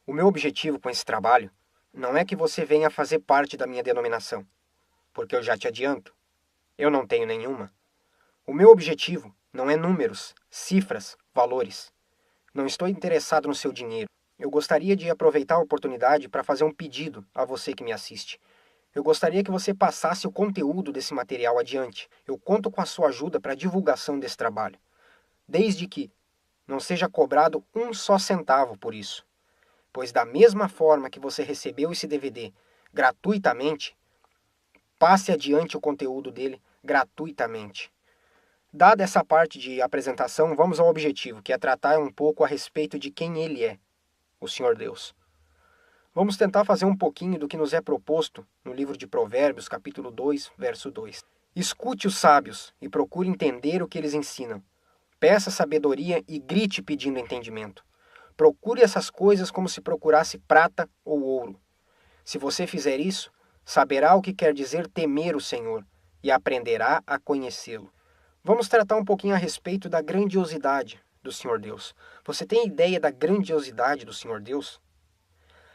O meu objetivo com esse trabalho não é que você venha fazer parte da minha denominação, porque eu já te adianto, eu não tenho nenhuma. O meu objetivo não é números, cifras, valores. Não estou interessado no seu dinheiro. Eu gostaria de aproveitar a oportunidade para fazer um pedido a você que me assiste. Eu gostaria que você passasse o conteúdo desse material adiante. Eu conto com a sua ajuda para a divulgação desse trabalho, desde que não seja cobrado um só centavo por isso. Pois da mesma forma que você recebeu esse DVD gratuitamente, passe adiante o conteúdo dele gratuitamente. Dada essa parte de apresentação, vamos ao objetivo, que é tratar um pouco a respeito de quem ele é, o Senhor Deus. Vamos tentar fazer um pouquinho do que nos é proposto no livro de Provérbios, capítulo 2, verso 2. Escute os sábios e procure entender o que eles ensinam. Peça sabedoria e grite pedindo entendimento. Procure essas coisas como se procurasse prata ou ouro. Se você fizer isso, saberá o que quer dizer temer o Senhor e aprenderá a conhecê-lo. Vamos tratar um pouquinho a respeito da grandiosidade do Senhor Deus. Você tem ideia da grandiosidade do Senhor Deus?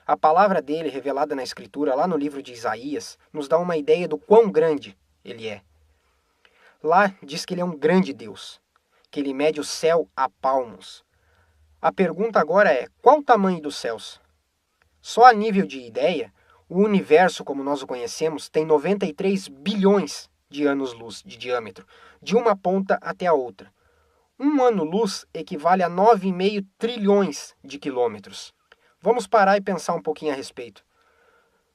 A palavra dele, revelada na Escritura, lá no livro de Isaías, nos dá uma ideia do quão grande ele é. Lá diz que ele é um grande Deus, que ele mede o céu a palmos. A pergunta agora é, qual o tamanho dos céus? Só a nível de ideia, o universo como nós o conhecemos tem 93 bilhões de anos-luz de diâmetro, de uma ponta até a outra. Um ano-luz equivale a 9,5 trilhões de quilômetros. Vamos parar e pensar um pouquinho a respeito.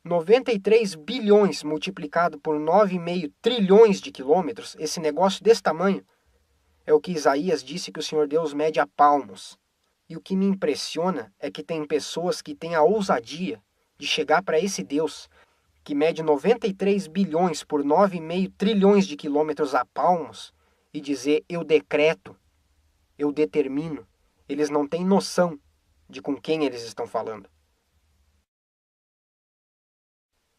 93 bilhões multiplicado por 9,5 trilhões de quilômetros, esse negócio desse tamanho, é o que Isaías disse que o Senhor Deus mede a palmos. E o que me impressiona é que tem pessoas que têm a ousadia de chegar para esse Deus, que mede 93 bilhões por 9,5 trilhões de quilômetros a palmos, e dizer, eu decreto, eu determino. Eles não têm noção de com quem eles estão falando.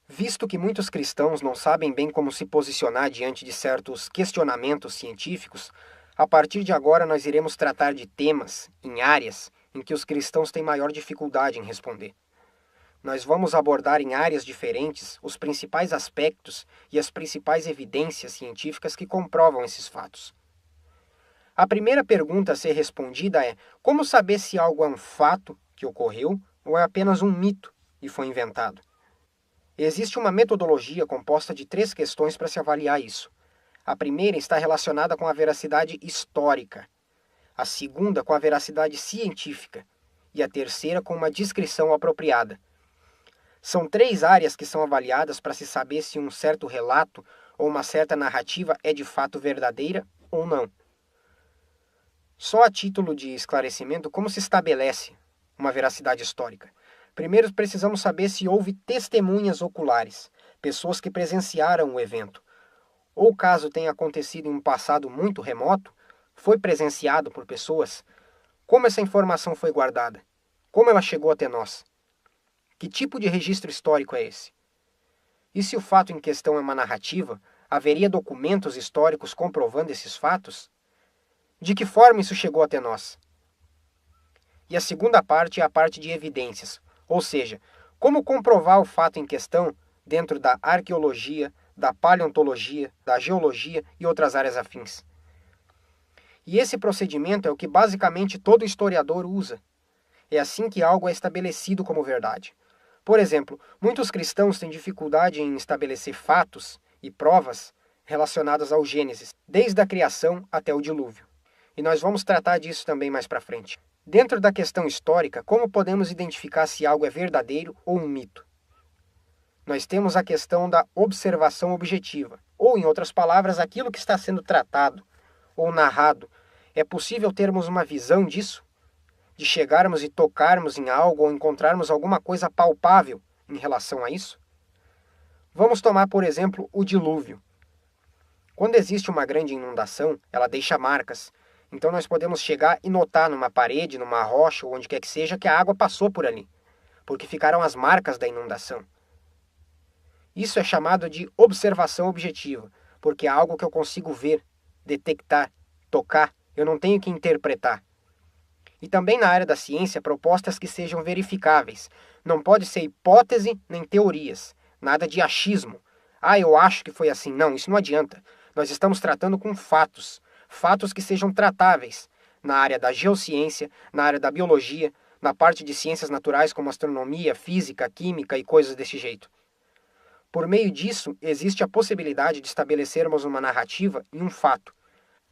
Visto que muitos cristãos não sabem bem como se posicionar diante de certos questionamentos científicos, a partir de agora nós iremos tratar de temas em áreas em que os cristãos têm maior dificuldade em responder. Nós vamos abordar em áreas diferentes os principais aspectos e as principais evidências científicas que comprovam esses fatos. A primeira pergunta a ser respondida é: como saber se algo é um fato que ocorreu ou é apenas um mito e foi inventado? Existe uma metodologia composta de 3 questões para se avaliar isso. A primeira está relacionada com a veracidade histórica, a segunda com a veracidade científica e a terceira com uma descrição apropriada. São 3 áreas que são avaliadas para se saber se um certo relato ou uma certa narrativa é de fato verdadeira ou não. Só a título de esclarecimento, como se estabelece uma veracidade histórica? Primeiro precisamos saber se houve testemunhas oculares, pessoas que presenciaram o evento. Ou caso tenha acontecido em um passado muito remoto, foi presenciado por pessoas, como essa informação foi guardada? Como ela chegou até nós? Que tipo de registro histórico é esse? E se o fato em questão é uma narrativa, haveria documentos históricos comprovando esses fatos? De que forma isso chegou até nós? E a segunda parte é a parte de evidências, ou seja, como comprovar o fato em questão dentro da arqueologia, da paleontologia, da geologia e outras áreas afins. E esse procedimento é o que basicamente todo historiador usa. É assim que algo é estabelecido como verdade. Por exemplo, muitos cristãos têm dificuldade em estabelecer fatos e provas relacionadas ao Gênesis, desde a criação até o dilúvio. E nós vamos tratar disso também mais para frente. Dentro da questão histórica, como podemos identificar se algo é verdadeiro ou um mito? Nós temos a questão da observação objetiva, ou, em outras palavras, aquilo que está sendo tratado ou narrado. É possível termos uma visão disso? De chegarmos e tocarmos em algo ou encontrarmos alguma coisa palpável em relação a isso? Vamos tomar, por exemplo, o dilúvio. Quando existe uma grande inundação, ela deixa marcas. Então nós podemos chegar e notar numa parede, numa rocha ou onde quer que seja que a água passou por ali, porque ficaram as marcas da inundação. Isso é chamado de observação objetiva, porque é algo que eu consigo ver, detectar, tocar, eu não tenho que interpretar. E também na área da ciência, propostas que sejam verificáveis. Não pode ser hipótese nem teorias. Nada de achismo. Ah, eu acho que foi assim. Não, isso não adianta. Nós estamos tratando com fatos. Fatos que sejam tratáveis. Na área da geociência, na área da biologia, na parte de ciências naturais como astronomia, física, química e coisas desse jeito. Por meio disso, existe a possibilidade de estabelecermos uma narrativa em um fato,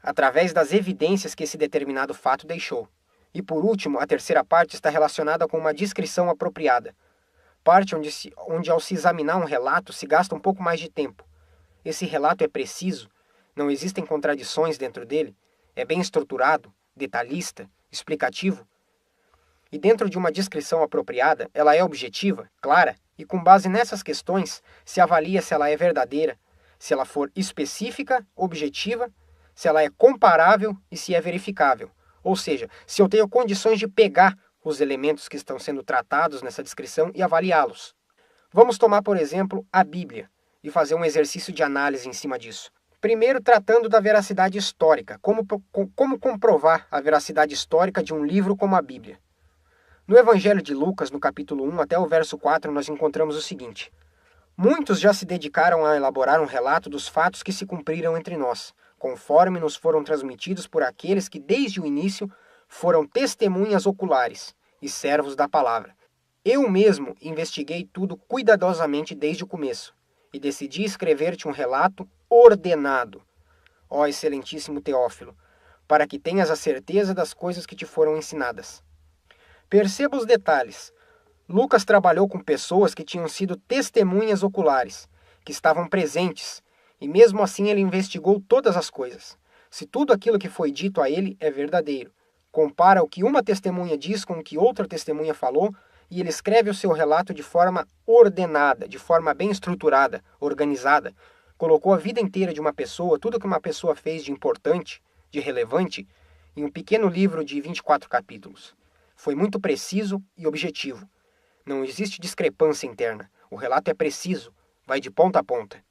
através das evidências que esse determinado fato deixou. E por último, a terceira parte está relacionada com uma descrição apropriada, parte onde ao se examinar um relato se gasta um pouco mais de tempo. Esse relato é preciso, não existem contradições dentro dele, é bem estruturado, detalhista, explicativo. E dentro de uma descrição apropriada, ela é objetiva, clara, e com base nessas questões, se avalia se ela é verdadeira, se ela for específica, objetiva, se ela é comparável e se é verificável. Ou seja, se eu tenho condições de pegar os elementos que estão sendo tratados nessa descrição e avaliá-los. Vamos tomar, por exemplo, a Bíblia e fazer um exercício de análise em cima disso. Primeiro, tratando da veracidade histórica. Como comprovar a veracidade histórica de um livro como a Bíblia? No Evangelho de Lucas, no capítulo 1 até o verso 4, nós encontramos o seguinte: muitos já se dedicaram a elaborar um relato dos fatos que se cumpriram entre nós, conforme nos foram transmitidos por aqueles que desde o início foram testemunhas oculares e servos da palavra. Eu mesmo investiguei tudo cuidadosamente desde o começo e decidi escrever-te um relato ordenado, ó excelentíssimo Teófilo, para que tenhas a certeza das coisas que te foram ensinadas. Perceba os detalhes. Lucas trabalhou com pessoas que tinham sido testemunhas oculares, que estavam presentes, e mesmo assim ele investigou todas as coisas. Se tudo aquilo que foi dito a ele é verdadeiro, compara o que uma testemunha diz com o que outra testemunha falou, e ele escreve o seu relato de forma ordenada, de forma bem estruturada, organizada. Colocou a vida inteira de uma pessoa, tudo que uma pessoa fez de importante, de relevante, em um pequeno livro de 24 capítulos. Foi muito preciso e objetivo. Não existe discrepância interna. O relato é preciso, vai de ponta a ponta.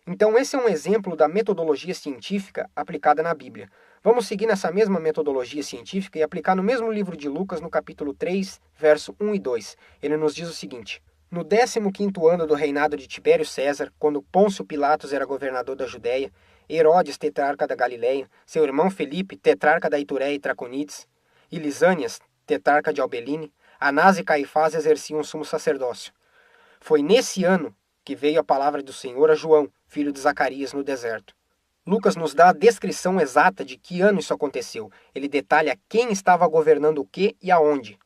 Então esse é um exemplo da metodologia científica aplicada na Bíblia. Vamos seguir nessa mesma metodologia científica e aplicar no mesmo livro de Lucas, no capítulo 3, verso 1 e 2. Ele nos diz o seguinte: no 15º ano do reinado de Tibério César, quando Pôncio Pilatos era governador da Judéia, Herodes, tetrarca da Galileia, seu irmão Felipe, tetrarca da Itureia e Traconites, e Lisânias, tetrarca de Albeline, Anás e Caifás exerciam o sumo sacerdócio. Foi nesse ano que veio a palavra do Senhor a João, filho de Zacarias, no deserto. Lucas nos dá a descrição exata de que ano isso aconteceu. Ele detalha quem estava governando o que e aonde.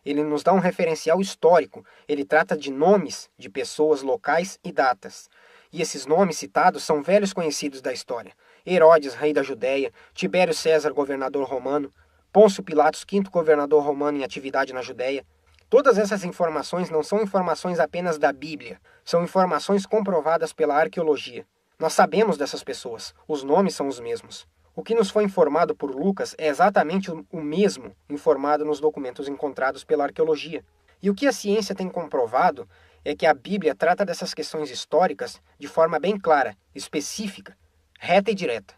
Ele nos dá um referencial histórico. Ele trata de nomes de pessoas, locais e datas. E esses nomes citados são velhos conhecidos da história. Herodes, rei da Judéia, Tibério César, governador romano, Pôncio Pilatos, quinto governador romano em atividade na Judéia. Todas essas informações não são informações apenas da Bíblia, são informações comprovadas pela arqueologia. Nós sabemos dessas pessoas, os nomes são os mesmos. O que nos foi informado por Lucas é exatamente o mesmo informado nos documentos encontrados pela arqueologia. E o que a ciência tem comprovado é que a Bíblia trata dessas questões históricas de forma bem clara, específica, reta e direta.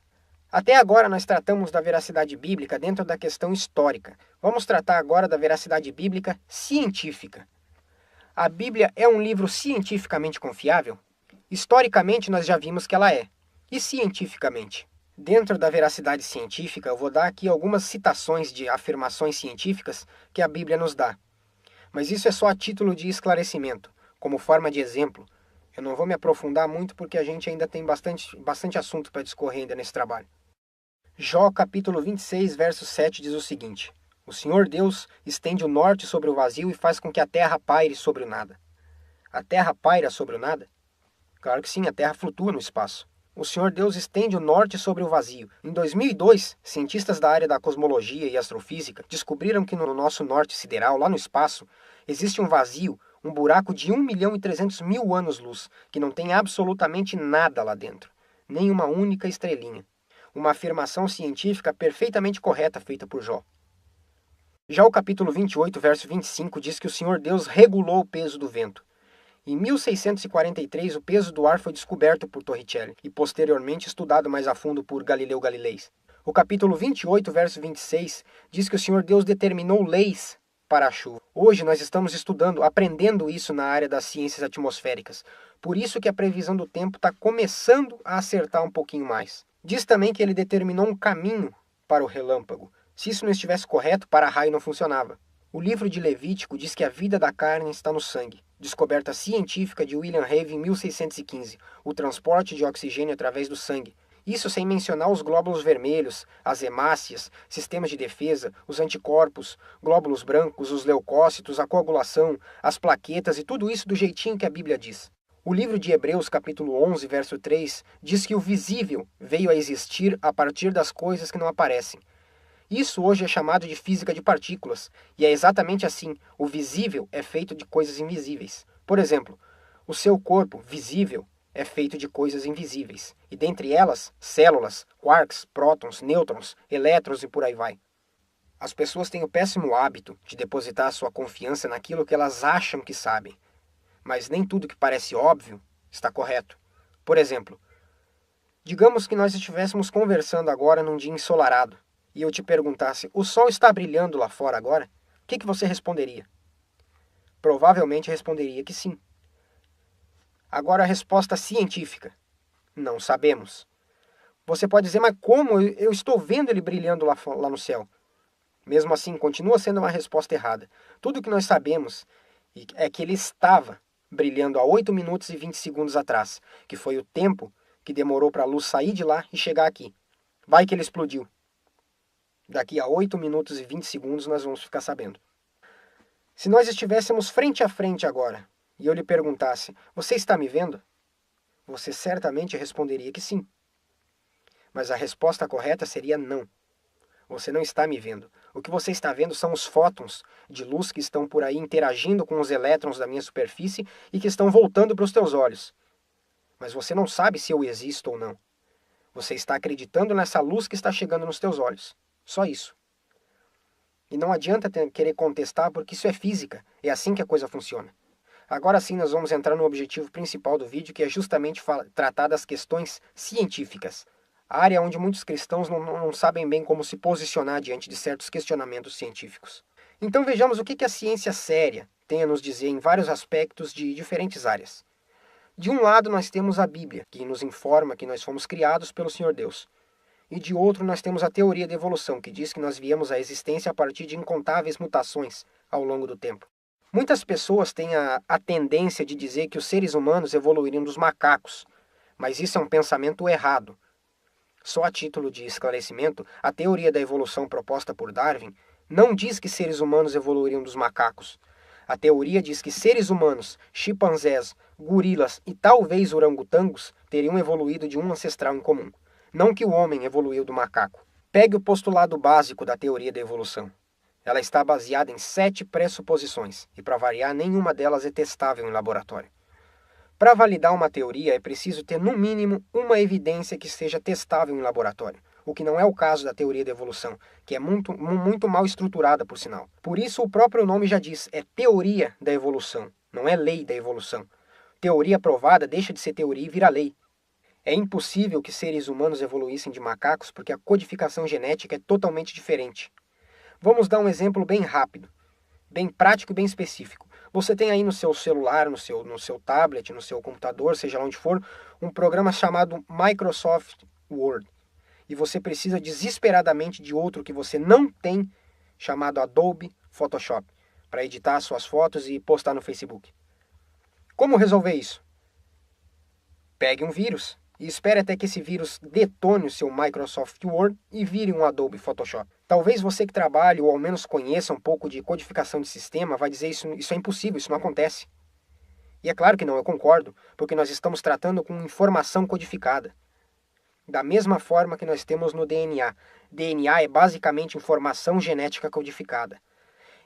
Até agora nós tratamos da veracidade bíblica dentro da questão histórica. Vamos tratar agora da veracidade bíblica científica. A Bíblia é um livro cientificamente confiável? Historicamente nós já vimos que ela é. E cientificamente? Dentro da veracidade científica eu vou dar aqui algumas citações de afirmações científicas que a Bíblia nos dá. Mas isso é só a título de esclarecimento, como forma de exemplo. Eu não vou me aprofundar muito porque a gente ainda tem bastante assunto para discorrer ainda nesse trabalho. Jó capítulo 26, verso 7 diz o seguinte: o Senhor Deus estende o norte sobre o vazio e faz com que a terra paire sobre o nada. A terra paira sobre o nada? Claro que sim, a terra flutua no espaço. O Senhor Deus estende o norte sobre o vazio. Em 2002, cientistas da área da cosmologia e astrofísica descobriram que no nosso norte sideral, lá no espaço, existe um vazio, um buraco de 1.300.000 anos-luz, que não tem absolutamente nada lá dentro, nem uma única estrelinha. Uma afirmação científica perfeitamente correta feita por Jó. Já o capítulo 28, verso 25, diz que o Senhor Deus regulou o peso do vento. Em 1643, o peso do ar foi descoberto por Torricelli e posteriormente estudado mais a fundo por Galileu Galilei. O capítulo 28, verso 26, diz que o Senhor Deus determinou leis para a chuva. Hoje nós estamos estudando, aprendendo isso na área das ciências atmosféricas. Por isso que a previsão do tempo está começando a acertar um pouquinho mais. Diz também que ele determinou um caminho para o relâmpago. Se isso não estivesse correto, para-raio não funcionava. O livro de Levítico diz que a vida da carne está no sangue. Descoberta científica de William Harvey em 1615, o transporte de oxigênio através do sangue. Isso sem mencionar os glóbulos vermelhos, as hemácias, sistemas de defesa, os anticorpos, glóbulos brancos, os leucócitos, a coagulação, as plaquetas e tudo isso do jeitinho que a Bíblia diz. O livro de Hebreus, capítulo 11, verso 3, diz que o visível veio a existir a partir das coisas que não aparecem. Isso hoje é chamado de física de partículas, e é exatamente assim, o visível é feito de coisas invisíveis. Por exemplo, o seu corpo, visível, é feito de coisas invisíveis, e dentre elas, células, quarks, prótons, nêutrons, elétrons e por aí vai. As pessoas têm o péssimo hábito de depositar sua confiança naquilo que elas acham que sabem, mas nem tudo que parece óbvio está correto. Por exemplo, digamos que nós estivéssemos conversando agora num dia ensolarado, e eu te perguntasse, o sol está brilhando lá fora agora? O que você responderia? Provavelmente responderia que sim. Agora a resposta científica. Não sabemos. Você pode dizer, mas como? Eu estou vendo ele brilhando lá no céu. Mesmo assim, continua sendo uma resposta errada. Tudo que nós sabemos é que ele estava brilhando há 8 minutos e 20 segundos atrás, que foi o tempo que demorou para a luz sair de lá e chegar aqui. Vai que ele explodiu. Daqui a 8 minutos e 20 segundos nós vamos ficar sabendo. Se nós estivéssemos frente a frente agora, e eu lhe perguntasse, você está me vendo? Você certamente responderia que sim. Mas a resposta correta seria não. Você não está me vendo. O que você está vendo são os fótons de luz que estão por aí interagindo com os elétrons da minha superfície e que estão voltando para os teus olhos. Mas você não sabe se eu existo ou não. Você está acreditando nessa luz que está chegando nos teus olhos. Só isso. E não adianta querer contestar porque isso é física. É assim que a coisa funciona. Agora sim nós vamos entrar no objetivo principal do vídeo, que é justamente tratar das questões científicas. A área onde muitos cristãos não sabem bem como se posicionar diante de certos questionamentos científicos. Então vejamos o que a ciência séria tem a nos dizer em vários aspectos de diferentes áreas. De um lado nós temos a Bíblia, que nos informa que nós fomos criados pelo Senhor Deus. E de outro nós temos a teoria da evolução, que diz que nós viemos à existência a partir de incontáveis mutações ao longo do tempo. Muitas pessoas têm a tendência de dizer que os seres humanos evoluíram dos macacos, mas isso é um pensamento errado. Só a título de esclarecimento, a teoria da evolução proposta por Darwin não diz que seres humanos evoluíram dos macacos. A teoria diz que seres humanos, chimpanzés, gorilas e talvez orangotangos teriam evoluído de um ancestral em comum. Não que o homem evoluiu do macaco. Pegue o postulado básico da teoria da evolução. Ela está baseada em 7 pressuposições, e para variar, nenhuma delas é testável em laboratório. Para validar uma teoria, é preciso ter, no mínimo, uma evidência que seja testável em laboratório, o que não é o caso da teoria da evolução, que é muito mal estruturada, por sinal. Por isso, o próprio nome já diz, é teoria da evolução, não é lei da evolução. Teoria aprovada deixa de ser teoria e vira lei. É impossível que seres humanos evoluíssem de macacos porque a codificação genética é totalmente diferente. Vamos dar um exemplo bem rápido, bem prático e bem específico. Você tem aí no seu celular, no seu tablet, no seu computador, seja lá onde for, um programa chamado Microsoft Word. E você precisa desesperadamente de outro que você não tem, chamado Adobe Photoshop, para editar suas fotos e postar no Facebook. Como resolver isso? Pegue um vírus e espere até que esse vírus detone o seu Microsoft Word e vire um Adobe Photoshop. Talvez você que trabalhe ou ao menos conheça um pouco de codificação de sistema vai dizer isso é impossível, isso não acontece. E é claro que não, eu concordo, porque nós estamos tratando com informação codificada. Da mesma forma que nós temos no DNA. DNA é basicamente informação genética codificada.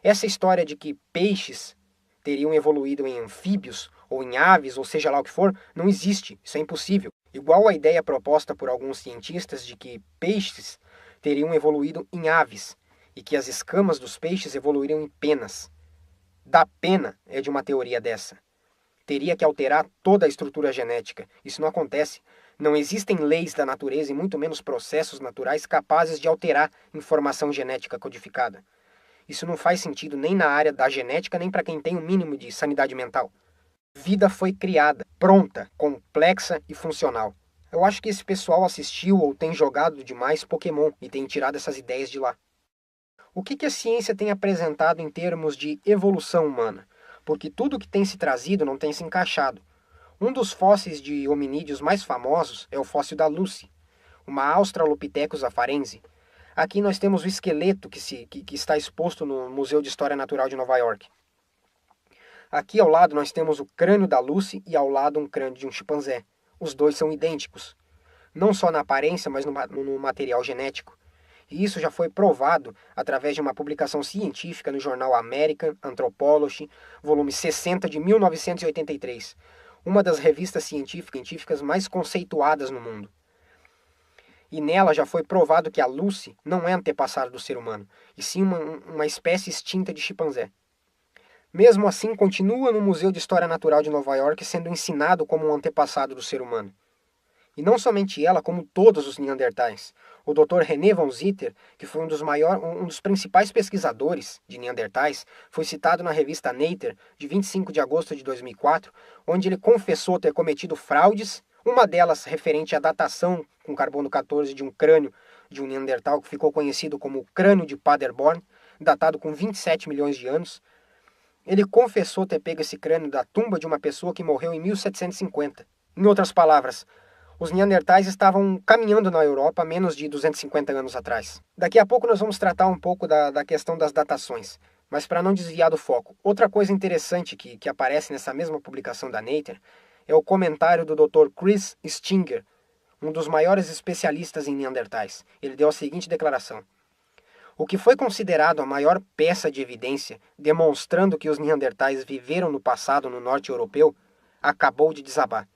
Essa história de que peixes teriam evoluído em anfíbios ou em aves, ou seja lá o que for, não existe, isso é impossível. Igual a ideia proposta por alguns cientistas de que peixes teriam evoluído em aves e que as escamas dos peixes evoluíram em penas. Da pena é de uma teoria dessa. Teria que alterar toda a estrutura genética. Isso não acontece. Não existem leis da natureza e muito menos processos naturais capazes de alterar informação genética codificada. Isso não faz sentido nem na área da genética, nem para quem tem o mínimo de sanidade mental. Vida foi criada, pronta, complexa e funcional. Eu acho que esse pessoal assistiu ou tem jogado demais Pokémon e tem tirado essas ideias de lá. O que a ciência tem apresentado em termos de evolução humana? Porque tudo que tem se trazido não tem se encaixado. Um dos fósseis de hominídeos mais famosos é o fóssil da Lucy, uma Australopithecus afarense. Aqui nós temos o esqueleto que está exposto no Museu de História Natural de Nova York. Aqui ao lado nós temos o crânio da Lucy e ao lado um crânio de um chimpanzé. Os dois são idênticos, não só na aparência, mas no material genético. E isso já foi provado através de uma publicação científica no jornal American Anthropology, volume 60 de 1983, uma das revistas científicas mais conceituadas no mundo. E nela já foi provado que a Lucy não é antepassada do ser humano, e sim uma espécie extinta de chimpanzé. Mesmo assim, continua no Museu de História Natural de Nova York sendo ensinado como um antepassado do ser humano. E não somente ela, como todos os neandertais. O Dr. René von Zitter, que foi um dos principais pesquisadores de neandertais, foi citado na revista Nature, de 25 de agosto de 2004, onde ele confessou ter cometido fraudes, uma delas referente à datação com carbono 14 de um crânio de um neandertal que ficou conhecido como o crânio de Paderborn, datado com 27 milhões de anos. Ele confessou ter pego esse crânio da tumba de uma pessoa que morreu em 1750. Em outras palavras, os neandertais estavam caminhando na Europa há menos de 250 anos atrás. Daqui a pouco nós vamos tratar um pouco da questão das datações, mas para não desviar do foco. Outra coisa interessante que aparece nessa mesma publicação da Nature é o comentário do Dr. Chris Stinger, um dos maiores especialistas em neandertais. Ele deu a seguinte declaração: o que foi considerado a maior peça de evidência demonstrando que os neandertais viveram no passado no norte europeu acabou de desabar.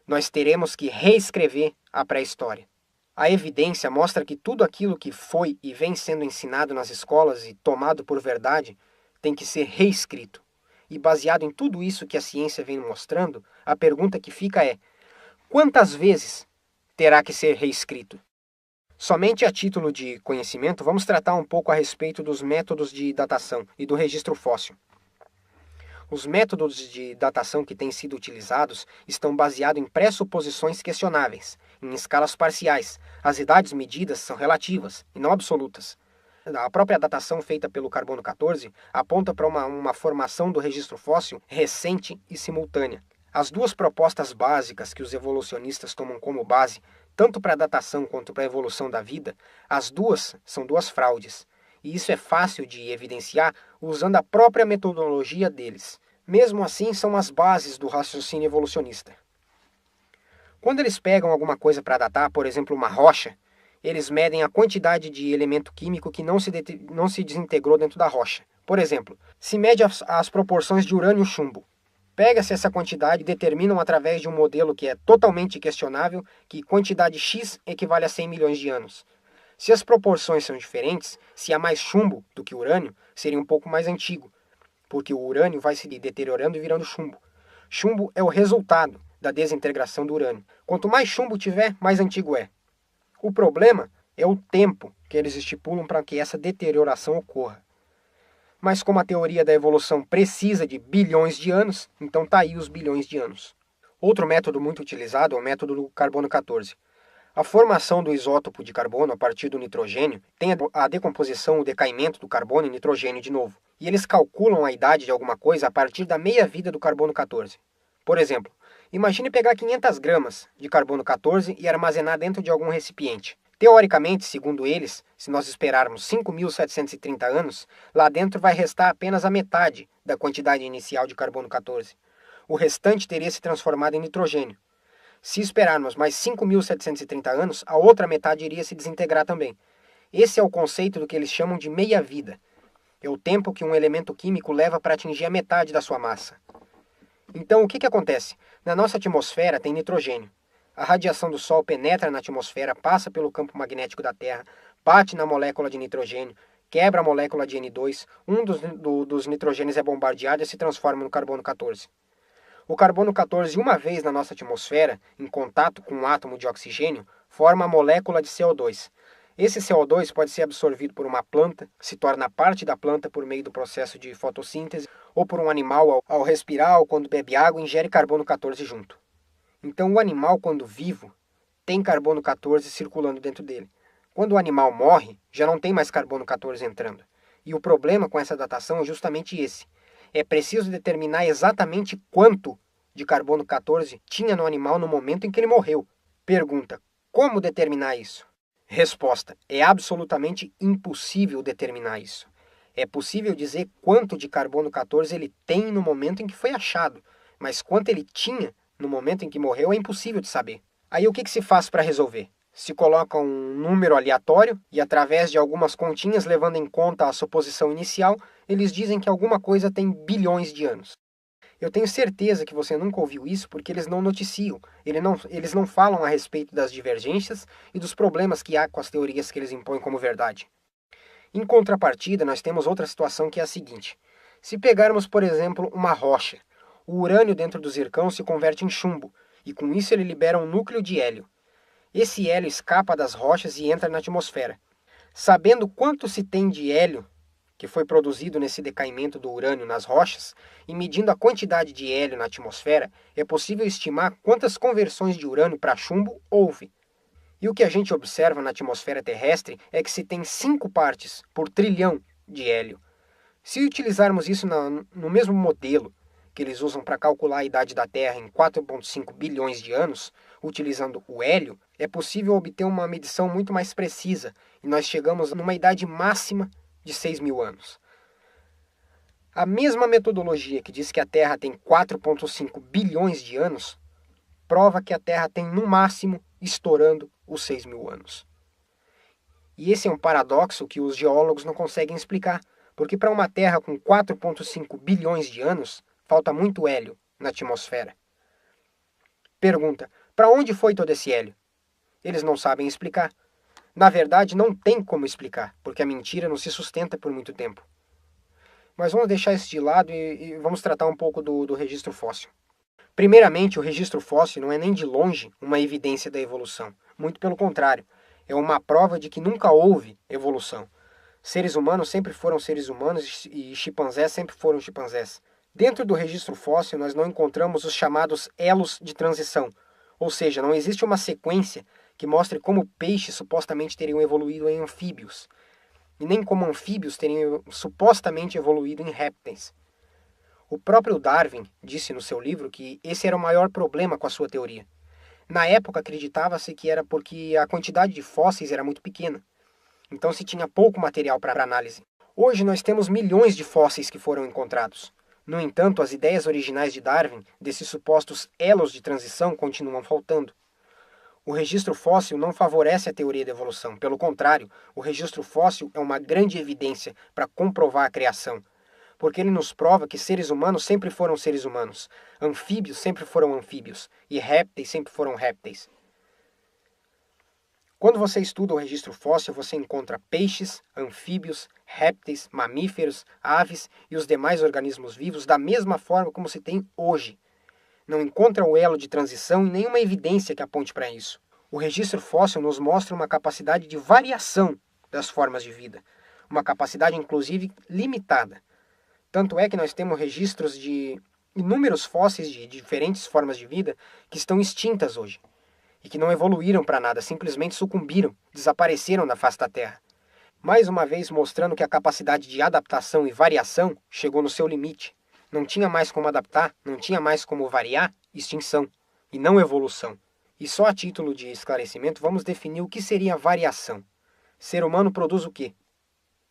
Nós teremos que reescrever a pré-história. A evidência mostra que tudo aquilo que foi e vem sendo ensinado nas escolas e tomado por verdade tem que ser reescrito. E baseado em tudo isso que a ciência vem mostrando, a pergunta que fica é: quantas vezes terá que ser reescrito? Somente a título de conhecimento, vamos tratar um pouco a respeito dos métodos de datação e do registro fóssil. Os métodos de datação que têm sido utilizados estão baseados em pressuposições questionáveis, em escalas parciais. As idades medidas são relativas e não absolutas. A própria datação feita pelo carbono 14 aponta para uma formação do registro fóssil recente e simultânea. As duas propostas básicas que os evolucionistas tomam como base, tanto para a datação quanto para a evolução da vida, as duas são duas fraudes. E isso é fácil de evidenciar usando a própria metodologia deles. Mesmo assim, são as bases do raciocínio evolucionista. Quando eles pegam alguma coisa para datar, por exemplo, uma rocha, eles medem a quantidade de elemento químico que não se desintegrou dentro da rocha. Por exemplo, se mede as proporções de urânio-chumbo. Pega-se essa quantidade e determinam através de um modelo que é totalmente questionável que quantidade X equivale a 100 milhões de anos. Se as proporções são diferentes, se há mais chumbo do que urânio, seria um pouco mais antigo, porque o urânio vai se deteriorando e virando chumbo. Chumbo é o resultado da desintegração do urânio. Quanto mais chumbo tiver, mais antigo é. O problema é o tempo que eles estipulam para que essa deterioração ocorra. Mas como a teoria da evolução precisa de bilhões de anos, então está aí os bilhões de anos. Outro método muito utilizado é o método do carbono 14. A formação do isótopo de carbono a partir do nitrogênio tem a decomposição, o decaimento do carbono em nitrogênio de novo. E eles calculam a idade de alguma coisa a partir da meia-vida do carbono 14. Por exemplo, imagine pegar 500 gramas de carbono 14 e armazenar dentro de algum recipiente. Teoricamente, segundo eles, se nós esperarmos 5.730 anos, lá dentro vai restar apenas a metade da quantidade inicial de carbono 14. O restante teria se transformado em nitrogênio. Se esperarmos mais 5.730 anos, a outra metade iria se desintegrar também. Esse é o conceito do que eles chamam de meia-vida. É o tempo que um elemento químico leva para atingir a metade da sua massa. Então, o que acontece? Na nossa atmosfera tem nitrogênio. A radiação do Sol penetra na atmosfera, passa pelo campo magnético da Terra, bate na molécula de nitrogênio, quebra a molécula de N2, um dos nitrogênios é bombardeado e se transforma no carbono 14. O carbono 14, uma vez na nossa atmosfera, em contato com um átomo de oxigênio, forma a molécula de CO2. Esse CO2 pode ser absorvido por uma planta, se torna parte da planta por meio do processo de fotossíntese, ou por um animal ao respirar ou quando bebe água ingere carbono 14 junto. Então o animal, quando vivo, tem carbono 14 circulando dentro dele. Quando o animal morre, já não tem mais carbono 14 entrando. E o problema com essa datação é justamente esse. É preciso determinar exatamente quanto de carbono 14 tinha no animal no momento em que ele morreu. Pergunta: como determinar isso? Resposta: é absolutamente impossível determinar isso. É possível dizer quanto de carbono 14 ele tem no momento em que foi achado, mas quanto ele tinha no momento em que morreu é impossível de saber. Aí o que se faz para resolver? Se coloca um número aleatório e, através de algumas continhas, levando em conta a suposição inicial, eles dizem que alguma coisa tem bilhões de anos. Eu tenho certeza que você nunca ouviu isso porque eles não noticiam, eles não falam a respeito das divergências e dos problemas que há com as teorias que eles impõem como verdade. Em contrapartida, nós temos outra situação que é a seguinte. Se pegarmos, por exemplo, uma rocha, o urânio dentro do zircão se converte em chumbo, e com isso ele libera um núcleo de hélio. Esse hélio escapa das rochas e entra na atmosfera. Sabendo quanto se tem de hélio que foi produzido nesse decaimento do urânio nas rochas, e medindo a quantidade de hélio na atmosfera, é possível estimar quantas conversões de urânio para chumbo houve. E o que a gente observa na atmosfera terrestre é que se tem 5 partes por trilhão de hélio. Se utilizarmos isso no mesmo modelo que eles usam para calcular a idade da Terra em 4,5 bilhões de anos, utilizando o hélio, é possível obter uma medição muito mais precisa, e nós chegamos numa idade máxima de 6.000 anos. A mesma metodologia que diz que a Terra tem 4,5 bilhões de anos, prova que a Terra tem no máximo, estourando, os 6.000 anos. E esse é um paradoxo que os geólogos não conseguem explicar, porque para uma Terra com 4,5 bilhões de anos, falta muito hélio na atmosfera. Pergunta: para onde foi todo esse hélio? Eles não sabem explicar. Na verdade, não tem como explicar, porque a mentira não se sustenta por muito tempo. Mas vamos deixar isso de lado e vamos tratar um pouco do registro fóssil. Primeiramente, o registro fóssil não é nem de longe uma evidência da evolução. Muito pelo contrário, é uma prova de que nunca houve evolução. Seres humanos sempre foram seres humanos e chimpanzés sempre foram chimpanzés. Dentro do registro fóssil, nós não encontramos os chamados elos de transição, ou seja, não existe uma sequência que mostre como peixes supostamente teriam evoluído em anfíbios, e nem como anfíbios teriam supostamente evoluído em répteis. O próprio Darwin disse no seu livro que esse era o maior problema com a sua teoria. Na época acreditava-se que era porque a quantidade de fósseis era muito pequena, então se tinha pouco material para análise. Hoje nós temos milhões de fósseis que foram encontrados. No entanto, as ideias originais de Darwin, desses supostos elos de transição, continuam faltando. O registro fóssil não favorece a teoria da evolução. Pelo contrário, o registro fóssil é uma grande evidência para comprovar a criação, porque ele nos prova que seres humanos sempre foram seres humanos, anfíbios sempre foram anfíbios e répteis sempre foram répteis. Quando você estuda o registro fóssil, você encontra peixes, anfíbios, répteis, mamíferos, aves e os demais organismos vivos da mesma forma como se tem hoje. Não encontra o elo de transição e nenhuma evidência que aponte para isso. O registro fóssil nos mostra uma capacidade de variação das formas de vida, uma capacidade inclusive limitada. Tanto é que nós temos registros de inúmeros fósseis de diferentes formas de vida que estão extintas hoje e que não evoluíram para nada, simplesmente sucumbiram, desapareceram da face da Terra. Mais uma vez mostrando que a capacidade de adaptação e variação chegou no seu limite. Não tinha mais como adaptar, não tinha mais como variar, extinção, e não evolução. E só a título de esclarecimento, vamos definir o que seria variação. Ser humano produz o quê?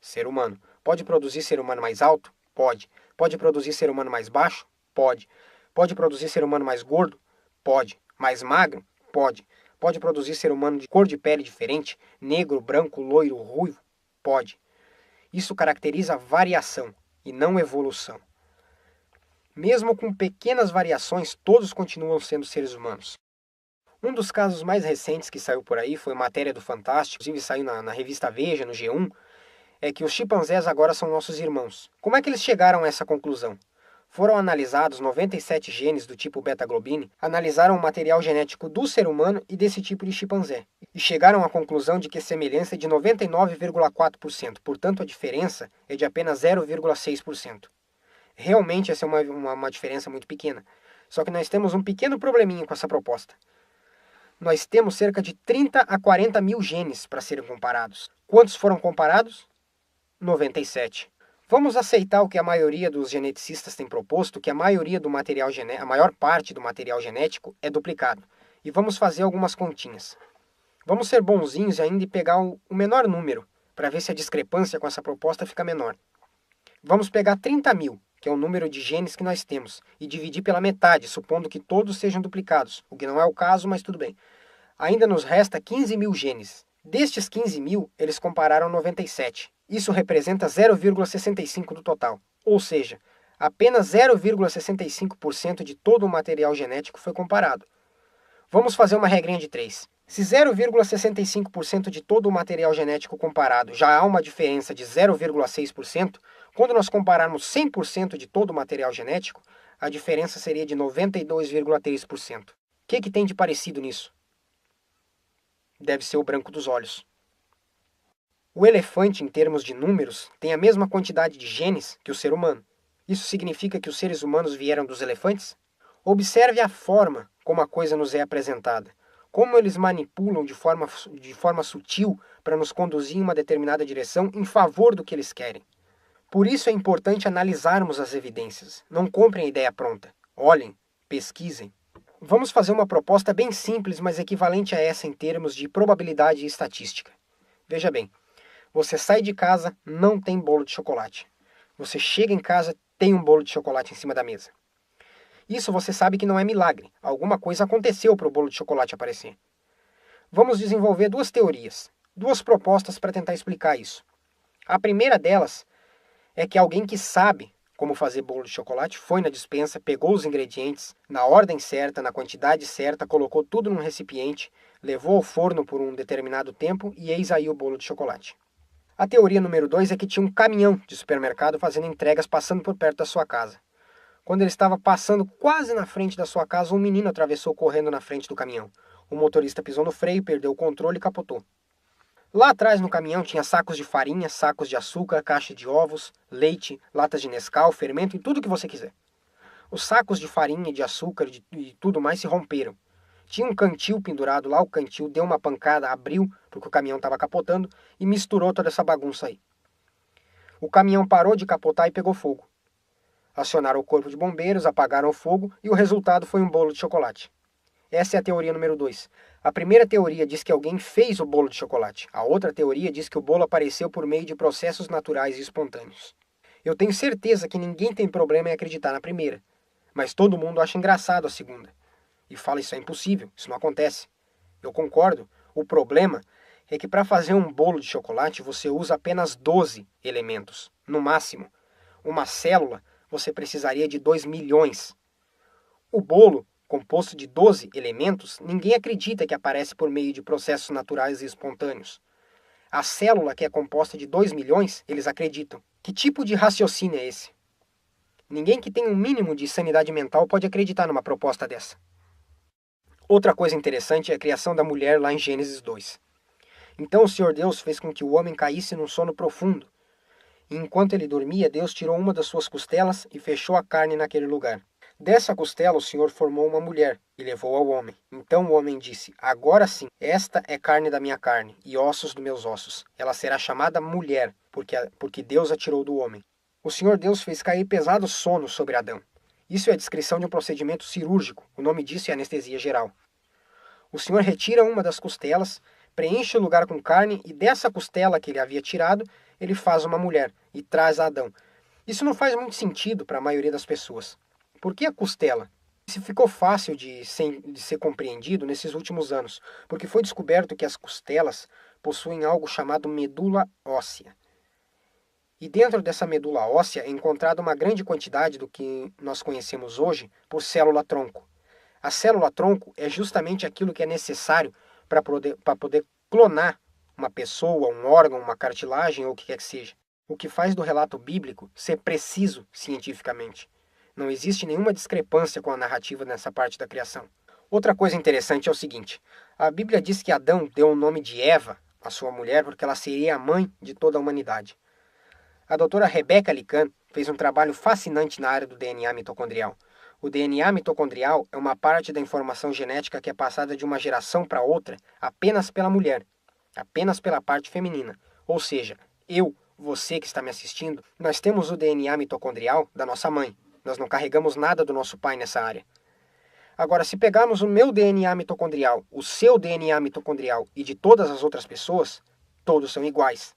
Ser humano. Pode produzir ser humano mais alto? Pode. Pode produzir ser humano mais baixo? Pode. Pode produzir ser humano mais gordo? Pode. Mais magro? Pode. Pode produzir ser humano de cor de pele diferente? Negro, branco, loiro, ruivo? Pode. Isso caracteriza variação e não evolução. Mesmo com pequenas variações, todos continuam sendo seres humanos. Um dos casos mais recentes que saiu por aí foi matéria do Fantástico, inclusive saiu na revista Veja, no G1, é que os chimpanzés agora são nossos irmãos. Como é que eles chegaram a essa conclusão? Foram analisados 97 genes do tipo beta-globine, analisaram o material genético do ser humano e desse tipo de chimpanzé, e chegaram à conclusão de que a semelhança é de 99,4%, portanto a diferença é de apenas 0,6%. Realmente essa é uma diferença muito pequena. Só que nós temos um pequeno probleminha com essa proposta. Nós temos cerca de 30 a 40 mil genes para serem comparados. Quantos foram comparados? 97. Vamos aceitar o que a maioria dos geneticistas tem proposto, que a maior parte do material genético é duplicado. E vamos fazer algumas continhas. Vamos ser bonzinhos ainda e pegar o menor número, para ver se a discrepância com essa proposta fica menor. Vamos pegar 30 mil, que é o número de genes que nós temos, e dividir pela metade, supondo que todos sejam duplicados, o que não é o caso, mas tudo bem. Ainda nos resta 15 mil genes. Destes 15 mil, eles compararam 97. Isso representa 0,65% do total, ou seja, apenas 0,65% de todo o material genético foi comparado. Vamos fazer uma regrinha de 3. Se 0,65% de todo o material genético comparado já há uma diferença de 0,6%, quando nós compararmos 100% de todo o material genético, a diferença seria de 92,3%. O que tem de parecido nisso? Deve ser o branco dos olhos. O elefante, em termos de números, tem a mesma quantidade de genes que o ser humano. Isso significa que os seres humanos vieram dos elefantes? Observe a forma como a coisa nos é apresentada. Como eles manipulam de forma sutil para nos conduzir em uma determinada direção em favor do que eles querem. Por isso é importante analisarmos as evidências. Não comprem a ideia pronta. Olhem, pesquisem. Vamos fazer uma proposta bem simples, mas equivalente a essa em termos de probabilidade e estatística. Veja bem, você sai de casa, não tem bolo de chocolate. Você chega em casa, tem um bolo de chocolate em cima da mesa. Isso você sabe que não é milagre. Alguma coisa aconteceu para o bolo de chocolate aparecer. Vamos desenvolver duas teorias, duas propostas para tentar explicar isso. A primeira delas é que alguém que sabe como fazer bolo de chocolate foi na despensa, pegou os ingredientes na ordem certa, na quantidade certa, colocou tudo num recipiente, levou ao forno por um determinado tempo e eis aí o bolo de chocolate. A teoria número 2 é que tinha um caminhão de supermercado fazendo entregas passando por perto da sua casa. Quando ele estava passando quase na frente da sua casa, um menino atravessou correndo na frente do caminhão. O motorista pisou no freio, perdeu o controle e capotou. Lá atrás no caminhão tinha sacos de farinha, sacos de açúcar, caixa de ovos, leite, latas de Nescau, fermento e tudo o que você quiser. Os sacos de farinha, de açúcar e tudo mais se romperam. Tinha um cantil pendurado lá, o cantil deu uma pancada, abriu, porque o caminhão estava capotando, e misturou toda essa bagunça aí. O caminhão parou de capotar e pegou fogo. Acionaram o corpo de bombeiros, apagaram o fogo e o resultado foi um bolo de chocolate. Essa é a teoria número 2. A primeira teoria diz que alguém fez o bolo de chocolate. A outra teoria diz que o bolo apareceu por meio de processos naturais e espontâneos. Eu tenho certeza que ninguém tem problema em acreditar na primeira, mas todo mundo acha engraçado a segunda. E fala isso é impossível, isso não acontece. Eu concordo. O problema é que para fazer um bolo de chocolate você usa apenas 12 elementos, no máximo. Uma célula você precisaria de 2 milhões. O bolo, composto de 12 elementos, ninguém acredita que aparece por meio de processos naturais e espontâneos. A célula, que é composta de 2 milhões, eles acreditam. Que tipo de raciocínio é esse? Ninguém que tem um mínimo de sanidade mental pode acreditar numa proposta dessa. Outra coisa interessante é a criação da mulher lá em Gênesis 2. Então o Senhor Deus fez com que o homem caísse num sono profundo. E enquanto ele dormia, Deus tirou uma das suas costelas e fechou a carne naquele lugar. Dessa costela o Senhor formou uma mulher e levou ao homem. Então o homem disse, agora sim, esta é carne da minha carne e ossos dos meus ossos. Ela será chamada mulher, porque Deus a tirou do homem. O Senhor Deus fez cair pesado sono sobre Adão. Isso é a descrição de um procedimento cirúrgico. O nome disso é anestesia geral. O Senhor retira uma das costelas, preenche o lugar com carne e dessa costela que ele havia tirado, ele faz uma mulher e traz a Adão. Isso não faz muito sentido para a maioria das pessoas. Por que a costela? Isso ficou fácil de ser compreendido nesses últimos anos, porque foi descoberto que as costelas possuem algo chamado medula óssea. E dentro dessa medula óssea é encontrada uma grande quantidade do que nós conhecemos hoje por célula-tronco. A célula-tronco é justamente aquilo que é necessário para poder clonar uma pessoa, um órgão, uma cartilagem ou o que quer que seja. O que faz do relato bíblico ser preciso cientificamente. Não existe nenhuma discrepância com a narrativa nessa parte da criação. Outra coisa interessante é o seguinte: a Bíblia diz que Adão deu o nome de Eva à sua mulher porque ela seria a mãe de toda a humanidade. A doutora Rebecca Lican fez um trabalho fascinante na área do DNA mitocondrial. O DNA mitocondrial é uma parte da informação genética que é passada de uma geração para outra apenas pela mulher, apenas pela parte feminina. Ou seja, você que está me assistindo, nós temos o DNA mitocondrial da nossa mãe. Nós não carregamos nada do nosso pai nessa área. Agora, se pegarmos o meu DNA mitocondrial, o seu DNA mitocondrial e de todas as outras pessoas, todos são iguais.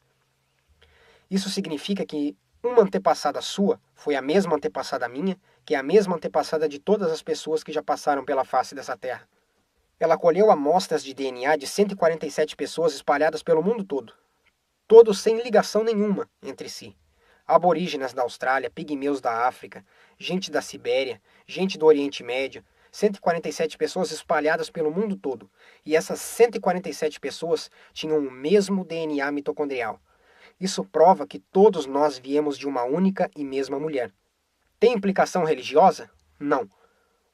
Isso significa que uma antepassada sua foi a mesma antepassada minha, que é a mesma antepassada de todas as pessoas que já passaram pela face dessa terra. Ela colheu amostras de DNA de 147 pessoas espalhadas pelo mundo todo, todos sem ligação nenhuma entre si. Aborígenes da Austrália, pigmeus da África, gente da Sibéria, gente do Oriente Médio, 147 pessoas espalhadas pelo mundo todo. E essas 147 pessoas tinham o mesmo DNA mitocondrial. Isso prova que todos nós viemos de uma única e mesma mulher. Tem implicação religiosa? Não.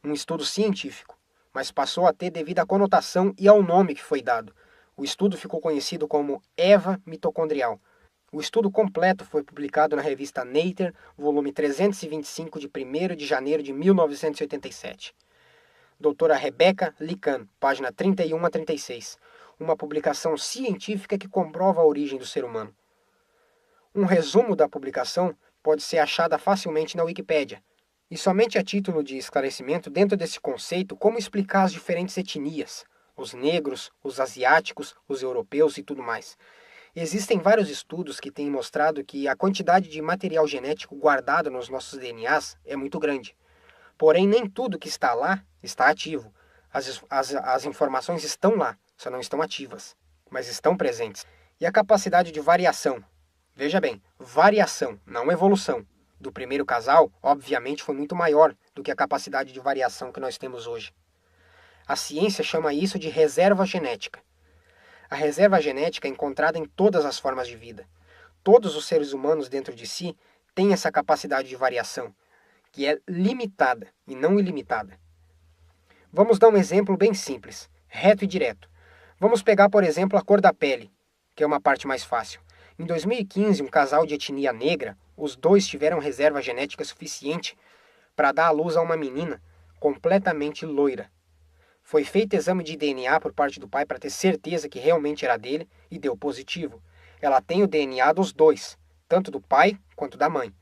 Um estudo científico, mas passou a ter devido à conotação e ao nome que foi dado. O estudo ficou conhecido como Eva mitocondrial. O estudo completo foi publicado na revista Nature, volume 325, de 1º de janeiro de 1987. Doutora Rebecca Lican, página 31 a 36. Uma publicação científica que comprova a origem do ser humano. Um resumo da publicação pode ser achada facilmente na Wikipédia. E somente a título de esclarecimento, dentro desse conceito, como explicar as diferentes etnias, os negros, os asiáticos, os europeus e tudo mais. Existem vários estudos que têm mostrado que a quantidade de material genético guardado nos nossos DNAs é muito grande. Porém, nem tudo que está lá está ativo. As informações estão lá, só não estão ativas, mas estão presentes. E a capacidade de variação? Veja bem, variação, não evolução. Do primeiro casal, obviamente, foi muito maior do que a capacidade de variação que nós temos hoje. A ciência chama isso de reserva genética. A reserva genética é encontrada em todas as formas de vida. Todos os seres humanos dentro de si têm essa capacidade de variação, que é limitada e não ilimitada. Vamos dar um exemplo bem simples, reto e direto. Vamos pegar, por exemplo, a cor da pele, que é uma parte mais fácil. Em 2015, um casal de etnia negra, os dois tiveram reserva genética suficiente para dar à luz a uma menina completamente loira. Foi feito exame de DNA por parte do pai para ter certeza que realmente era dele e deu positivo. Ela tem o DNA dos dois, tanto do pai quanto da mãe.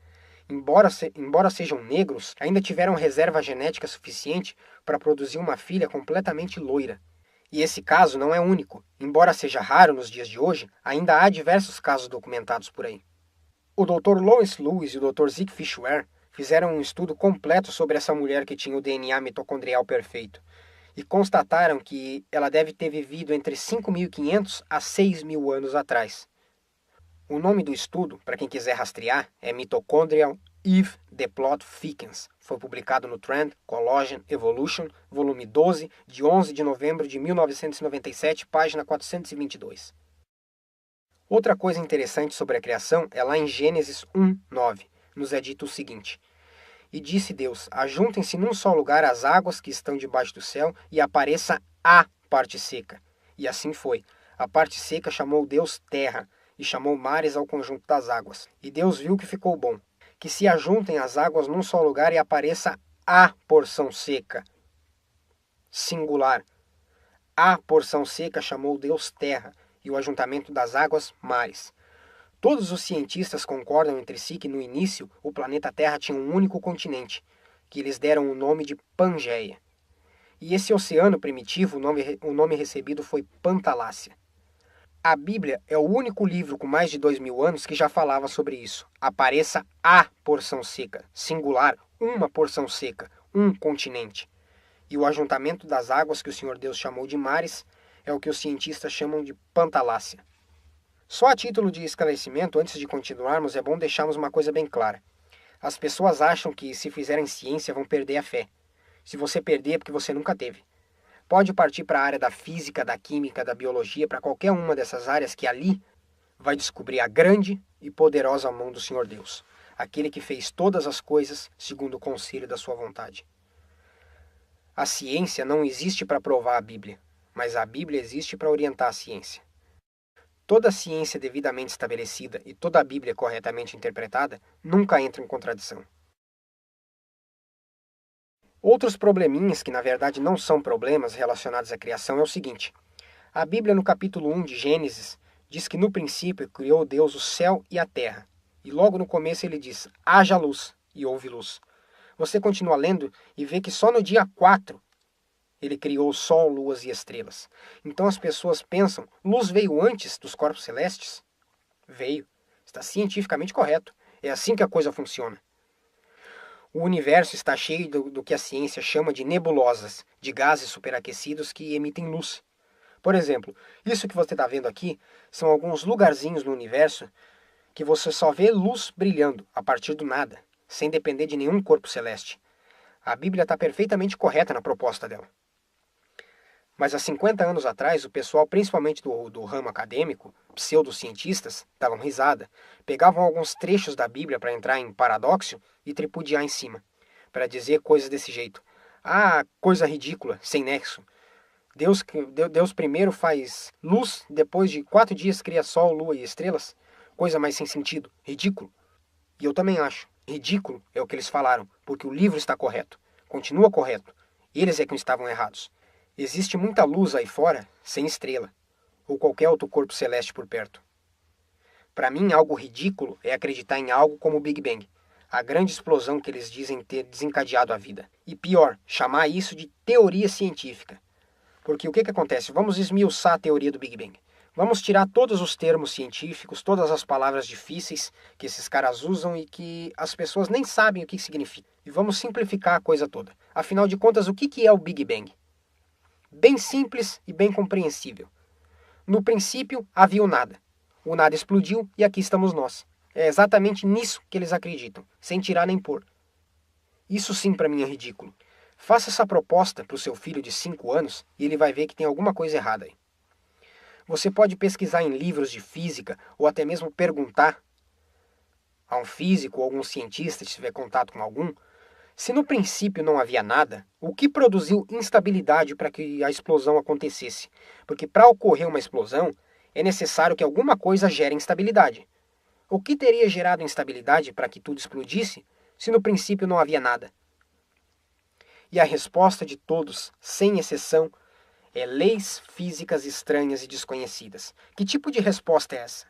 Embora sejam negros, ainda tiveram reserva genética suficiente para produzir uma filha completamente loira. E esse caso não é único. Embora seja raro nos dias de hoje, ainda há diversos casos documentados por aí. O Dr. Lawrence Lewis e o Dr. Zeke Fishware fizeram um estudo completo sobre essa mulher que tinha o DNA mitocondrial perfeito e constataram que ela deve ter vivido entre 5.500 a 6.000 anos atrás. O nome do estudo, para quem quiser rastrear, é Mitochondrial If the Plot Thickens. Foi publicado no Trend Collagen Evolution, volume 12, de 11 de novembro de 1997, página 422. Outra coisa interessante sobre a criação é lá em Gênesis 1:9. Nos é dito o seguinte: E disse Deus, ajuntem-se num só lugar as águas que estão debaixo do céu, e apareça a parte seca. E assim foi. A parte seca chamou Deus terra, e chamou mares ao conjunto das águas. E Deus viu que ficou bom. Que se ajuntem as águas num só lugar e apareça a porção seca. Singular. A porção seca chamou Deus terra, e o ajuntamento das águas mares. Todos os cientistas concordam entre si que no início o planeta Terra tinha um único continente, que eles deram o nome de Pangeia. E esse oceano primitivo, o nome recebido foi Pantalácia. A Bíblia é o único livro com mais de 2.000 anos que já falava sobre isso. Apareça a porção seca, singular, uma porção seca, um continente. E o ajuntamento das águas que o Senhor Deus chamou de mares é o que os cientistas chamam de Pantalácia. Só a título de esclarecimento, antes de continuarmos, é bom deixarmos uma coisa bem clara. As pessoas acham que se fizerem ciência vão perder a fé. Se você perder é porque você nunca teve. Pode partir para a área da física, da química, da biologia, para qualquer uma dessas áreas que ali vai descobrir a grande e poderosa mão do Senhor Deus. aquele que fez todas as coisas segundo o conselho da sua vontade. A ciência não existe para provar a Bíblia, mas a Bíblia existe para orientar a ciência. Toda ciência devidamente estabelecida e toda a Bíblia corretamente interpretada nunca entra em contradição. Outros probleminhas que na verdade não são problemas relacionados à criação é o seguinte. A Bíblia no capítulo 1 de Gênesis diz que no princípio criou Deus o céu e a terra. E logo no começo ele diz, haja luz, e houve luz. Você continua lendo e vê que só no dia 4 ele criou o sol, luas e estrelas. Então as pessoas pensam, luz veio antes dos corpos celestes? Veio. Está cientificamente correto. É assim que a coisa funciona. O universo está cheio do que a ciência chama de nebulosas, de gases superaquecidos que emitem luz. Por exemplo, isso que você está vendo aqui são alguns lugarzinhos no universo que você só vê luz brilhando a partir do nada, sem depender de nenhum corpo celeste. A Bíblia está perfeitamente correta na proposta dela. Mas há 50 anos atrás, o pessoal, principalmente do ramo acadêmico, pseudocientistas, davam risada, pegavam alguns trechos da Bíblia para entrar em paradoxo e tripudiar em cima, para dizer coisas desse jeito. Ah, coisa ridícula, sem nexo. Deus primeiro faz luz, depois de 4 dias cria sol, lua e estrelas? Coisa mais sem sentido, ridículo. E eu também acho, ridículo é o que eles falaram, porque o livro está correto, continua correto. Eles é que estavam errados. Existe muita luz aí fora, sem estrela, ou qualquer outro corpo celeste por perto. Para mim, algo ridículo é acreditar em algo como o Big Bang, a grande explosão que eles dizem ter desencadeado a vida. E pior, chamar isso de teoria científica. Porque o que acontece? Vamos esmiuçar a teoria do Big Bang. Vamos tirar todos os termos científicos, todas as palavras difíceis que esses caras usam e que as pessoas nem sabem o que significa. E vamos simplificar a coisa toda. Afinal de contas, o que é o Big Bang? Bem simples e bem compreensível. No princípio, havia o nada. O nada explodiu e aqui estamos nós. É exatamente nisso que eles acreditam, sem tirar nem pôr. Isso sim para mim é ridículo. Faça essa proposta para o seu filho de 5 anos e ele vai ver que tem alguma coisa errada aí. Você pode pesquisar em livros de física ou até mesmo perguntar a um físico ou algum cientista, se tiver contato com algum, se no princípio não havia nada, o que produziu instabilidade para que a explosão acontecesse? Porque para ocorrer uma explosão, é necessário que alguma coisa gere instabilidade. O que teria gerado instabilidade para que tudo explodisse, se no princípio não havia nada? E a resposta de todos, sem exceção, é leis físicas estranhas e desconhecidas. Que tipo de resposta é essa?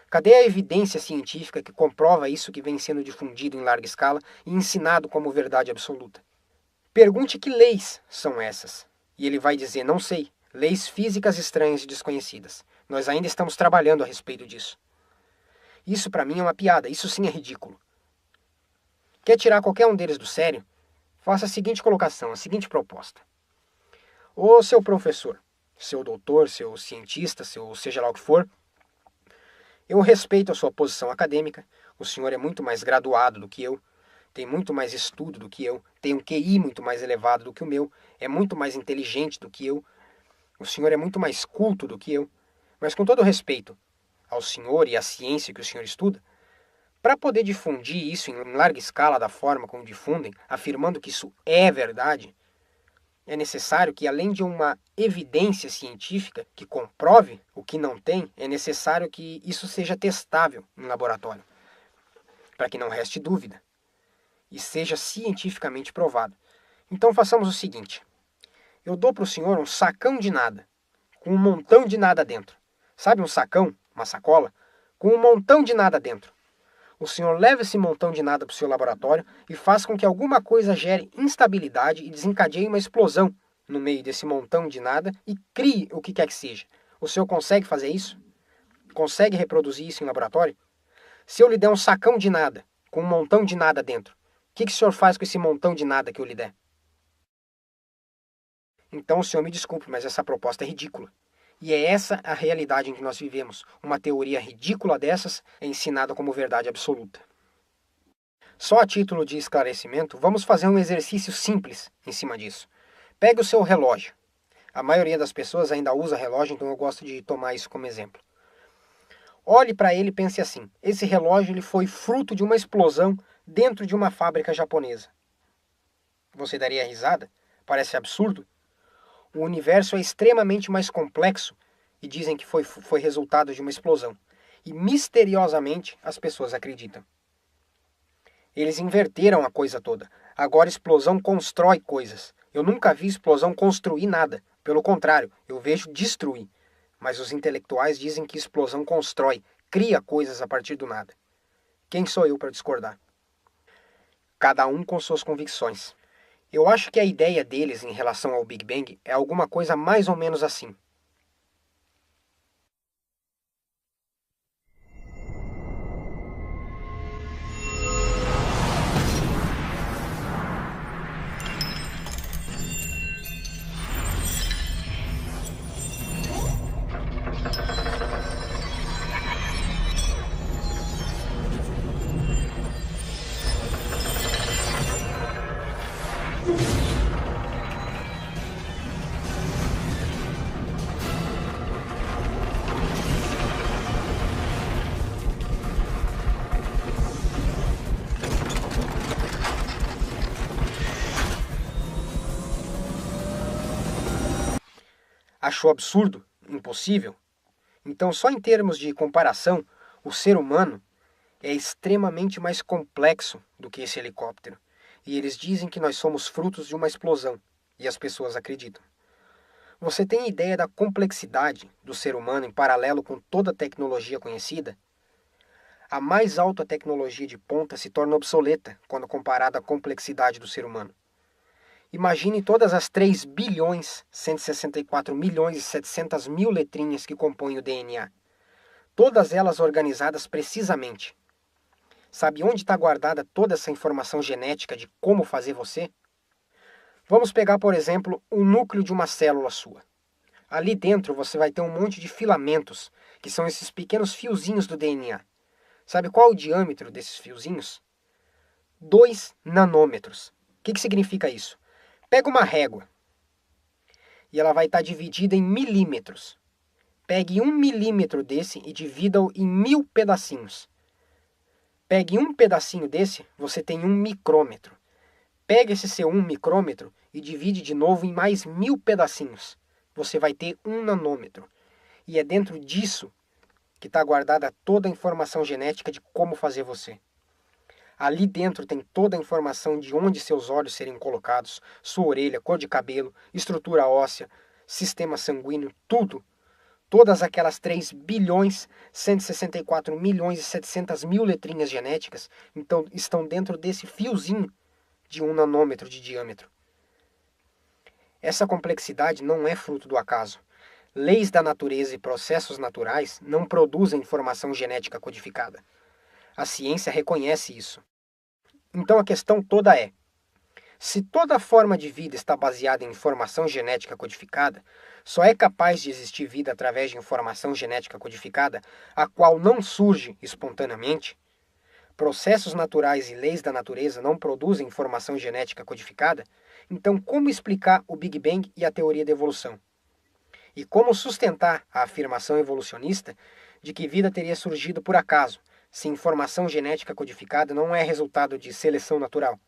Cadê a evidência científica que comprova isso que vem sendo difundido em larga escala e ensinado como verdade absoluta? Pergunte que leis são essas. E ele vai dizer, não sei, leis físicas estranhas e desconhecidas. Nós ainda estamos trabalhando a respeito disso. Isso para mim é uma piada, isso sim é ridículo. Quer tirar qualquer um deles do sério? Faça a seguinte colocação, a seguinte proposta. Ô seu professor, seu doutor, seu cientista, seu seja lá o que for, eu respeito a sua posição acadêmica, o senhor é muito mais graduado do que eu, tem muito mais estudo do que eu, tem um QI muito mais elevado do que o meu, é muito mais inteligente do que eu, o senhor é muito mais culto do que eu, mas com todo respeito ao senhor e à ciência que o senhor estuda, para poder difundir isso em larga escala da forma como difundem, afirmando que isso é verdade, é necessário que, além de uma evidência científica que comprove o que não tem, é necessário que isso seja testável em laboratório, para que não reste dúvida e seja cientificamente provado. Então façamos o seguinte, eu dou para o senhor um sacão de nada, com um montão de nada dentro. Sabe um sacão, uma sacola, com um montão de nada dentro. O senhor leva esse montão de nada para o seu laboratório e faz com que alguma coisa gere instabilidade e desencadeie uma explosão no meio desse montão de nada e crie o que quer que seja. O senhor consegue fazer isso? Consegue reproduzir isso em laboratório? Se eu lhe der um sacão de nada, com um montão de nada dentro, o que o senhor faz com esse montão de nada que eu lhe der? Então o senhor me desculpe, mas essa proposta é ridícula. E é essa a realidade em que nós vivemos. Uma teoria ridícula dessas é ensinada como verdade absoluta. Só a título de esclarecimento, vamos fazer um exercício simples em cima disso. Pegue o seu relógio. A maioria das pessoas ainda usa relógio, então eu gosto de tomar isso como exemplo. Olhe para ele e pense assim: esse relógio ele foi fruto de uma explosão dentro de uma fábrica japonesa. Você daria risada? Parece absurdo? O universo é extremamente mais complexo e dizem que foi resultado de uma explosão. E misteriosamente as pessoas acreditam. Eles inverteram a coisa toda. Agora explosão constrói coisas. Eu nunca vi explosão construir nada. Pelo contrário, eu vejo destruir. Mas os intelectuais dizem que explosão constrói, cria coisas a partir do nada. Quem sou eu para discordar? Cada um com suas convicções. Eu acho que a ideia deles em relação ao Big Bang é alguma coisa mais ou menos assim. Achou absurdo? Impossível? Então, só em termos de comparação, o ser humano é extremamente mais complexo do que esse helicóptero. E eles dizem que nós somos frutos de uma explosão, e as pessoas acreditam. Você tem ideia da complexidade do ser humano em paralelo com toda a tecnologia conhecida? A mais alta tecnologia de ponta se torna obsoleta quando comparada à complexidade do ser humano. Imagine todas as 3 bilhões 164 milhões e 700 mil letrinhas que compõem o DNA. Todas elas organizadas precisamente. Sabe onde está guardada toda essa informação genética de como fazer você? Vamos pegar, por exemplo, o núcleo de uma célula sua. Ali dentro você vai ter um monte de filamentos, que são esses pequenos fiozinhos do DNA. Sabe qual é o diâmetro desses fiozinhos? 2 nanômetros. O que significa isso? Pega uma régua e ela vai estar dividida em milímetros. Pegue 1 milímetro desse e divida-o em 1000 pedacinhos. Pegue um pedacinho desse, você tem 1 micrômetro. Pegue esse seu 1 micrômetro e divide de novo em mais 1000 pedacinhos. Você vai ter 1 nanômetro. E é dentro disso que está guardada toda a informação genética de como fazer você. Ali dentro tem toda a informação de onde seus olhos serem colocados, sua orelha, cor de cabelo, estrutura óssea, sistema sanguíneo, tudo. Todas aquelas 3 bilhões 164 milhões e 700 mil letrinhas genéticas então, estão dentro desse fiozinho de 1 nanômetro de diâmetro. Essa complexidade não é fruto do acaso. Leis da natureza e processos naturais não produzem informação genética codificada. A ciência reconhece isso. Então a questão toda é: se toda forma de vida está baseada em informação genética codificada, só é capaz de existir vida através de informação genética codificada, a qual não surge espontaneamente? Processos naturais e leis da natureza não produzem informação genética codificada? Então, como explicar o Big Bang e a teoria da evolução? E como sustentar a afirmação evolucionista de que vida teria surgido por acaso, se informação genética codificada não é resultado de seleção natural?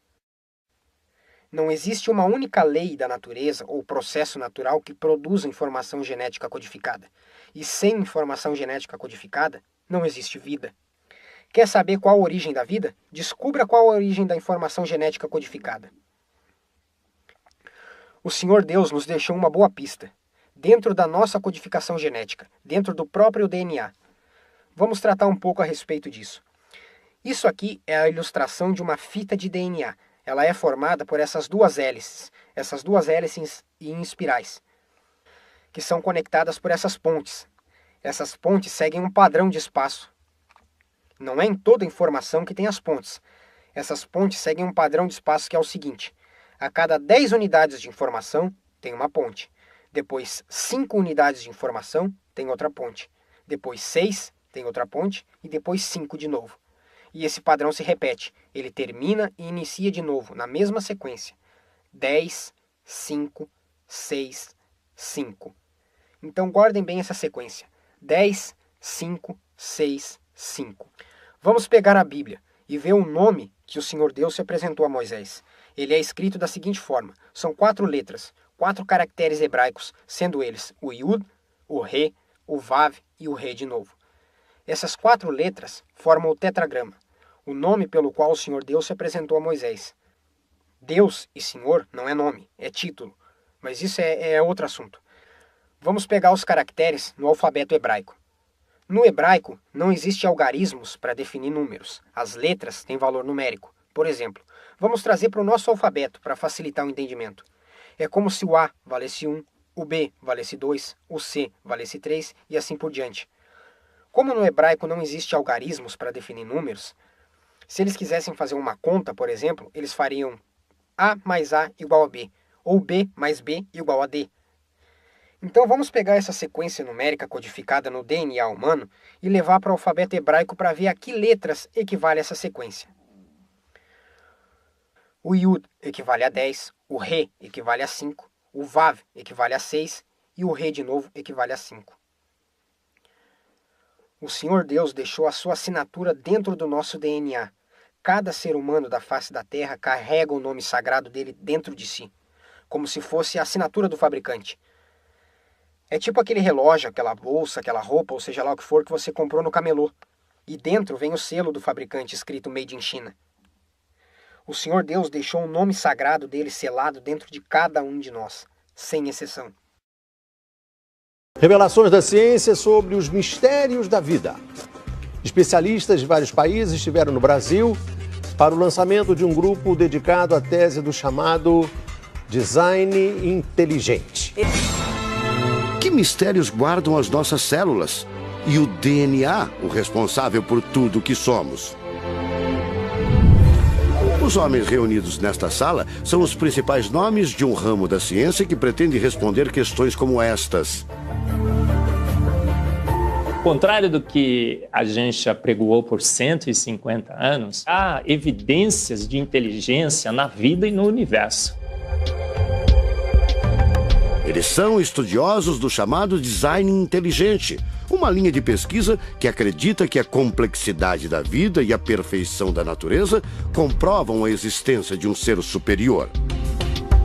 Não existe uma única lei da natureza ou processo natural que produza informação genética codificada. E sem informação genética codificada, não existe vida. Quer saber qual a origem da vida? Descubra qual a origem da informação genética codificada. O Senhor Deus nos deixou uma boa pista. Dentro da nossa codificação genética, dentro do próprio DNA. Vamos tratar um pouco a respeito disso. Isso aqui é a ilustração de uma fita de DNA. Ela é formada por essas duas hélices em espirais, que são conectadas por essas pontes. Essas pontes seguem um padrão de espaço. Não é em toda informação que tem as pontes. Essas pontes seguem um padrão de espaço que é o seguinte: a cada 10 unidades de informação, tem uma ponte. Depois, 5 unidades de informação, tem outra ponte. Depois, 6, tem outra ponte. E depois, 5 de novo. E esse padrão se repete. Ele termina e inicia de novo, na mesma sequência. 10, 5, 6, 5. Então, guardem bem essa sequência. 10, 5, 6, 5. Vamos pegar a Bíblia e ver o nome que o Senhor Deus se apresentou a Moisés. Ele é escrito da seguinte forma: são 4 letras, 4 caracteres hebraicos, sendo eles o Yud, o Re, o Vav e o Re de novo. Essas 4 letras formam o tetragrama, o nome pelo qual o Senhor Deus se apresentou a Moisés. Deus e Senhor não é nome, é título, mas isso é outro assunto. Vamos pegar os caracteres no alfabeto hebraico. No hebraico, não existe algarismos para definir números. As letras têm valor numérico. Por exemplo, vamos trazer para o nosso alfabeto para facilitar o entendimento. É como se o A valesse 1, o B valesse 2, o C valesse 3 e assim por diante. Como no hebraico não existe algarismos para definir números, se eles quisessem fazer uma conta, por exemplo, eles fariam A mais A igual a B, ou B mais B igual a D. Então vamos pegar essa sequência numérica codificada no DNA humano e levar para o alfabeto hebraico para ver a que letras equivale essa sequência. O Yud equivale a 10, o Re equivale a 5, o Vav equivale a 6 e o Re de novo equivale a 5. O Senhor Deus deixou a sua assinatura dentro do nosso DNA. Cada ser humano da face da Terra carrega o nome sagrado dele dentro de si, como se fosse a assinatura do fabricante. É tipo aquele relógio, aquela bolsa, aquela roupa, ou seja lá o que for que você comprou no camelô. E dentro vem o selo do fabricante escrito Made in China. O Senhor Deus deixou o nome sagrado dele selado dentro de cada um de nós, sem exceção. Revelações da ciência sobre os mistérios da vida. Especialistas de vários países estiveram no Brasil para o lançamento de um grupo dedicado à tese do chamado Design Inteligente. Que mistérios guardam as nossas células? E o DNA, o responsável por tudo que somos? Os homens reunidos nesta sala são os principais nomes de um ramo da ciência que pretende responder questões como estas. Ao contrário do que a gente apregoou por 150 anos, há evidências de inteligência na vida e no universo. Eles são estudiosos do chamado design inteligente, uma linha de pesquisa que acredita que a complexidade da vida e a perfeição da natureza comprovam a existência de um ser superior.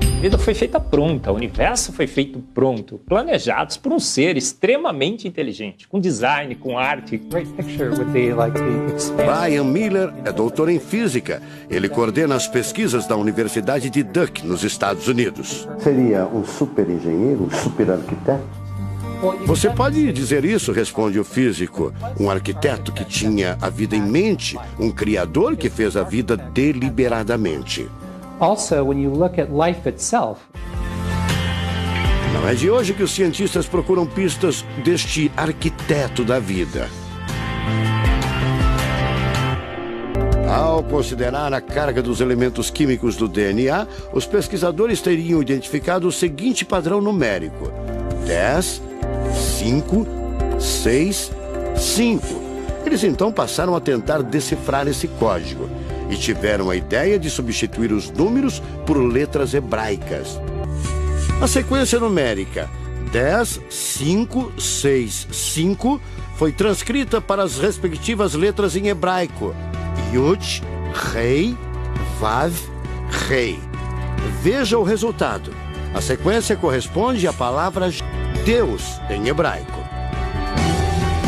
A vida foi feita pronta, o universo foi feito pronto, planejados por um ser extremamente inteligente, com design, com arte. Brian Miller é doutor em física. Ele coordena as pesquisas da Universidade de Duke, nos Estados Unidos. Seria um super engenheiro, um super arquiteto? Você pode dizer isso, responde o físico. Um arquiteto que tinha a vida em mente, um criador que fez a vida deliberadamente. Also, when you look at life itself, não é de hoje que os cientistas procuram pistas deste arquiteto da vida. Ao considerar a carga dos elementos químicos do DNA, os pesquisadores teriam identificado o seguinte padrão numérico: 10, 5, 6, 5. Eles então passaram a tentar decifrar esse código e tiveram a ideia de substituir os números por letras hebraicas. A sequência numérica 10, 5, 6, 5 foi transcrita para as respectivas letras em hebraico: Yud, Rei, Vav, Rei. Veja o resultado. A sequência corresponde à palavra Deus em hebraico.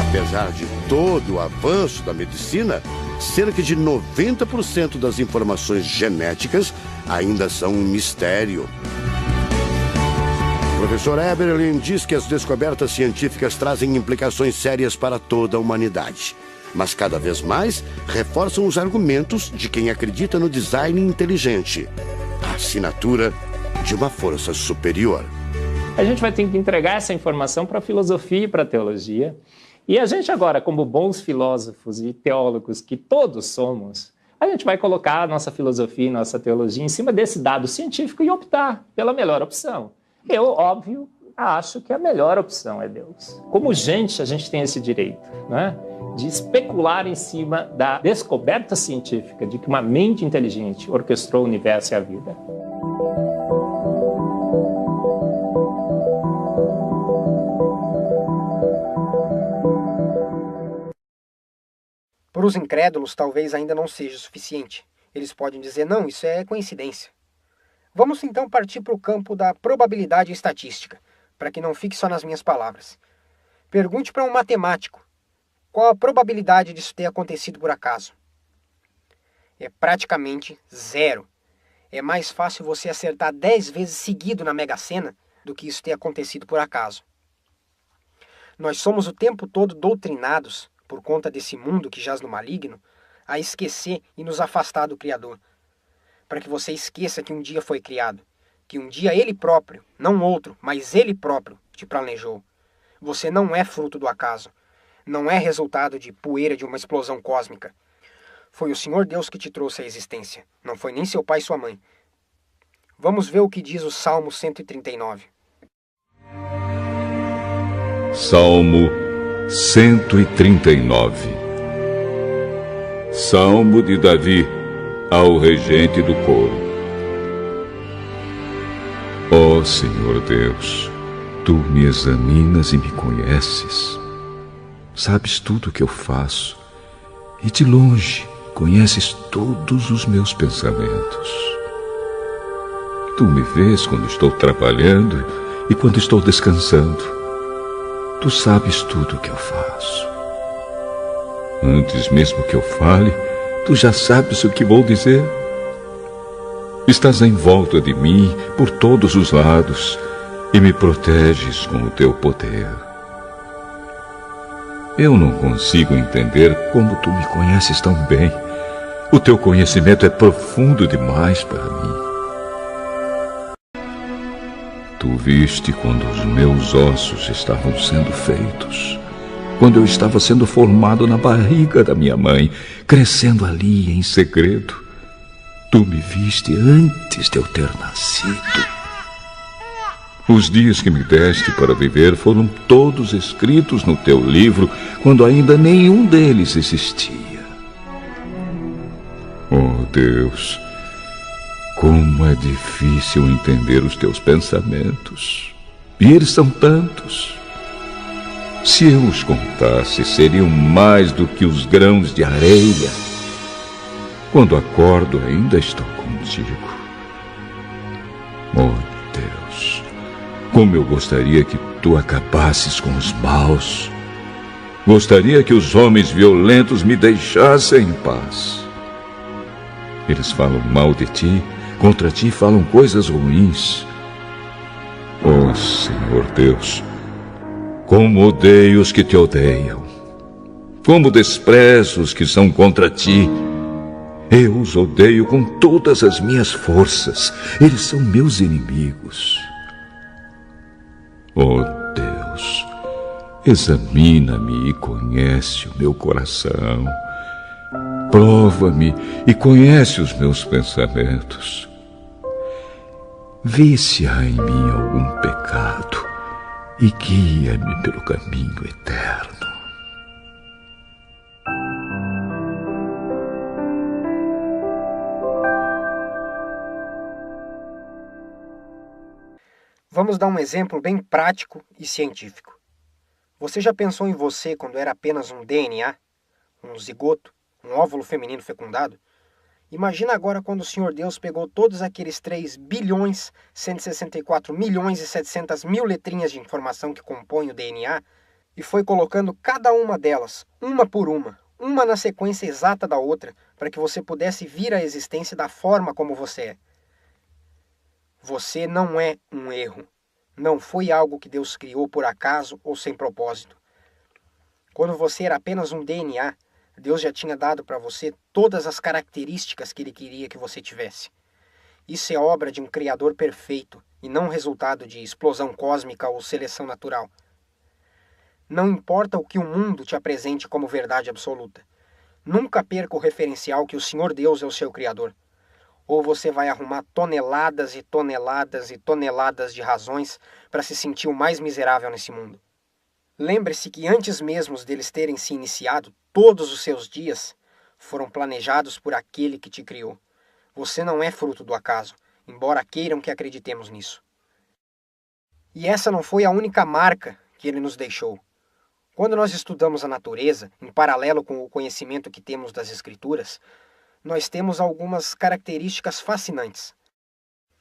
Apesar de todo o avanço da medicina, cerca de 90% das informações genéticas ainda são um mistério. O professor Eberlin diz que as descobertas científicas trazem implicações sérias para toda a humanidade, mas cada vez mais reforçam os argumentos de quem acredita no design inteligente, a assinatura de uma força superior. A gente vai ter que entregar essa informação para a filosofia e para a teologia. E a gente agora, como bons filósofos e teólogos que todos somos, a gente vai colocar a nossa filosofia e nossa teologia em cima desse dado científico e optar pela melhor opção. Eu, óbvio, acho que a melhor opção é Deus. Como gente, a gente tem esse direito, né, de especular em cima da descoberta científica de que uma mente inteligente orquestrou o universo e a vida. Para os incrédulos, talvez ainda não seja o suficiente. Eles podem dizer, não, isso é coincidência. Vamos então partir para o campo da probabilidade estatística, para que não fique só nas minhas palavras. Pergunte para um matemático, qual a probabilidade disso ter acontecido por acaso? É praticamente zero. É mais fácil você acertar 10 vezes seguido na Mega Sena do que isso ter acontecido por acaso. Nós somos o tempo todo doutrinados, por conta desse mundo que jaz no maligno, a esquecer e nos afastar do Criador. Para que você esqueça que um dia foi criado, que um dia Ele próprio, não outro, mas Ele próprio te planejou. Você não é fruto do acaso, não é resultado de poeira de uma explosão cósmica. Foi o Senhor Deus que te trouxe à existência, não foi nem seu pai e sua mãe. Vamos ver o que diz o Salmo 139. Salmo 139. Salmo de Davi ao regente do coro. Ó Senhor Deus, Tu me examinas e me conheces. Sabes tudo o que eu faço e de longe conheces todos os meus pensamentos. Tu me vês quando estou trabalhando e quando estou descansando. Tu sabes tudo o que eu faço. Antes mesmo que eu fale, Tu já sabes o que vou dizer. Estás em volta de mim por todos os lados e me proteges com o Teu poder. Eu não consigo entender como Tu me conheces tão bem. O Teu conhecimento é profundo demais para mim. Tu viste quando os meus ossos estavam sendo feitos, quando eu estava sendo formado na barriga da minha mãe, crescendo ali em segredo. Tu me viste antes de eu ter nascido. Os dias que me deste para viver foram todos escritos no Teu livro, quando ainda nenhum deles existia. Oh Deus, como é difícil entender os Teus pensamentos. E eles são tantos. Se eu os contasse, seriam mais do que os grãos de areia. Quando acordo, ainda estou contigo. Oh Deus, como eu gostaria que Tu acabasses com os maus. Gostaria que os homens violentos me deixassem em paz. Eles falam mal de Ti, contra Ti falam coisas ruins. Oh Senhor Deus, como odeio os que Te odeiam, como desprezo os que são contra Ti. Eu os odeio com todas as minhas forças, eles são meus inimigos. Oh Deus, examina-me e conhece o meu coração. Prova-me e conhece os meus pensamentos. Vê se há em mim algum pecado e guia-me pelo caminho eterno. Vamos dar um exemplo bem prático e científico. Você já pensou em você quando era apenas um DNA, um zigoto, um óvulo feminino fecundado? Imagina agora quando o Senhor Deus pegou todos aqueles 3 bilhões, 164 milhões e 700 mil letrinhas de informação que compõem o DNA e foi colocando cada uma delas, uma por uma na sequência exata da outra, para que você pudesse vir à existência da forma como você é. Você não é um erro. Não foi algo que Deus criou por acaso ou sem propósito. Quando você era apenas um DNA, Deus já tinha dado para você todas as características que Ele queria que você tivesse. Isso é obra de um Criador perfeito e não resultado de explosão cósmica ou seleção natural. Não importa o que o mundo te apresente como verdade absoluta. Nunca perca o referencial que o Senhor Deus é o seu Criador. Ou você vai arrumar toneladas e toneladas e toneladas de razões para se sentir o mais miserável nesse mundo. Lembre-se que antes mesmo deles terem se iniciado, todos os seus dias foram planejados por aquele que te criou. Você não é fruto do acaso, embora queiram que acreditemos nisso. E essa não foi a única marca que ele nos deixou. Quando nós estudamos a natureza, em paralelo com o conhecimento que temos das Escrituras, nós temos algumas características fascinantes.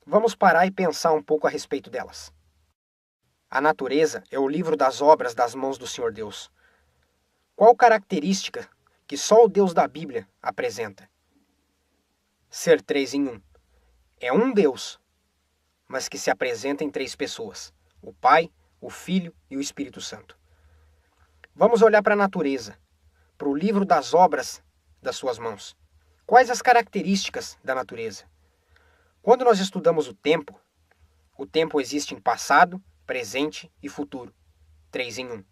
Vamos parar e pensar um pouco a respeito delas. A natureza é o livro das obras das mãos do Senhor Deus. Qual característica que só o Deus da Bíblia apresenta? Ser 3 em 1. É um Deus, mas que se apresenta em 3 pessoas: o Pai, o Filho e o Espírito Santo. Vamos olhar para a natureza, para o livro das obras das suas mãos. Quais as características da natureza? Quando nós estudamos o tempo existe em passado, presente e futuro, 3 em 1.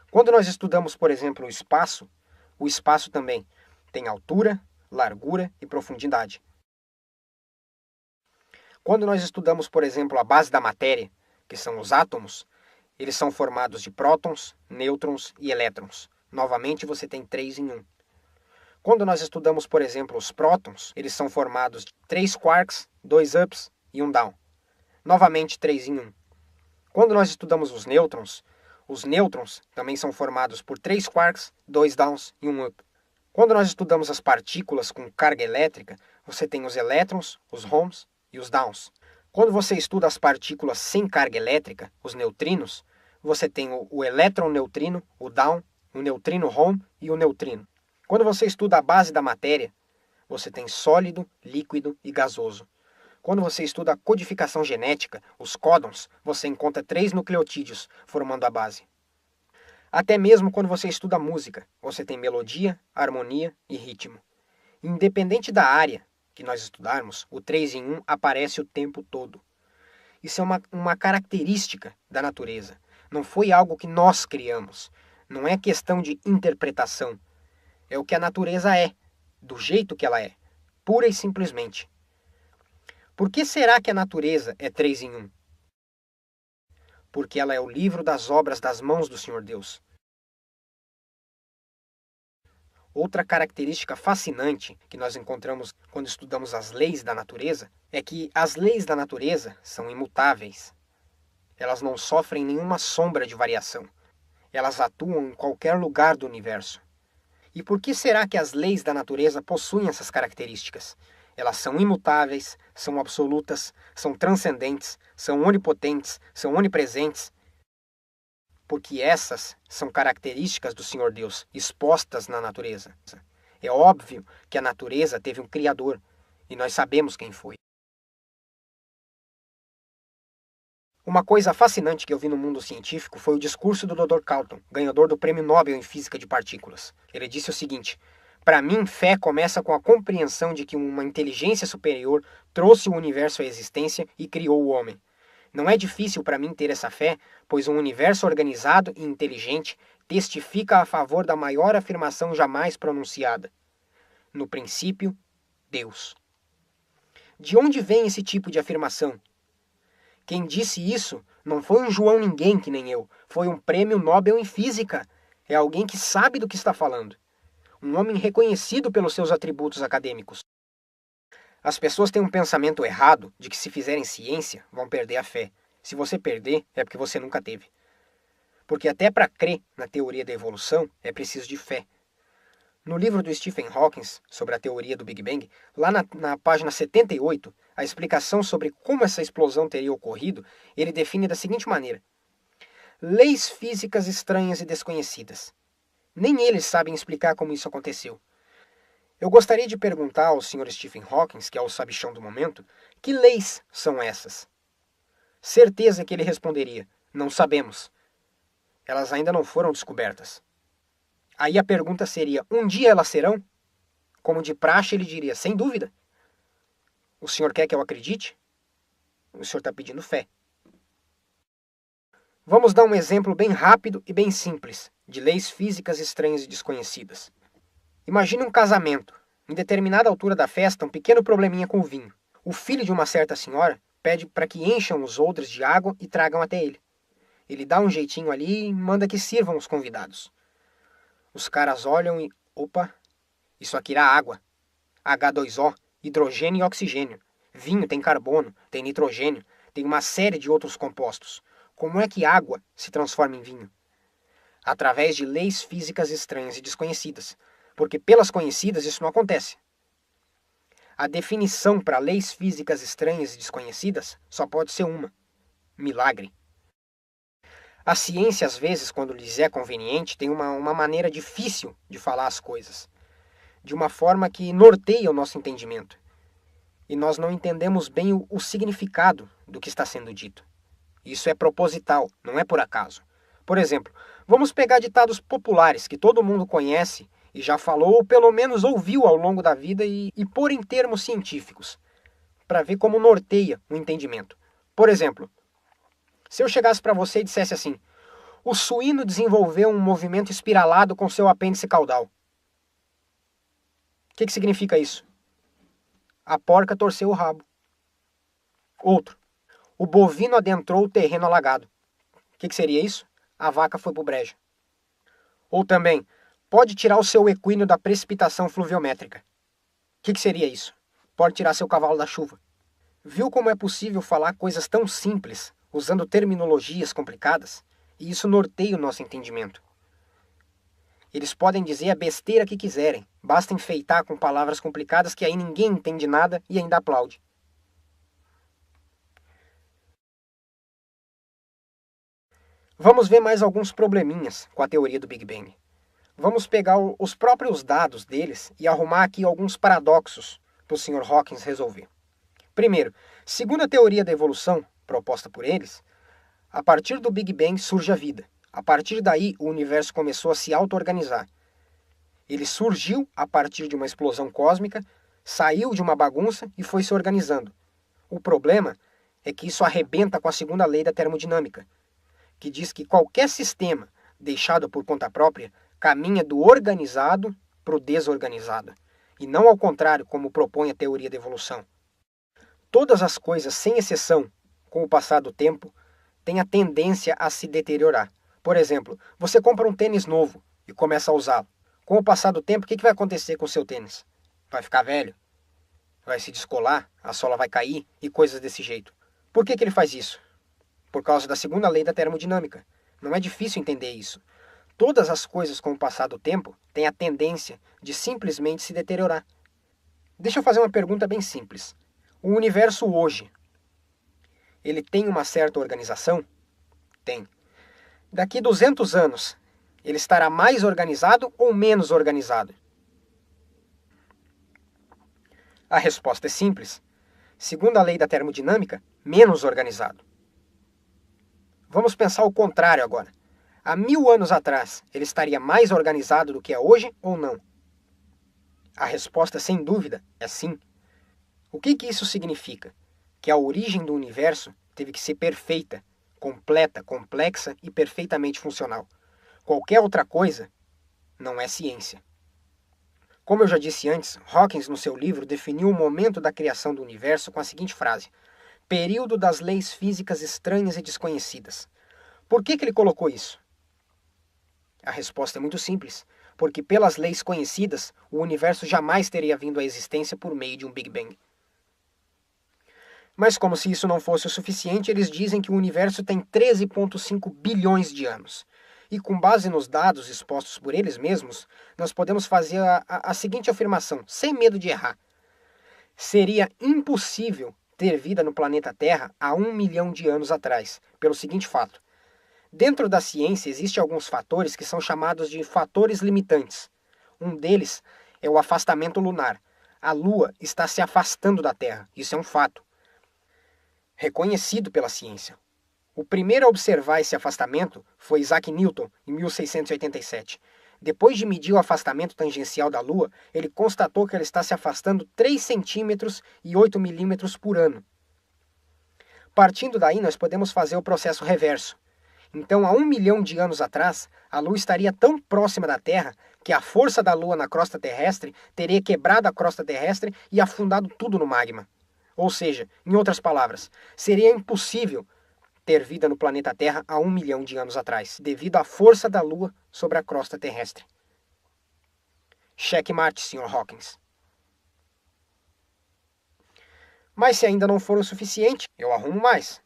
Quando nós estudamos, por exemplo, o espaço também tem altura, largura e profundidade. Quando nós estudamos, por exemplo, a base da matéria, que são os átomos, eles são formados de prótons, nêutrons e elétrons. Novamente, você tem 3 em 1. Quando nós estudamos, por exemplo, os prótons, eles são formados de 3 quarks, 2 ups e 1 down. Novamente, 3 em 1. Quando nós estudamos os nêutrons também são formados por 3 quarks, 2 downs e 1 up. Quando nós estudamos as partículas com carga elétrica, você tem os elétrons, os homes e os downs. Quando você estuda as partículas sem carga elétrica, os neutrinos, você tem o elétron-neutrino, o down, o neutrino-home e o neutrino. Quando você estuda a base da matéria, você tem sólido, líquido e gasoso. Quando você estuda a codificação genética, os códons, você encontra 3 nucleotídeos formando a base. Até mesmo quando você estuda música, você tem melodia, harmonia e ritmo. Independente da área que nós estudarmos, o 3 em 1 aparece o tempo todo. Isso é uma característica da natureza. Não foi algo que nós criamos. Não é questão de interpretação. É o que a natureza é, do jeito que ela é, pura e simplesmente. Por que será que a natureza é 3 em 1? Porque ela é o livro das obras das mãos do Senhor Deus. Outra característica fascinante que nós encontramos quando estudamos as leis da natureza é que as leis da natureza são imutáveis. Elas não sofrem nenhuma sombra de variação. Elas atuam em qualquer lugar do universo. E por que será que as leis da natureza possuem essas características? Elas são imutáveis, são absolutas, são transcendentes, são onipotentes, são onipresentes. Porque essas são características do Senhor Deus, expostas na natureza. É óbvio que a natureza teve um Criador, e nós sabemos quem foi. Uma coisa fascinante que eu vi no mundo científico foi o discurso do Dr. Carlton, ganhador do Prêmio Nobel em Física de Partículas. Ele disse o seguinte: para mim, fé começa com a compreensão de que uma inteligência superior trouxe o universo à existência e criou o homem. Não é difícil para mim ter essa fé, pois um universo organizado e inteligente testifica a favor da maior afirmação jamais pronunciada. No princípio, Deus. De onde vem esse tipo de afirmação? Quem disse isso não foi um João Ninguém que nem eu, foi um Prêmio Nobel em Física. É alguém que sabe do que está falando. Um homem reconhecido pelos seus atributos acadêmicos. As pessoas têm um pensamento errado de que se fizerem ciência, vão perder a fé. Se você perder, é porque você nunca teve. Porque até para crer na teoria da evolução, é preciso de fé. No livro do Stephen Hawking, sobre a teoria do Big Bang, lá na página 78, a explicação sobre como essa explosão teria ocorrido, ele define da seguinte maneira: leis físicas estranhas e desconhecidas. Nem eles sabem explicar como isso aconteceu. Eu gostaria de perguntar ao Sr. Stephen Hawking, que é o sabichão do momento, que leis são essas? Certeza que ele responderia: não sabemos. Elas ainda não foram descobertas. Aí a pergunta seria: um dia elas serão? Como de praxe, ele diria: sem dúvida. O senhor quer que eu acredite? O senhor está pedindo fé. Vamos dar um exemplo bem rápido e bem simples de leis físicas estranhas e desconhecidas. Imagine um casamento. Em determinada altura da festa, um pequeno probleminha com o vinho. O filho de uma certa senhora pede para que encham os odres de água e tragam até ele. Ele dá um jeitinho ali e manda que sirvam os convidados. Os caras olham e... opa, isso aqui era água. H2O, hidrogênio e oxigênio. Vinho tem carbono, tem nitrogênio, tem uma série de outros compostos. Como é que água se transforma em vinho? através de leis físicas estranhas e desconhecidas, porque pelas conhecidas isso não acontece. A definição para leis físicas estranhas e desconhecidas só pode ser uma: milagre. A ciência, às vezes, quando lhes é conveniente, tem uma maneira difícil de falar as coisas, de uma forma que norteia o nosso entendimento. E nós não entendemos bem o significado do que está sendo dito. Isso é proposital, não é por acaso. Por exemplo, vamos pegar ditados populares que todo mundo conhece e já falou ou pelo menos ouviu ao longo da vida e pôr em termos científicos, para ver como norteia o entendimento. Por exemplo, se eu chegasse para você e dissesse assim: o suíno desenvolveu um movimento espiralado com seu apêndice caudal. O que significa isso? A porca torceu o rabo. Outro: o bovino adentrou o terreno alagado. O que seria isso? A vaca foi pro brejo. Ou também: pode tirar o seu equino da precipitação fluviométrica. O que seria isso? Pode tirar seu cavalo da chuva. Viu como é possível falar coisas tão simples, usando terminologias complicadas? E isso norteia o nosso entendimento. Eles podem dizer a besteira que quiserem, basta enfeitar com palavras complicadas que aí ninguém entende nada e ainda aplaude. Vamos ver mais alguns probleminhas com a teoria do Big Bang. Vamos pegar os próprios dados deles e arrumar aqui alguns paradoxos para o Sr. Hawkins resolver. Primeiro, segundo a teoria da evolução proposta por eles, a partir do Big Bang surge a vida. A partir daí, o universo começou a se auto-organizar. Ele surgiu a partir de uma explosão cósmica, saiu de uma bagunça e foi se organizando. O problema é que isso arrebenta com a segunda lei da termodinâmica, que diz que qualquer sistema deixado por conta própria caminha do organizado para o desorganizado, e não ao contrário, como propõe a teoria da evolução. Todas as coisas, sem exceção, com o passar do tempo, têm a tendência a se deteriorar. Por exemplo, você compra um tênis novo e começa a usá-lo. Com o passar do tempo, o que vai acontecer com o seu tênis? Vai ficar velho? Vai se descolar? A sola vai cair? E coisas desse jeito. Por que ele faz isso? Por causa da segunda lei da termodinâmica. Não é difícil entender isso. Todas as coisas com o passar do tempo têm a tendência de simplesmente se deteriorar. Deixa eu fazer uma pergunta bem simples. O universo hoje, ele tem uma certa organização? Tem. Daqui 200 anos, ele estará mais organizado ou menos organizado? A resposta é simples. Segundo a lei da termodinâmica, menos organizado. Vamos pensar o contrário agora. Há 1000 anos atrás, ele estaria mais organizado do que é hoje ou não? A resposta, sem dúvida, é sim. O que isso significa? Que a origem do universo teve que ser perfeita, completa, complexa e perfeitamente funcional. Qualquer outra coisa não é ciência. Como eu já disse antes, Hawkins, no seu livro, definiu o momento da criação do universo com a seguinte frase: período das leis físicas estranhas e desconhecidas. Por que ele colocou isso? A resposta é muito simples, porque pelas leis conhecidas, o universo jamais teria vindo à existência por meio de um Big Bang. Mas como se isso não fosse o suficiente, eles dizem que o universo tem 13,5 bilhões de anos. E com base nos dados expostos por eles mesmos, nós podemos fazer a seguinte afirmação, sem medo de errar. Seria impossível ter vida no planeta Terra há 1 milhão de anos atrás, pelo seguinte fato. Dentro da ciência existem alguns fatores que são chamados de fatores limitantes. Um deles é o afastamento lunar. A Lua está se afastando da Terra, isso é um fato reconhecido pela ciência. O primeiro a observar esse afastamento foi Isaac Newton, em 1687. Depois de medir o afastamento tangencial da Lua, ele constatou que ela está se afastando 3 centímetros e 8 milímetros por ano. Partindo daí, nós podemos fazer o processo reverso. Então, há 1 milhão de anos atrás, a Lua estaria tão próxima da Terra que a força da Lua na crosta terrestre teria quebrado a crosta terrestre e afundado tudo no magma. Ou seja, em outras palavras, seria impossível ter vida no planeta Terra há 1 milhão de anos atrás, devido à força da Lua sobre a crosta terrestre. Checkmate, Sr. Hawkins. Mas se ainda não for o suficiente, eu arrumo mais.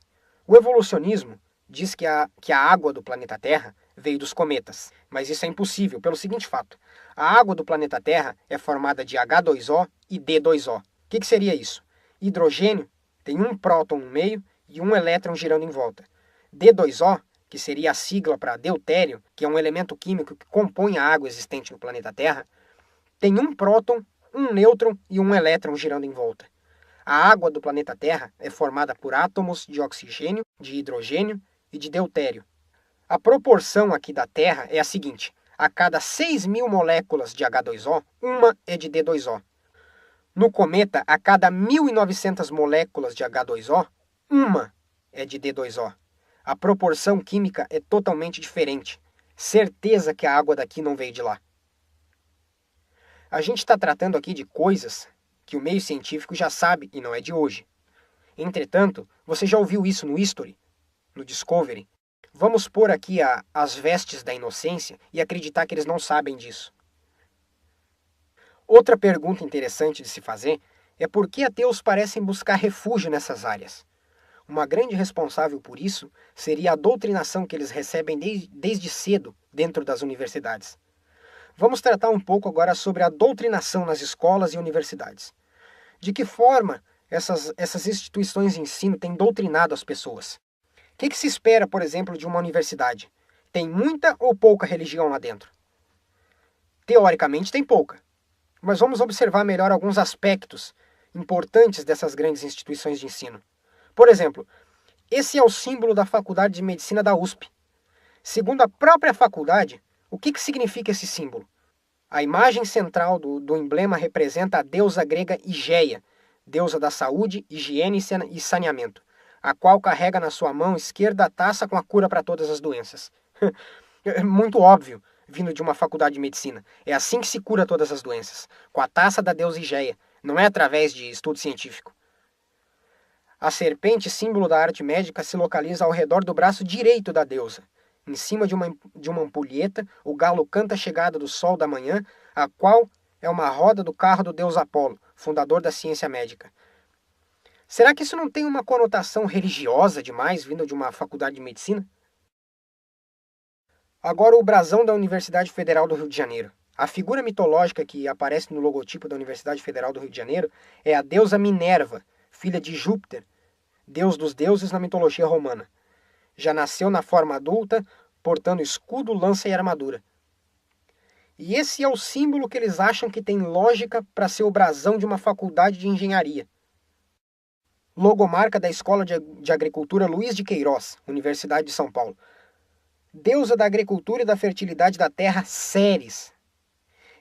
O evolucionismo diz que a água do planeta Terra veio dos cometas. Mas isso é impossível pelo seguinte fato. A água do planeta Terra é formada de H2O e D2O. O que seria isso? Hidrogênio tem um próton no meio e um elétron girando em volta. D2O, que seria a sigla para deutério, que é um elemento químico que compõe a água existente no planeta Terra, tem um próton, um nêutron e um elétron girando em volta. A água do planeta Terra é formada por átomos de oxigênio, de hidrogênio e de deutério. A proporção aqui da Terra é a seguinte: a cada 6.000 moléculas de H2O, uma é de D2O. No cometa, a cada 1.900 moléculas de H2O, uma é de D2O. A proporção química é totalmente diferente. Certeza que a água daqui não veio de lá. A gente está tratando aqui de coisas que o meio científico já sabe e não é de hoje. Entretanto, você já ouviu isso no History, no Discovery. Vamos pôr aqui as vestes da inocência e acreditar que eles não sabem disso. Outra pergunta interessante de se fazer é por que ateus parecem buscar refúgio nessas áreas. Uma grande responsável por isso seria a doutrinação que eles recebem desde cedo dentro das universidades. Vamos tratar um pouco agora sobre a doutrinação nas escolas e universidades. De que forma essas instituições de ensino têm doutrinado as pessoas? O que se espera, por exemplo, de uma universidade? Tem muita ou pouca religião lá dentro? Teoricamente tem pouca. Mas vamos observar melhor alguns aspectos importantes dessas grandes instituições de ensino. Por exemplo, esse é o símbolo da Faculdade de Medicina da USP. Segundo a própria faculdade, o que significa esse símbolo? A imagem central do emblema representa a deusa grega Higeia, deusa da saúde, higiene e saneamento, a qual carrega na sua mão esquerda a taça com a cura para todas as doenças. É muito óbvio, vindo de uma faculdade de medicina. É assim que se cura todas as doenças, com a taça da deusa Higeia, não é através de estudo científico. A serpente, símbolo da arte médica, se localiza ao redor do braço direito da deusa. Em cima de uma ampulheta, o galo canta a chegada do sol da manhã, a qual é uma roda do carro do deus Apolo, fundador da ciência médica. Será que isso não tem uma conotação religiosa demais, vindo de uma faculdade de medicina? Agora o brasão da Universidade Federal do Rio de Janeiro. A figura mitológica que aparece no logotipo da Universidade Federal do Rio de Janeiro é a deusa Minerva, filha de Júpiter, deus dos deuses na mitologia romana. Já nasceu na forma adulta, portando escudo, lança e armadura. E esse é o símbolo que eles acham que tem lógica para ser o brasão de uma faculdade de engenharia. Logomarca da Escola de Agricultura Luiz de Queiroz, Universidade de São Paulo. Deusa da agricultura e da fertilidade da terra, Ceres.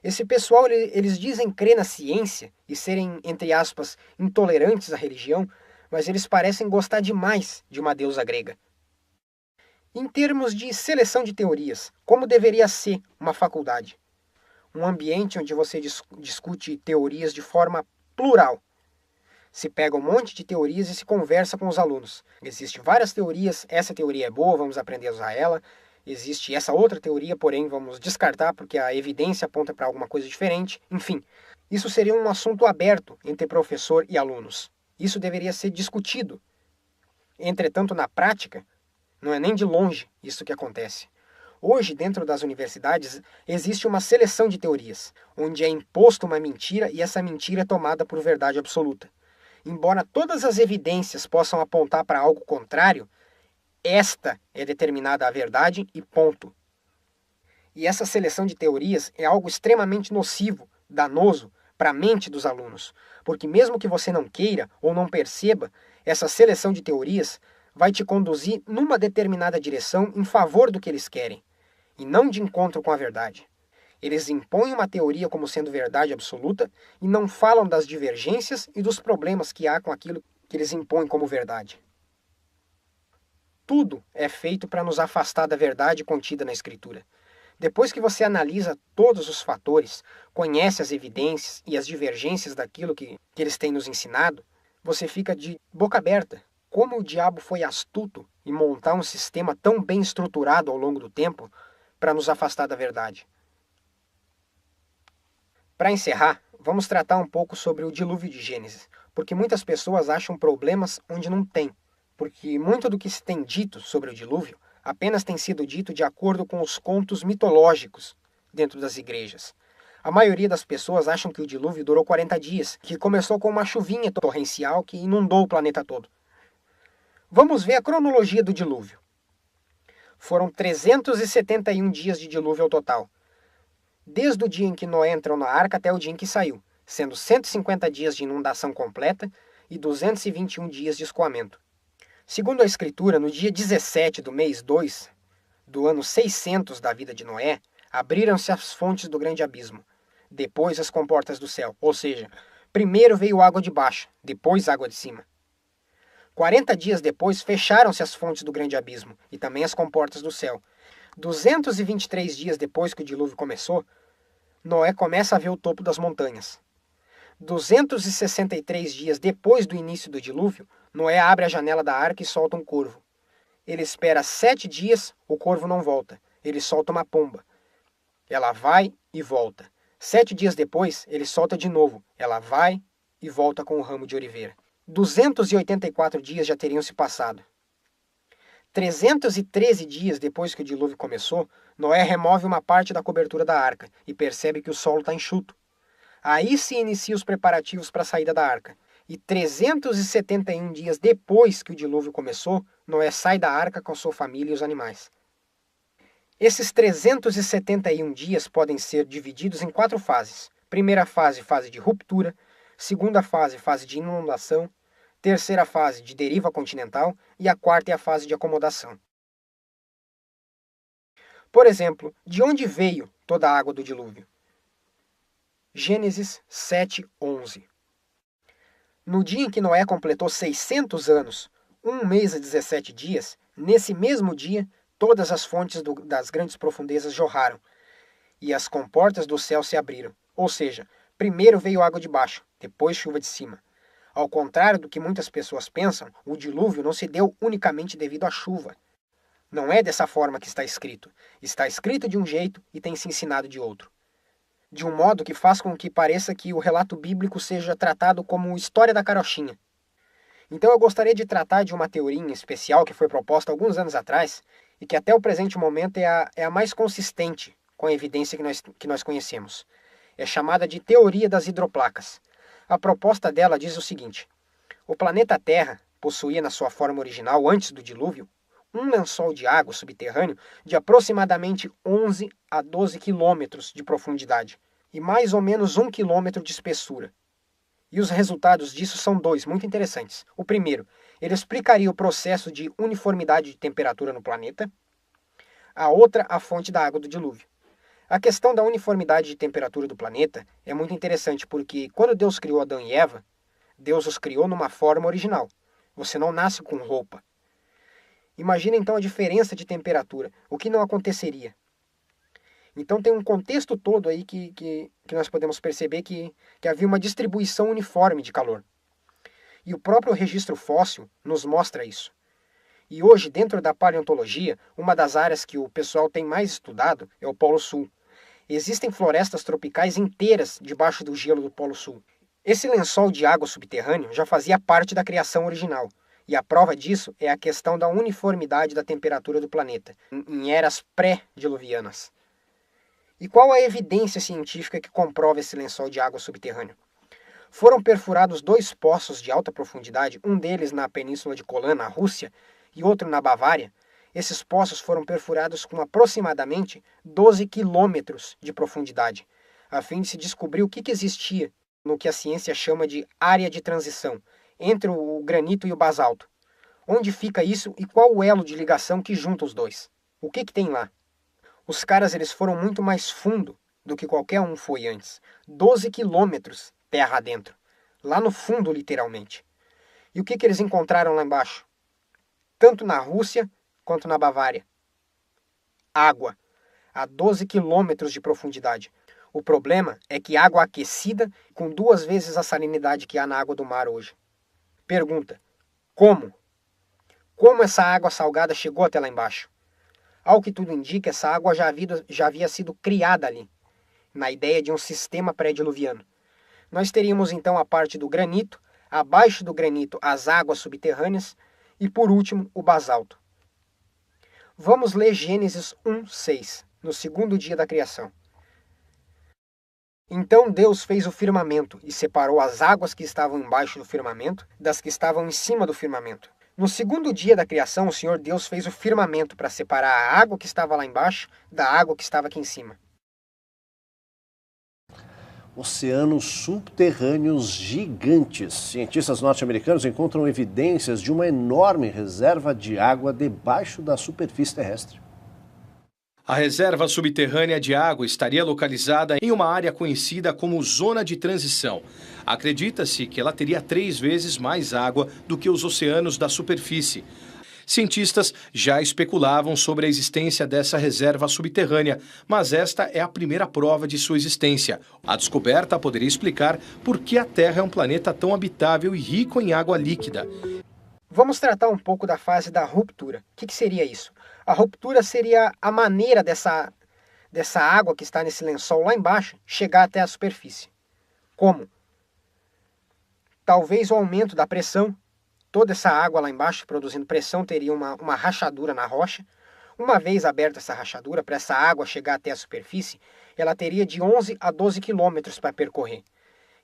Esse pessoal, eles dizem crer na ciência e serem, entre aspas, intolerantes à religião, mas eles parecem gostar demais de uma deusa grega. Em termos de seleção de teorias, como deveria ser uma faculdade? Um ambiente onde você discute teorias de forma plural. Se pega um monte de teorias e se conversa com os alunos. Existem várias teorias, essa teoria é boa, vamos aprender a usar ela. Existe essa outra teoria, porém vamos descartar porque a evidência aponta para alguma coisa diferente. Enfim, isso seria um assunto aberto entre professor e alunos. Isso deveria ser discutido. Entretanto, na prática, não é nem de longe isso que acontece. Hoje, dentro das universidades, existe uma seleção de teorias, onde é imposto uma mentira e essa mentira é tomada por verdade absoluta. Embora todas as evidências possam apontar para algo contrário, esta é determinada a verdade e ponto. E essa seleção de teorias é algo extremamente nocivo, danoso, para a mente dos alunos, porque mesmo que você não queira ou não perceba, essa seleção de teorias vai te conduzir numa determinada direção em favor do que eles querem, e não de encontro com a verdade. Eles impõem uma teoria como sendo verdade absoluta e não falam das divergências e dos problemas que há com aquilo que eles impõem como verdade. Tudo é feito para nos afastar da verdade contida na Escritura. Depois que você analisa todos os fatores, conhece as evidências e as divergências daquilo que eles têm nos ensinado, você fica de boca aberta. Como o diabo foi astuto em montar um sistema tão bem estruturado ao longo do tempo para nos afastar da verdade. Para encerrar, vamos tratar um pouco sobre o dilúvio de Gênesis, porque muitas pessoas acham problemas onde não tem, porque muito do que se tem dito sobre o dilúvio apenas tem sido dito de acordo com os contos mitológicos dentro das igrejas. A maioria das pessoas acham que o dilúvio durou 40 dias, que começou com uma chuvinha torrencial que inundou o planeta todo. Vamos ver a cronologia do dilúvio. Foram 371 dias de dilúvio ao total, desde o dia em que Noé entrou na arca até o dia em que saiu, sendo 150 dias de inundação completa e 221 dias de escoamento. Segundo a Escritura, no dia 17 do mês 2 do ano 600 da vida de Noé, abriram-se as fontes do grande abismo, depois as comportas do céu, ou seja, primeiro veio água de baixo, depois água de cima. 40 dias depois fecharam-se as fontes do grande abismo e também as comportas do céu. 223 dias depois que o dilúvio começou, Noé começa a ver o topo das montanhas. 263 dias depois do início do dilúvio, Noé abre a janela da arca e solta um corvo. Ele espera 7 dias, o corvo não volta. Ele solta uma pomba. Ela vai e volta. 7 dias depois, ele solta de novo. Ela vai e volta com o ramo de oliveira. 284 dias já teriam se passado. 313 dias depois que o dilúvio começou, Noé remove uma parte da cobertura da arca e percebe que o solo está enxuto. Aí se inicia os preparativos para a saída da arca. E 371 dias depois que o dilúvio começou, Noé sai da arca com sua família e os animais. Esses 371 dias podem ser divididos em 4 fases. Primeira fase, fase de ruptura. Segunda fase, fase de inundação. Terceira fase, de deriva continental. E a quarta é a fase de acomodação. Por exemplo, de onde veio toda a água do dilúvio? Gênesis 7:11. No dia em que Noé completou 600 anos, 1 mês e 17 dias, nesse mesmo dia, todas as fontes das grandes profundezas jorraram, e as comportas do céu se abriram. Ou seja, primeiro veio água de baixo, depois chuva de cima. Ao contrário do que muitas pessoas pensam, o dilúvio não se deu unicamente devido à chuva. Não é dessa forma que está escrito. Está escrito de um jeito e tem se ensinado de outro. De um modo que faz com que pareça que o relato bíblico seja tratado como história da carochinha. Então eu gostaria de tratar de uma teoria em especial que foi proposta alguns anos atrás e que até o presente momento é a mais consistente com a evidência que nós conhecemos. É chamada de teoria das hidroplacas. A proposta dela diz o seguinte: o planeta Terra possuía na sua forma original, antes do dilúvio, um lençol de água subterrâneo de aproximadamente 11 a 12 quilômetros de profundidade e mais ou menos 1 quilômetro de espessura. E os resultados disso são 2 muito interessantes. O primeiro, ele explicaria o processo de uniformidade de temperatura no planeta. A outra, a fonte da água do dilúvio. A questão da uniformidade de temperatura do planeta é muito interessante porque quando Deus criou Adão e Eva, Deus os criou numa forma original. Você não nasce com roupa. Imagina então a diferença de temperatura, o que não aconteceria. Então tem um contexto todo aí que nós podemos perceber que havia uma distribuição uniforme de calor. E o próprio registro fóssil nos mostra isso. E hoje, dentro da paleontologia, uma das áreas que o pessoal tem mais estudado é o Polo Sul. Existem florestas tropicais inteiras debaixo do gelo do Polo Sul. Esse lençol de água subterrâneo já fazia parte da criação original. E a prova disso é a questão da uniformidade da temperatura do planeta, em eras pré-diluvianas. E qual a evidência científica que comprova esse lençol de água subterrâneo? Foram perfurados 2 poços de alta profundidade, um deles na península de Kolan, na Rússia, e outro na Bavária. Esses poços foram perfurados com aproximadamente 12 quilômetros de profundidade, a fim de se descobrir o que existia no que a ciência chama de área de transição, entre o granito e o basalto. Onde fica isso e qual o elo de ligação que junta os dois? O que tem lá? Os caras eles foram muito mais fundo do que qualquer um foi antes. 12 quilômetros terra adentro. Lá no fundo, literalmente. E o que eles encontraram lá embaixo? Tanto na Rússia quanto na Bavária. Água. A 12 quilômetros de profundidade. O problema é que água aquecida com 2 vezes a salinidade que há na água do mar hoje. Pergunta: como? Como essa água salgada chegou até lá embaixo? Ao que tudo indica, essa água já havia sido criada ali, na ideia de um sistema pré-diluviano. Nós teríamos então a parte do granito, abaixo do granito as águas subterrâneas e por último o basalto. Vamos ler Gênesis 1:6, no segundo dia da criação. Então Deus fez o firmamento e separou as águas que estavam embaixo do firmamento das que estavam em cima do firmamento. No segundo dia da criação, o Senhor Deus fez o firmamento para separar a água que estava lá embaixo da água que estava aqui em cima. Oceanos subterrâneos gigantes. Cientistas norte-americanos encontram evidências de uma enorme reserva de água debaixo da superfície terrestre. A reserva subterrânea de água estaria localizada em uma área conhecida como zona de transição. Acredita-se que ela teria 3 vezes mais água do que os oceanos da superfície. Cientistas já especulavam sobre a existência dessa reserva subterrânea, mas esta é a primeira prova de sua existência. A descoberta poderia explicar por que a Terra é um planeta tão habitável e rico em água líquida. Vamos tratar um pouco da fase da ruptura. O que seria isso? A ruptura seria a maneira dessa água que está nesse lençol lá embaixo chegar até a superfície. Como? Talvez o aumento da pressão. Toda essa água lá embaixo produzindo pressão teria uma rachadura na rocha. Uma vez aberta essa rachadura, para essa água chegar até a superfície, ela teria de 11 a 12 quilômetros para percorrer.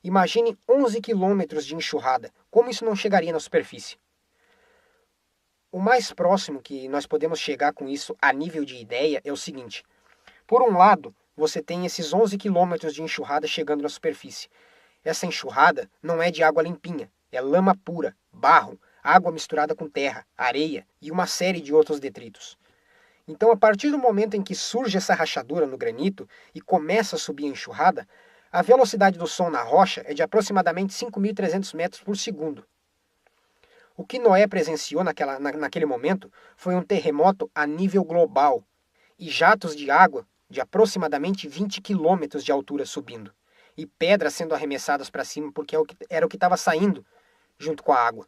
Imagine 11 quilômetros de enxurrada. Como isso não chegaria na superfície? O mais próximo que nós podemos chegar com isso a nível de ideia é o seguinte. Por um lado, você tem esses 11 quilômetros de enxurrada chegando na superfície. Essa enxurrada não é de água limpinha, é lama pura, barro, água misturada com terra, areia e uma série de outros detritos. Então, a partir do momento em que surge essa rachadura no granito e começa a subir a enxurrada, a velocidade do som na rocha é de aproximadamente 5.300 metros por segundo. O que Noé presenciou naquele momento foi um terremoto a nível global e jatos de água de aproximadamente 20 quilômetros de altura subindo e pedras sendo arremessadas para cima porque era o que estava saindo junto com a água.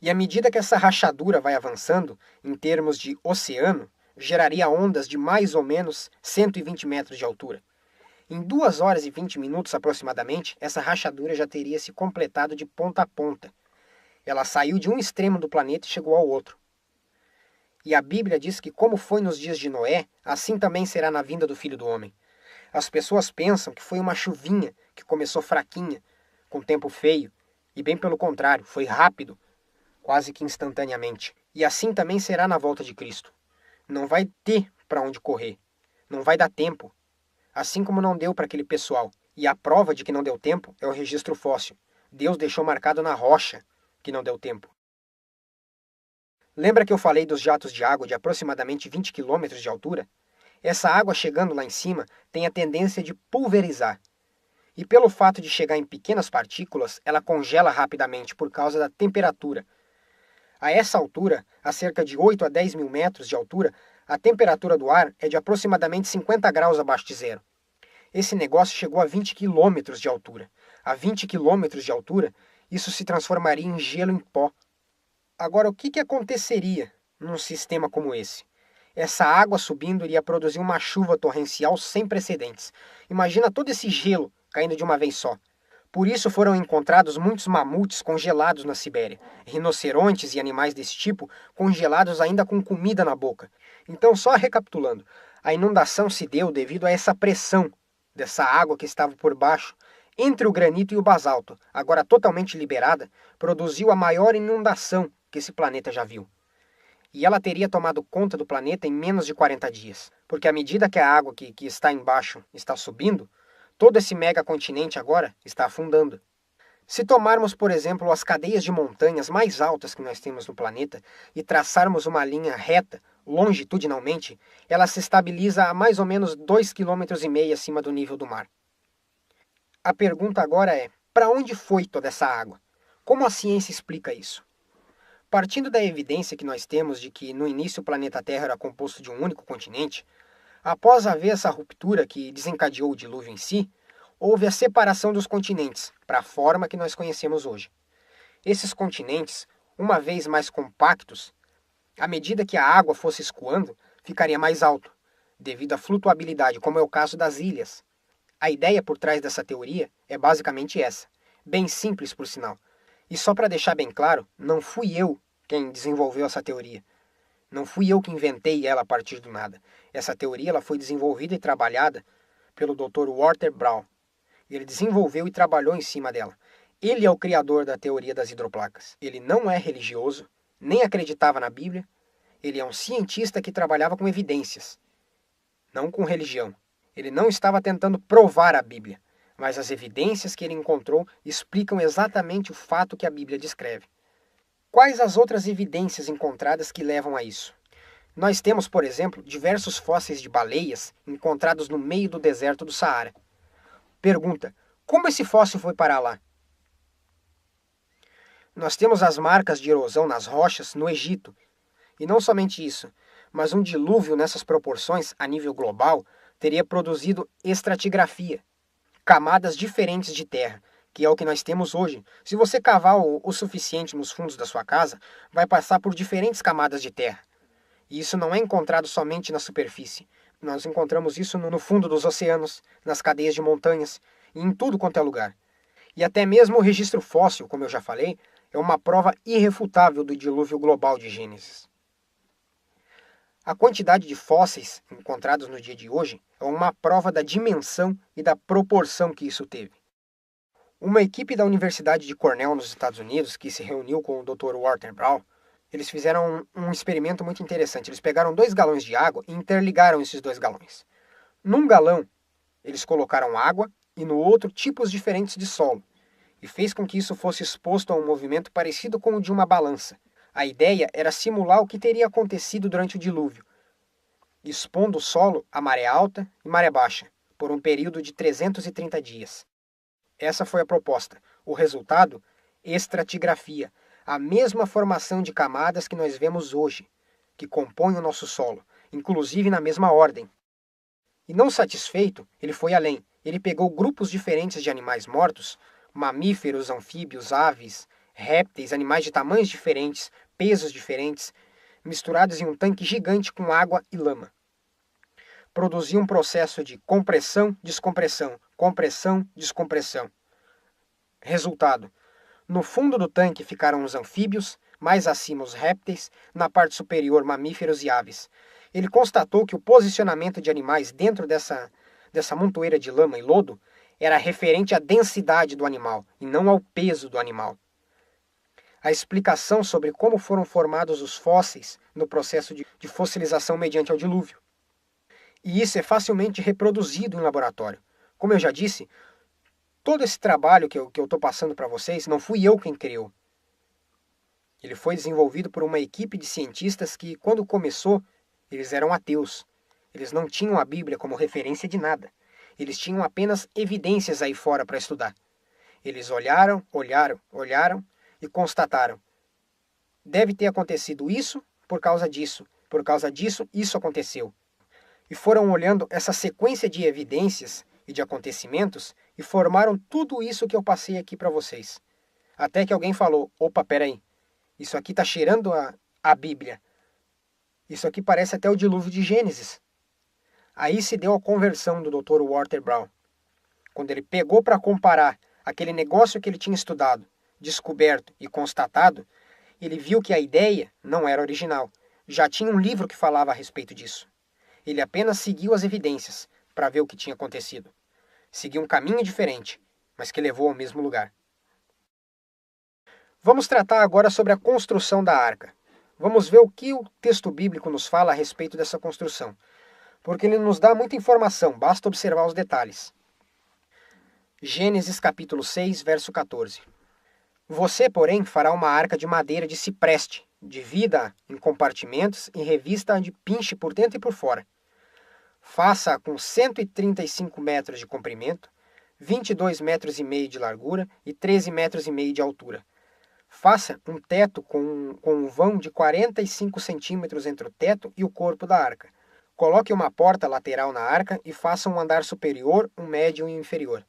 E à medida que essa rachadura vai avançando, em termos de oceano, geraria ondas de mais ou menos 120 metros de altura. Em 2 horas e 20 minutos aproximadamente, essa rachadura já teria se completado de ponta a ponta. Ela saiu de um extremo do planeta e chegou ao outro. E a Bíblia diz que como foi nos dias de Noé, assim também será na vinda do Filho do Homem. As pessoas pensam que foi uma chuvinha que começou fraquinha, com tempo feio, e bem pelo contrário, foi rápido, quase que instantaneamente. E assim também será na volta de Cristo. Não vai ter para onde correr, não vai dar tempo, assim como não deu para aquele pessoal. E a prova de que não deu tempo é o registro fóssil. Deus deixou marcado na rocha que não deu tempo. Lembra que eu falei dos jatos de água de aproximadamente 20 km de altura? Essa água chegando lá em cima tem a tendência de pulverizar. E pelo fato de chegar em pequenas partículas, ela congela rapidamente por causa da temperatura. A essa altura, a cerca de 8 a 10 mil metros de altura, a temperatura do ar é de aproximadamente 50 graus abaixo de zero. Esse negócio chegou a 20 km de altura. A 20 km de altura, isso se transformaria em gelo em pó. Agora, o que aconteceria num sistema como esse? Essa água subindo iria produzir uma chuva torrencial sem precedentes. Imagina todo esse gelo caindo de uma vez só. Por isso foram encontrados muitos mamutes congelados na Sibéria, rinocerontes e animais desse tipo congelados ainda com comida na boca. Então, só recapitulando, a inundação se deu devido a essa pressão dessa água que estava por baixo, entre o granito e o basalto, agora totalmente liberada, produziu a maior inundação que esse planeta já viu. E ela teria tomado conta do planeta em menos de 40 dias, porque à medida que a água que está embaixo está subindo, todo esse megacontinente agora está afundando. Se tomarmos, por exemplo, as cadeias de montanhas mais altas que nós temos no planeta e traçarmos uma linha reta, longitudinalmente, ela se estabiliza a mais ou menos 2,5 km acima do nível do mar. A pergunta agora é, para onde foi toda essa água? Como a ciência explica isso? Partindo da evidência que nós temos de que no início o planeta Terra era composto de um único continente, após haver essa ruptura que desencadeou o dilúvio em si, houve a separação dos continentes para a forma que nós conhecemos hoje. Esses continentes, uma vez mais compactos, à medida que a água fosse escoando, ficaria mais alto, devido à flutuabilidade, como é o caso das ilhas. A ideia por trás dessa teoria é basicamente essa, bem simples por sinal. E só para deixar bem claro, não fui eu quem desenvolveu essa teoria. Não fui eu que inventei ela a partir do nada. Essa teoria ela foi desenvolvida e trabalhada pelo Dr. Walter Brown. Ele desenvolveu e trabalhou em cima dela. Ele é o criador da teoria das hidroplacas. Ele não é religioso, nem acreditava na Bíblia. Ele é um cientista que trabalhava com evidências, não com religião. Ele não estava tentando provar a Bíblia, mas as evidências que ele encontrou explicam exatamente o fato que a Bíblia descreve. Quais as outras evidências encontradas que levam a isso? Nós temos, por exemplo, diversos fósseis de baleias encontrados no meio do deserto do Saara. Pergunta: como esse fóssil foi parar lá? Nós temos as marcas de erosão nas rochas no Egito. E não somente isso, mas um dilúvio nessas proporções, a nível global, teria produzido estratigrafia, camadas diferentes de terra, que é o que nós temos hoje. Se você cavar o suficiente nos fundos da sua casa, vai passar por diferentes camadas de terra. E isso não é encontrado somente na superfície. Nós encontramos isso no fundo dos oceanos, nas cadeias de montanhas e em tudo quanto é lugar. E até mesmo o registro fóssil, como eu já falei, é uma prova irrefutável do dilúvio global de Gênesis. A quantidade de fósseis encontrados no dia de hoje é uma prova da dimensão e da proporção que isso teve. Uma equipe da Universidade de Cornell, nos Estados Unidos, que se reuniu com o Dr. Walter Brown, eles fizeram um experimento muito interessante. Eles pegaram 2 galões de água e interligaram esses 2 galões. Num galão, eles colocaram água e no outro tipos diferentes de solo, e fez com que isso fosse exposto a um movimento parecido com o de uma balança. A ideia era simular o que teria acontecido durante o dilúvio, expondo o solo a maré alta e maré baixa, por um período de 330 dias. Essa foi a proposta. O resultado? Estratigrafia, a mesma formação de camadas que nós vemos hoje, que compõem o nosso solo, inclusive na mesma ordem. E não satisfeito, ele foi além. Ele pegou grupos diferentes de animais mortos, mamíferos, anfíbios, aves, répteis, animais de tamanhos diferentes, pesos diferentes, misturados em um tanque gigante com água e lama. Produziu um processo de compressão, descompressão, compressão, descompressão. Resultado: no fundo do tanque ficaram os anfíbios, mais acima os répteis, na parte superior mamíferos e aves. Ele constatou que o posicionamento de animais dentro dessa montoeira de lama e lodo era referente à densidade do animal e não ao peso do animal. A explicação sobre como foram formados os fósseis no processo de fossilização mediante ao dilúvio. E isso é facilmente reproduzido em laboratório. Como eu já disse, todo esse trabalho que eu estou passando para vocês, não fui eu quem criou. Ele foi desenvolvido por uma equipe de cientistas que, quando começou, eles eram ateus. Eles não tinham a Bíblia como referência de nada. Eles tinham apenas evidências aí fora para estudar. Eles olharam e constataram: deve ter acontecido isso por causa disso, isso aconteceu. E foram olhando essa sequência de evidências e de acontecimentos e formaram tudo isso que eu passei aqui para vocês. Até que alguém falou: opa, peraí, isso aqui está cheirando a Bíblia. Isso aqui parece até o dilúvio de Gênesis. Aí se deu a conversão do Dr. Walter Brown. Quando ele pegou para comparar aquele negócio que ele tinha estudado, descoberto e constatado, ele viu que a ideia não era original. Já tinha um livro que falava a respeito disso. Ele apenas seguiu as evidências para ver o que tinha acontecido. Seguiu um caminho diferente, mas que levou ao mesmo lugar. Vamos tratar agora sobre a construção da arca. Vamos ver o que o texto bíblico nos fala a respeito dessa construção, porque ele nos dá muita informação, basta observar os detalhes. Gênesis capítulo 6, verso 14. Você, porém, fará uma arca de madeira de cipreste, divida-a em compartimentos e revista-a de pinche por dentro e por fora. Faça-a com 135 metros de comprimento, 22 metros e meio de largura e 13 metros e meio de altura. Faça um teto com um vão de 45 centímetros entre o teto e o corpo da arca. Coloque uma porta lateral na arca e faça um andar superior, um médio e um inferior.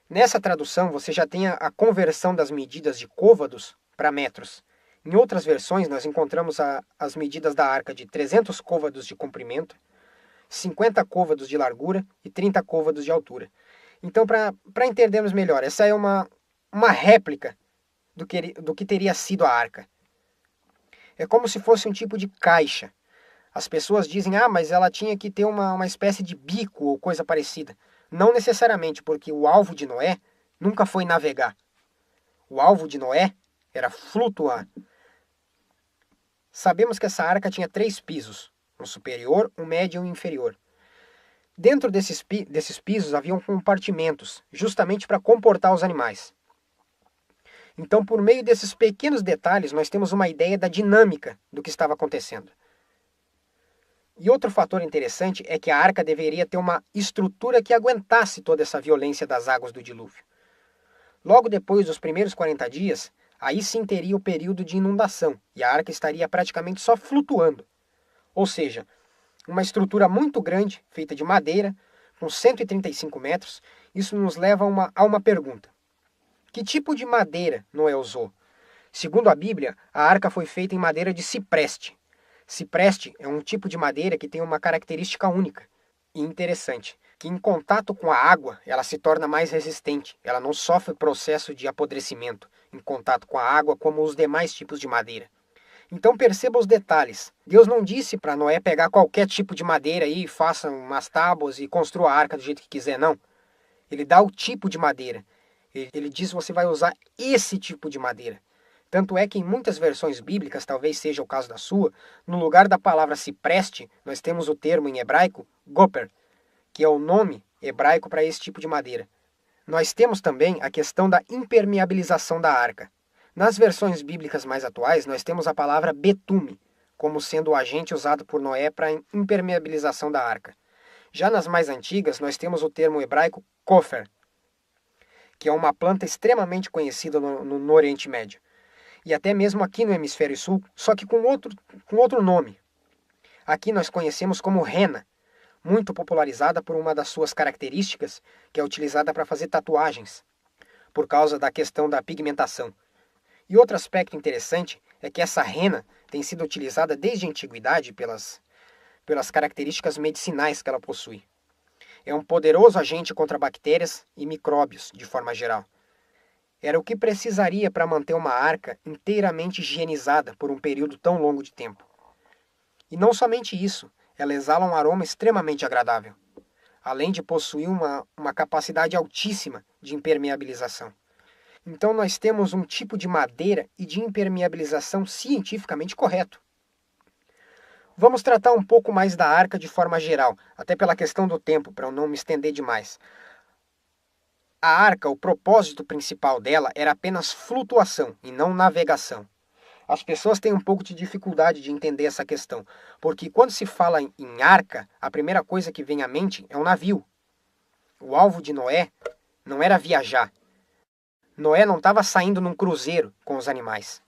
Nessa tradução, você já tem a conversão das medidas de côvados para metros. Em outras versões, nós encontramos as medidas da arca de 300 côvados de comprimento, 50 côvados de largura e 30 côvados de altura. Então, para entendermos melhor, essa é uma réplica do que teria sido a arca. É como se fosse um tipo de caixa. As pessoas dizem, mas ela tinha que ter uma espécie de bico ou coisa parecida. Não necessariamente, porque o alvo de Noé nunca foi navegar. O alvo de Noé era flutuar. Sabemos que essa arca tinha 3 pisos, um superior, um médio e um inferior. Dentro desses pisos haviam compartimentos, justamente para comportar os animais. Então, por meio desses pequenos detalhes, nós temos uma ideia da dinâmica do que estava acontecendo. E outro fator interessante é que a arca deveria ter uma estrutura que aguentasse toda essa violência das águas do dilúvio. Logo depois dos primeiros 40 dias, aí sim teria o período de inundação, e a arca estaria praticamente só flutuando. Ou seja, uma estrutura muito grande, feita de madeira, com 135 metros, isso nos leva a uma pergunta. Que tipo de madeira Noé usou? Segundo a Bíblia, a arca foi feita em madeira de cipreste. Cipreste é um tipo de madeira que tem uma característica única e interessante, que em contato com a água ela se torna mais resistente, ela não sofre processo de apodrecimento em contato com a água como os demais tipos de madeira. Então perceba os detalhes. Deus não disse para Noé pegar qualquer tipo de madeira e faça umas tábuas e construa a arca do jeito que quiser, não. Ele dá o tipo de madeira. Ele diz que você vai usar esse tipo de madeira. Tanto é que em muitas versões bíblicas, talvez seja o caso da sua, no lugar da palavra cipreste, nós temos o termo em hebraico goper, que é o nome hebraico para esse tipo de madeira. Nós temos também a questão da impermeabilização da arca. Nas versões bíblicas mais atuais, nós temos a palavra betume, como sendo o agente usado por Noé para a impermeabilização da arca. Já nas mais antigas, nós temos o termo hebraico kofer, que é uma planta extremamente conhecida no Oriente Médio. E até mesmo aqui no Hemisfério Sul, só que com outro nome. Aqui nós conhecemos como rena, muito popularizada por uma das suas características, que é utilizada para fazer tatuagens, por causa da questão da pigmentação. E outro aspecto interessante é que essa rena tem sido utilizada desde a antiguidade pelas características medicinais que ela possui. É um poderoso agente contra bactérias e micróbios, de forma geral. Era o que precisaria para manter uma arca inteiramente higienizada por um período tão longo de tempo. E não somente isso, ela exala um aroma extremamente agradável, além de possuir uma capacidade altíssima de impermeabilização. Então nós temos um tipo de madeira e de impermeabilização cientificamente correto. Vamos tratar um pouco mais da arca de forma geral, até pela questão do tempo, para eu não me estender demais. A arca, o propósito principal dela era apenas flutuação e não navegação. As pessoas têm um pouco de dificuldade de entender essa questão, porque quando se fala em arca, a primeira coisa que vem à mente é um navio. O alvo de Noé não era viajar. Noé não estava saindo num cruzeiro com os animais.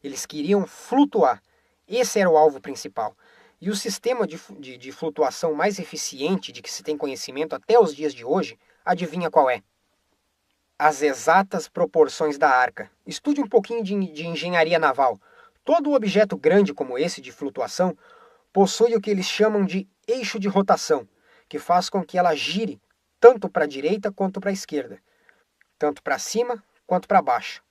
Eles queriam flutuar. Esse era o alvo principal. E o sistema de flutuação mais eficiente de que se tem conhecimento até os dias de hoje, adivinha qual é? As exatas proporções da arca. Estude um pouquinho de engenharia naval. Todo objeto grande como esse de flutuação possui o que eles chamam de eixo de rotação, que faz com que ela gire tanto para a direita quanto para a esquerda, tanto para cima quanto para baixo.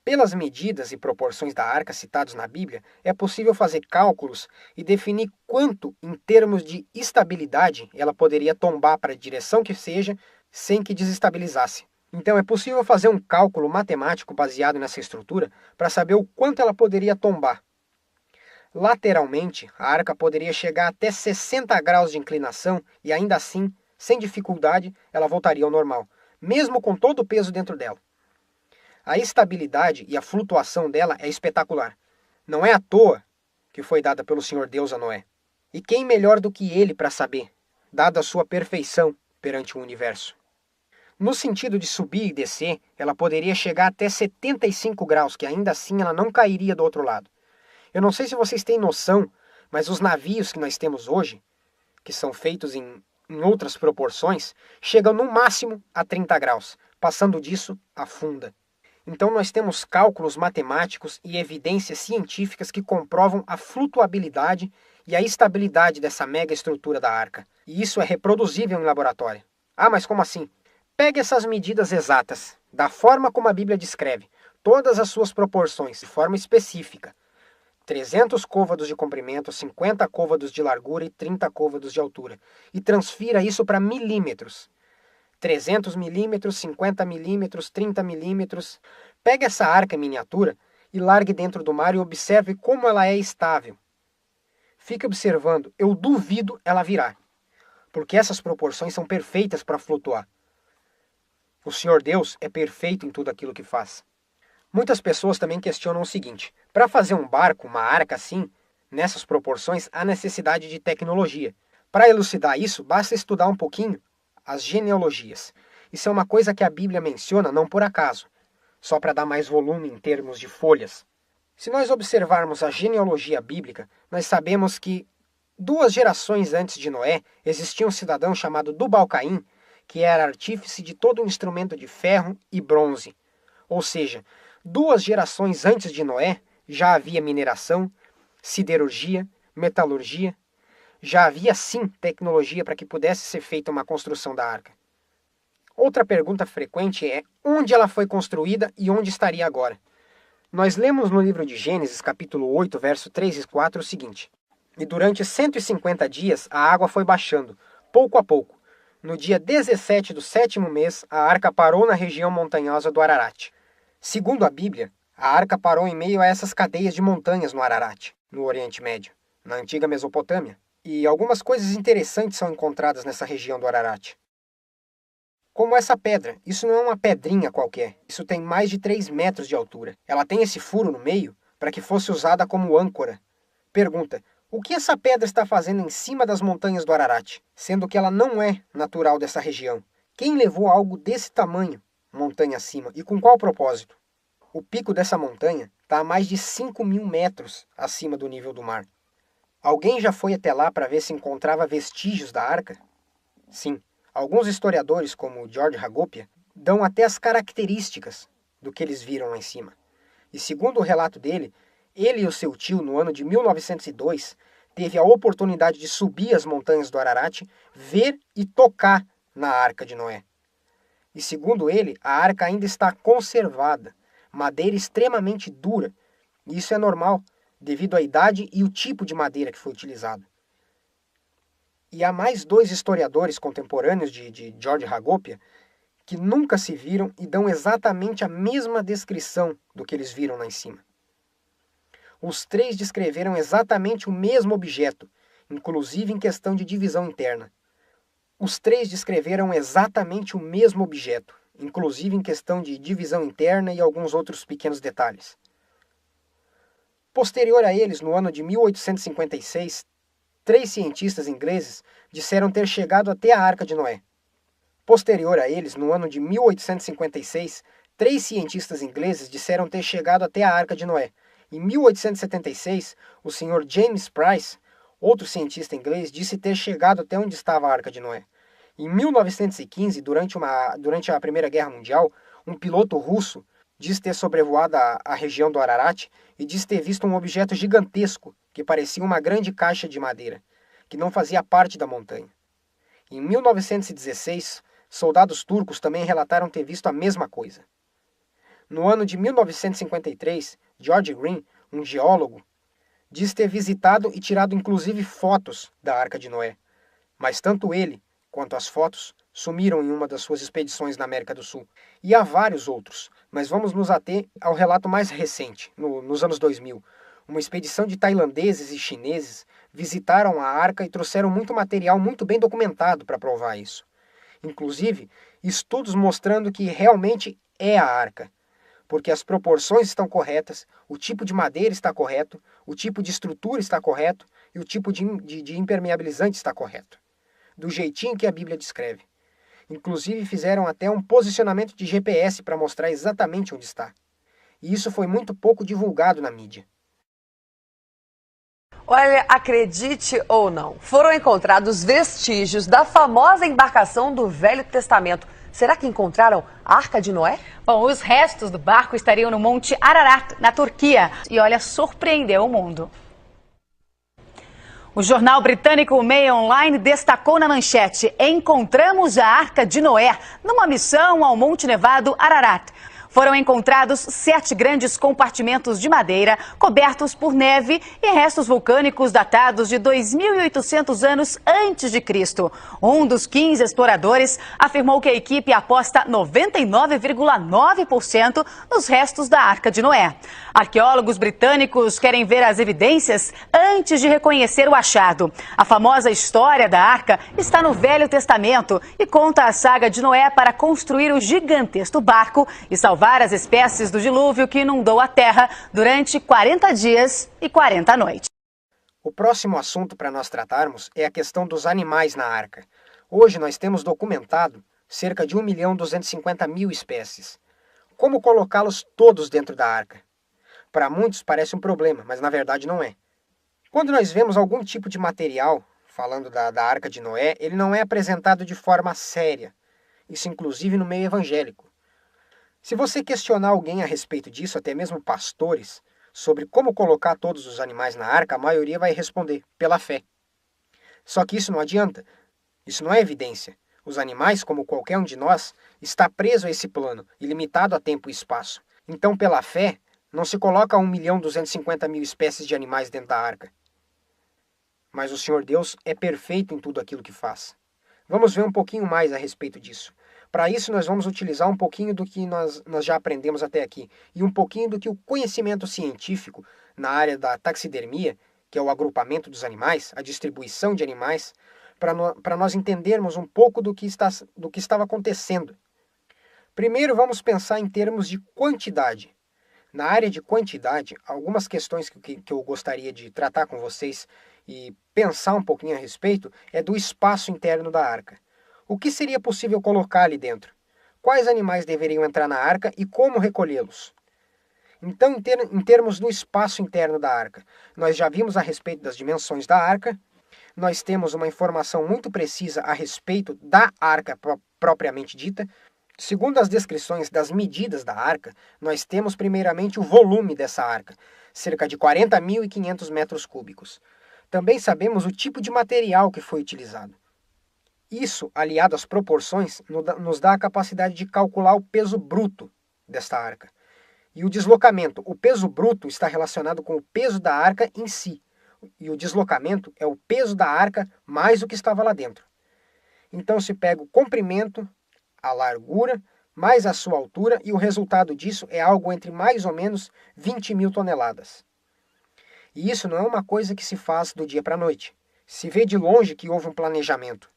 Pelas medidas e proporções da arca citados na Bíblia, é possível fazer cálculos e definir quanto, em termos de estabilidade, ela poderia tombar para a direção que seja, sem que desestabilizasse. Então é possível fazer um cálculo matemático baseado nessa estrutura para saber o quanto ela poderia tombar. Lateralmente, a arca poderia chegar até 60 graus de inclinação e ainda assim, sem dificuldade, ela voltaria ao normal, mesmo com todo o peso dentro dela. A estabilidade e a flutuação dela é espetacular. Não é à toa que foi dada pelo Senhor Deus a Noé. E quem melhor do que ele para saber, dada a sua perfeição perante o universo? No sentido de subir e descer, ela poderia chegar até 75 graus, que ainda assim ela não cairia do outro lado. Eu não sei se vocês têm noção, mas os navios que nós temos hoje, que são feitos em outras proporções, chegam no máximo a 30 graus. Passando disso, afunda. Então nós temos cálculos matemáticos e evidências científicas que comprovam a flutuabilidade e a estabilidade dessa mega estrutura da arca. E isso é reproduzível em laboratório. Ah, mas como assim? Pegue essas medidas exatas, da forma como a Bíblia descreve, todas as suas proporções, de forma específica. 300 côvados de comprimento, 50 côvados de largura e 30 côvados de altura. E transfira isso para milímetros. 300 milímetros, 50 milímetros, 30 milímetros. Pegue essa arca em miniatura e largue dentro do mar e observe como ela é estável. Fique observando, eu duvido ela virar, porque essas proporções são perfeitas para flutuar. O Senhor Deus é perfeito em tudo aquilo que faz. Muitas pessoas também questionam o seguinte: para fazer um barco, uma arca assim, nessas proporções, há necessidade de tecnologia. Para elucidar isso, basta estudar um pouquinho as genealogias. Isso é uma coisa que a Bíblia menciona não por acaso, só para dar mais volume em termos de folhas. Se nós observarmos a genealogia bíblica, nós sabemos que 2 gerações antes de Noé existia um cidadão chamado Tubal-Caim, que era artífice de todo um instrumento de ferro e bronze. Ou seja, 2 gerações antes de Noé já havia mineração, siderurgia, metalurgia. Já havia sim tecnologia para que pudesse ser feita uma construção da arca. Outra pergunta frequente é onde ela foi construída e onde estaria agora. Nós lemos no livro de Gênesis, capítulo 8, verso 3 e 4, o seguinte: E durante 150 dias a água foi baixando, pouco a pouco. No dia 17 do 7º mês, a arca parou na região montanhosa do Ararat. Segundo a Bíblia, a arca parou em meio a essas cadeias de montanhas no Ararat, no Oriente Médio, na antiga Mesopotâmia. E algumas coisas interessantes são encontradas nessa região do Ararat. Como essa pedra, isso não é uma pedrinha qualquer, isso tem mais de 3 metros de altura. Ela tem esse furo no meio para que fosse usada como âncora. Pergunta: o que essa pedra está fazendo em cima das montanhas do Ararat, sendo que ela não é natural dessa região? Quem levou algo desse tamanho, montanha acima, e com qual propósito? O pico dessa montanha está a mais de 5.000 metros acima do nível do mar. Alguém já foi até lá para ver se encontrava vestígios da arca? Sim, alguns historiadores, como George Hagopian, dão até as características do que eles viram lá em cima. E segundo o relato dele, ele e o seu tio, no ano de 1902, teve a oportunidade de subir as montanhas do Ararat, ver e tocar na Arca de Noé. E segundo ele, a arca ainda está conservada, madeira extremamente dura, e isso é normal, devido à idade e o tipo de madeira que foi utilizado. E há mais 2 historiadores contemporâneos de George Hagopian que nunca se viram e dão exatamente a mesma descrição do que eles viram lá em cima. Os 3 descreveram exatamente o mesmo objeto, inclusive em questão de divisão interna. Os 3 descreveram exatamente o mesmo objeto, inclusive em questão de divisão interna e alguns outros pequenos detalhes. Posterior a eles, no ano de 1856, 3 cientistas ingleses disseram ter chegado até a Arca de Noé. Posterior a eles, no ano de 1856, 3 cientistas ingleses disseram ter chegado até a Arca de Noé. Em 1876, o Sr. James Price, outro cientista inglês, disse ter chegado até onde estava a Arca de Noé. Em 1915, durante a Primeira Guerra Mundial, um piloto russo diz ter sobrevoado a região do Ararat e diz ter visto um objeto gigantesco que parecia uma grande caixa de madeira, que não fazia parte da montanha. Em 1916, soldados turcos também relataram ter visto a mesma coisa. No ano de 1953, George Green, um geólogo, diz ter visitado e tirado inclusive fotos da Arca de Noé, mas tanto ele quanto as fotos sumiram em uma das suas expedições na América do Sul. E há vários outros, mas vamos nos ater ao relato mais recente, nos anos 2000. Uma expedição de tailandeses e chineses visitaram a arca e trouxeram muito material muito bem documentado para provar isso. Inclusive, estudos mostrando que realmente é a arca, porque as proporções estão corretas, o tipo de madeira está correto, o tipo de estrutura está correto e o tipo de impermeabilizante está correto, do jeitinho que a Bíblia descreve. Inclusive fizeram até um posicionamento de GPS para mostrar exatamente onde está. E isso foi muito pouco divulgado na mídia. Olha, acredite ou não, foram encontrados vestígios da famosa embarcação do Velho Testamento. Será que encontraram a Arca de Noé? Bom, os restos do barco estariam no Monte Ararat, na Turquia. E olha, surpreendeu o mundo. O jornal britânico Mail Online destacou na manchete: encontramos a Arca de Noé numa missão ao Monte Nevado Ararat. Foram encontrados 7 grandes compartimentos de madeira cobertos por neve e restos vulcânicos datados de 2.800 anos antes de Cristo. Um dos 15 exploradores afirmou que a equipe aposta 99,9% nos restos da Arca de Noé. Arqueólogos britânicos querem ver as evidências antes de reconhecer o achado. A famosa história da Arca está no Velho Testamento e conta a saga de Noé para construir o gigantesco barco e salvar as espécies do dilúvio que inundou a Terra durante 40 dias e 40 noites. O próximo assunto para nós tratarmos é a questão dos animais na Arca. Hoje nós temos documentado cerca de 1.250.000 espécies. Como colocá-los todos dentro da Arca? Para muitos parece um problema, mas na verdade não é. Quando nós vemos algum tipo de material, falando da Arca de Noé, ele não é apresentado de forma séria. Isso inclusive no meio evangélico. Se você questionar alguém a respeito disso, até mesmo pastores, sobre como colocar todos os animais na arca, a maioria vai responder, pela fé. Só que isso não adianta. Isso não é evidência. Os animais, como qualquer um de nós, está preso a esse plano e limitado a tempo e espaço. Então, pela fé, não se coloca 1.250.000 espécies de animais dentro da arca. Mas o Senhor Deus é perfeito em tudo aquilo que faz. Vamos ver um pouquinho mais a respeito disso. Para isso, nós vamos utilizar um pouquinho do que nós já aprendemos até aqui e um pouquinho do que o conhecimento científico na área da taxidermia, que é o agrupamento dos animais, a distribuição de animais, para nós entendermos um pouco do que estava acontecendo. Primeiro, vamos pensar em termos de quantidade. Na área de quantidade, algumas questões que eu gostaria de tratar com vocês e pensar um pouquinho a respeito é do espaço interno da arca. O que seria possível colocar ali dentro? Quais animais deveriam entrar na arca e como recolhê-los? Então, em termos do espaço interno da arca, nós já vimos a respeito das dimensões da arca, nós temos uma informação muito precisa a respeito da arca propriamente dita. Segundo as descrições das medidas da arca, nós temos primeiramente o volume dessa arca, cerca de 40.500 metros cúbicos. Também sabemos o tipo de material que foi utilizado. Isso, aliado às proporções, nos dá a capacidade de calcular o peso bruto desta arca. E o deslocamento. O peso bruto está relacionado com o peso da arca em si. E o deslocamento é o peso da arca mais o que estava lá dentro. Então se pega o comprimento, a largura, mais a sua altura, e o resultado disso é algo entre mais ou menos 20.000 toneladas. E isso não é uma coisa que se faz do dia para a noite. Se vê de longe que houve um planejamento.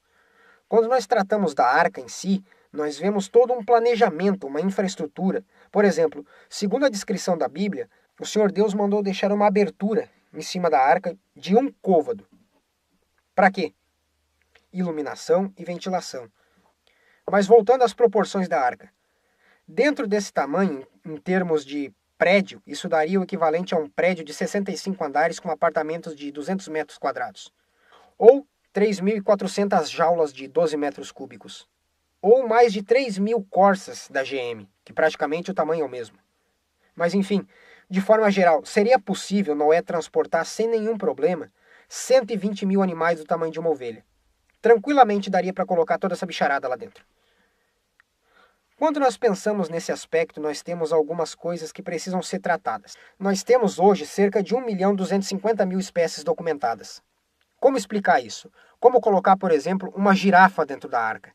Quando nós tratamos da arca em si, nós vemos todo um planejamento, uma infraestrutura. Por exemplo, segundo a descrição da Bíblia, o Senhor Deus mandou deixar uma abertura em cima da arca de um côvado. Para quê? Iluminação e ventilação. Mas voltando às proporções da arca. Dentro desse tamanho, em termos de prédio, isso daria o equivalente a um prédio de 65 andares com apartamentos de 200 metros quadrados. Ou 3.400 jaulas de 12 metros cúbicos. Ou mais de 3.000 Corsas da GM, que praticamente o tamanho é o mesmo. Mas enfim, de forma geral, seria possível Noé transportar sem nenhum problema 120.000 animais do tamanho de uma ovelha. Tranquilamente daria para colocar toda essa bicharada lá dentro. Quando nós pensamos nesse aspecto, nós temos algumas coisas que precisam ser tratadas. Nós temos hoje cerca de 1.250.000 espécies documentadas. Como explicar isso? Como colocar, por exemplo, uma girafa dentro da arca?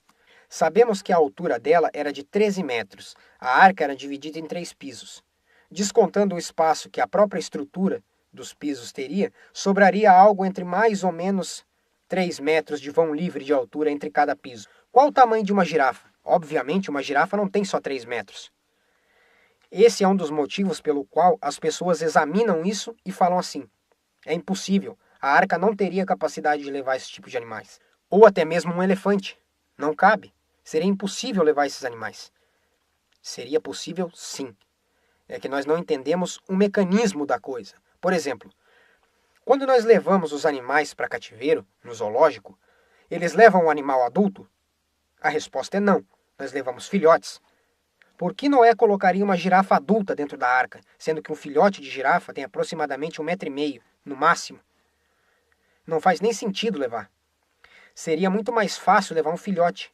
Sabemos que a altura dela era de 13 metros. A arca era dividida em 3 pisos. Descontando o espaço que a própria estrutura dos pisos teria, sobraria algo entre mais ou menos 3 metros de vão livre de altura entre cada piso. Qual o tamanho de uma girafa? Obviamente, uma girafa não tem só 3 metros. Esse é um dos motivos pelo qual as pessoas examinam isso e falam assim: é impossível, a arca não teria capacidade de levar esse tipo de animais. Ou até mesmo um elefante. Não cabe. Seria impossível levar esses animais. Seria possível, sim. É que nós não entendemos o mecanismo da coisa. Por exemplo, quando nós levamos os animais para cativeiro, no zoológico, eles levam um animal adulto? A resposta é não. Nós levamos filhotes. Por que Noé colocaria uma girafa adulta dentro da arca, sendo que um filhote de girafa tem aproximadamente 1,5 metro, no máximo? Não faz nem sentido levar. Seria muito mais fácil levar um filhote,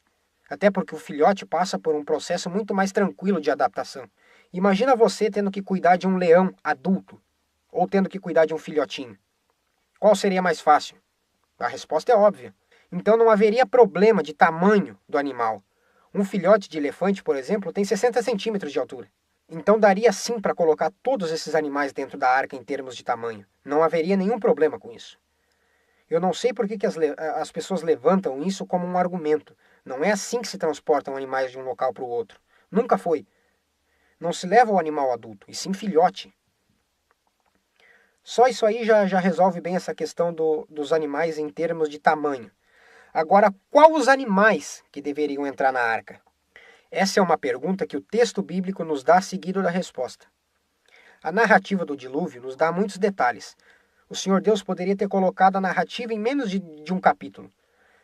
até porque o filhote passa por um processo muito mais tranquilo de adaptação. Imagina você tendo que cuidar de um leão adulto ou tendo que cuidar de um filhotinho. Qual seria mais fácil? A resposta é óbvia. Então não haveria problema de tamanho do animal. Um filhote de elefante, por exemplo, tem 60 centímetros de altura. Então daria sim para colocar todos esses animais dentro da arca em termos de tamanho. Não haveria nenhum problema com isso. Eu não sei por que as pessoas levantam isso como um argumento. Não é assim que se transportam animais de um local para o outro. Nunca foi. Não se leva o animal adulto, e sim filhote. Só isso aí já resolve bem essa questão dos animais em termos de tamanho. Agora, qual os animais que deveriam entrar na arca? Essa é uma pergunta que o texto bíblico nos dá seguido da resposta. A narrativa do dilúvio nos dá muitos detalhes. O Senhor Deus poderia ter colocado a narrativa em menos de um capítulo,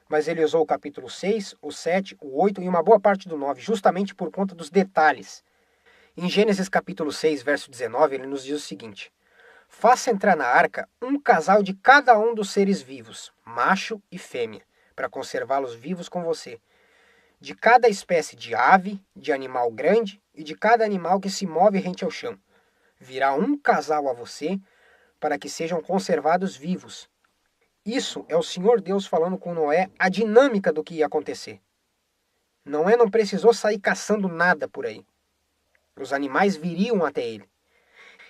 mas ele usou o capítulo 6, o 7, o 8 e uma boa parte do 9, justamente por conta dos detalhes. Em Gênesis capítulo 6, verso 19, ele nos diz o seguinte: faça entrar na arca um casal de cada um dos seres vivos, macho e fêmea, para conservá-los vivos com você. De cada espécie de ave, de animal grande e de cada animal que se move rente ao chão. Virá um casal a você para que sejam conservados vivos. Isso é o Senhor Deus falando com Noé a dinâmica do que ia acontecer. Noé não precisou sair caçando nada por aí. Os animais viriam até ele.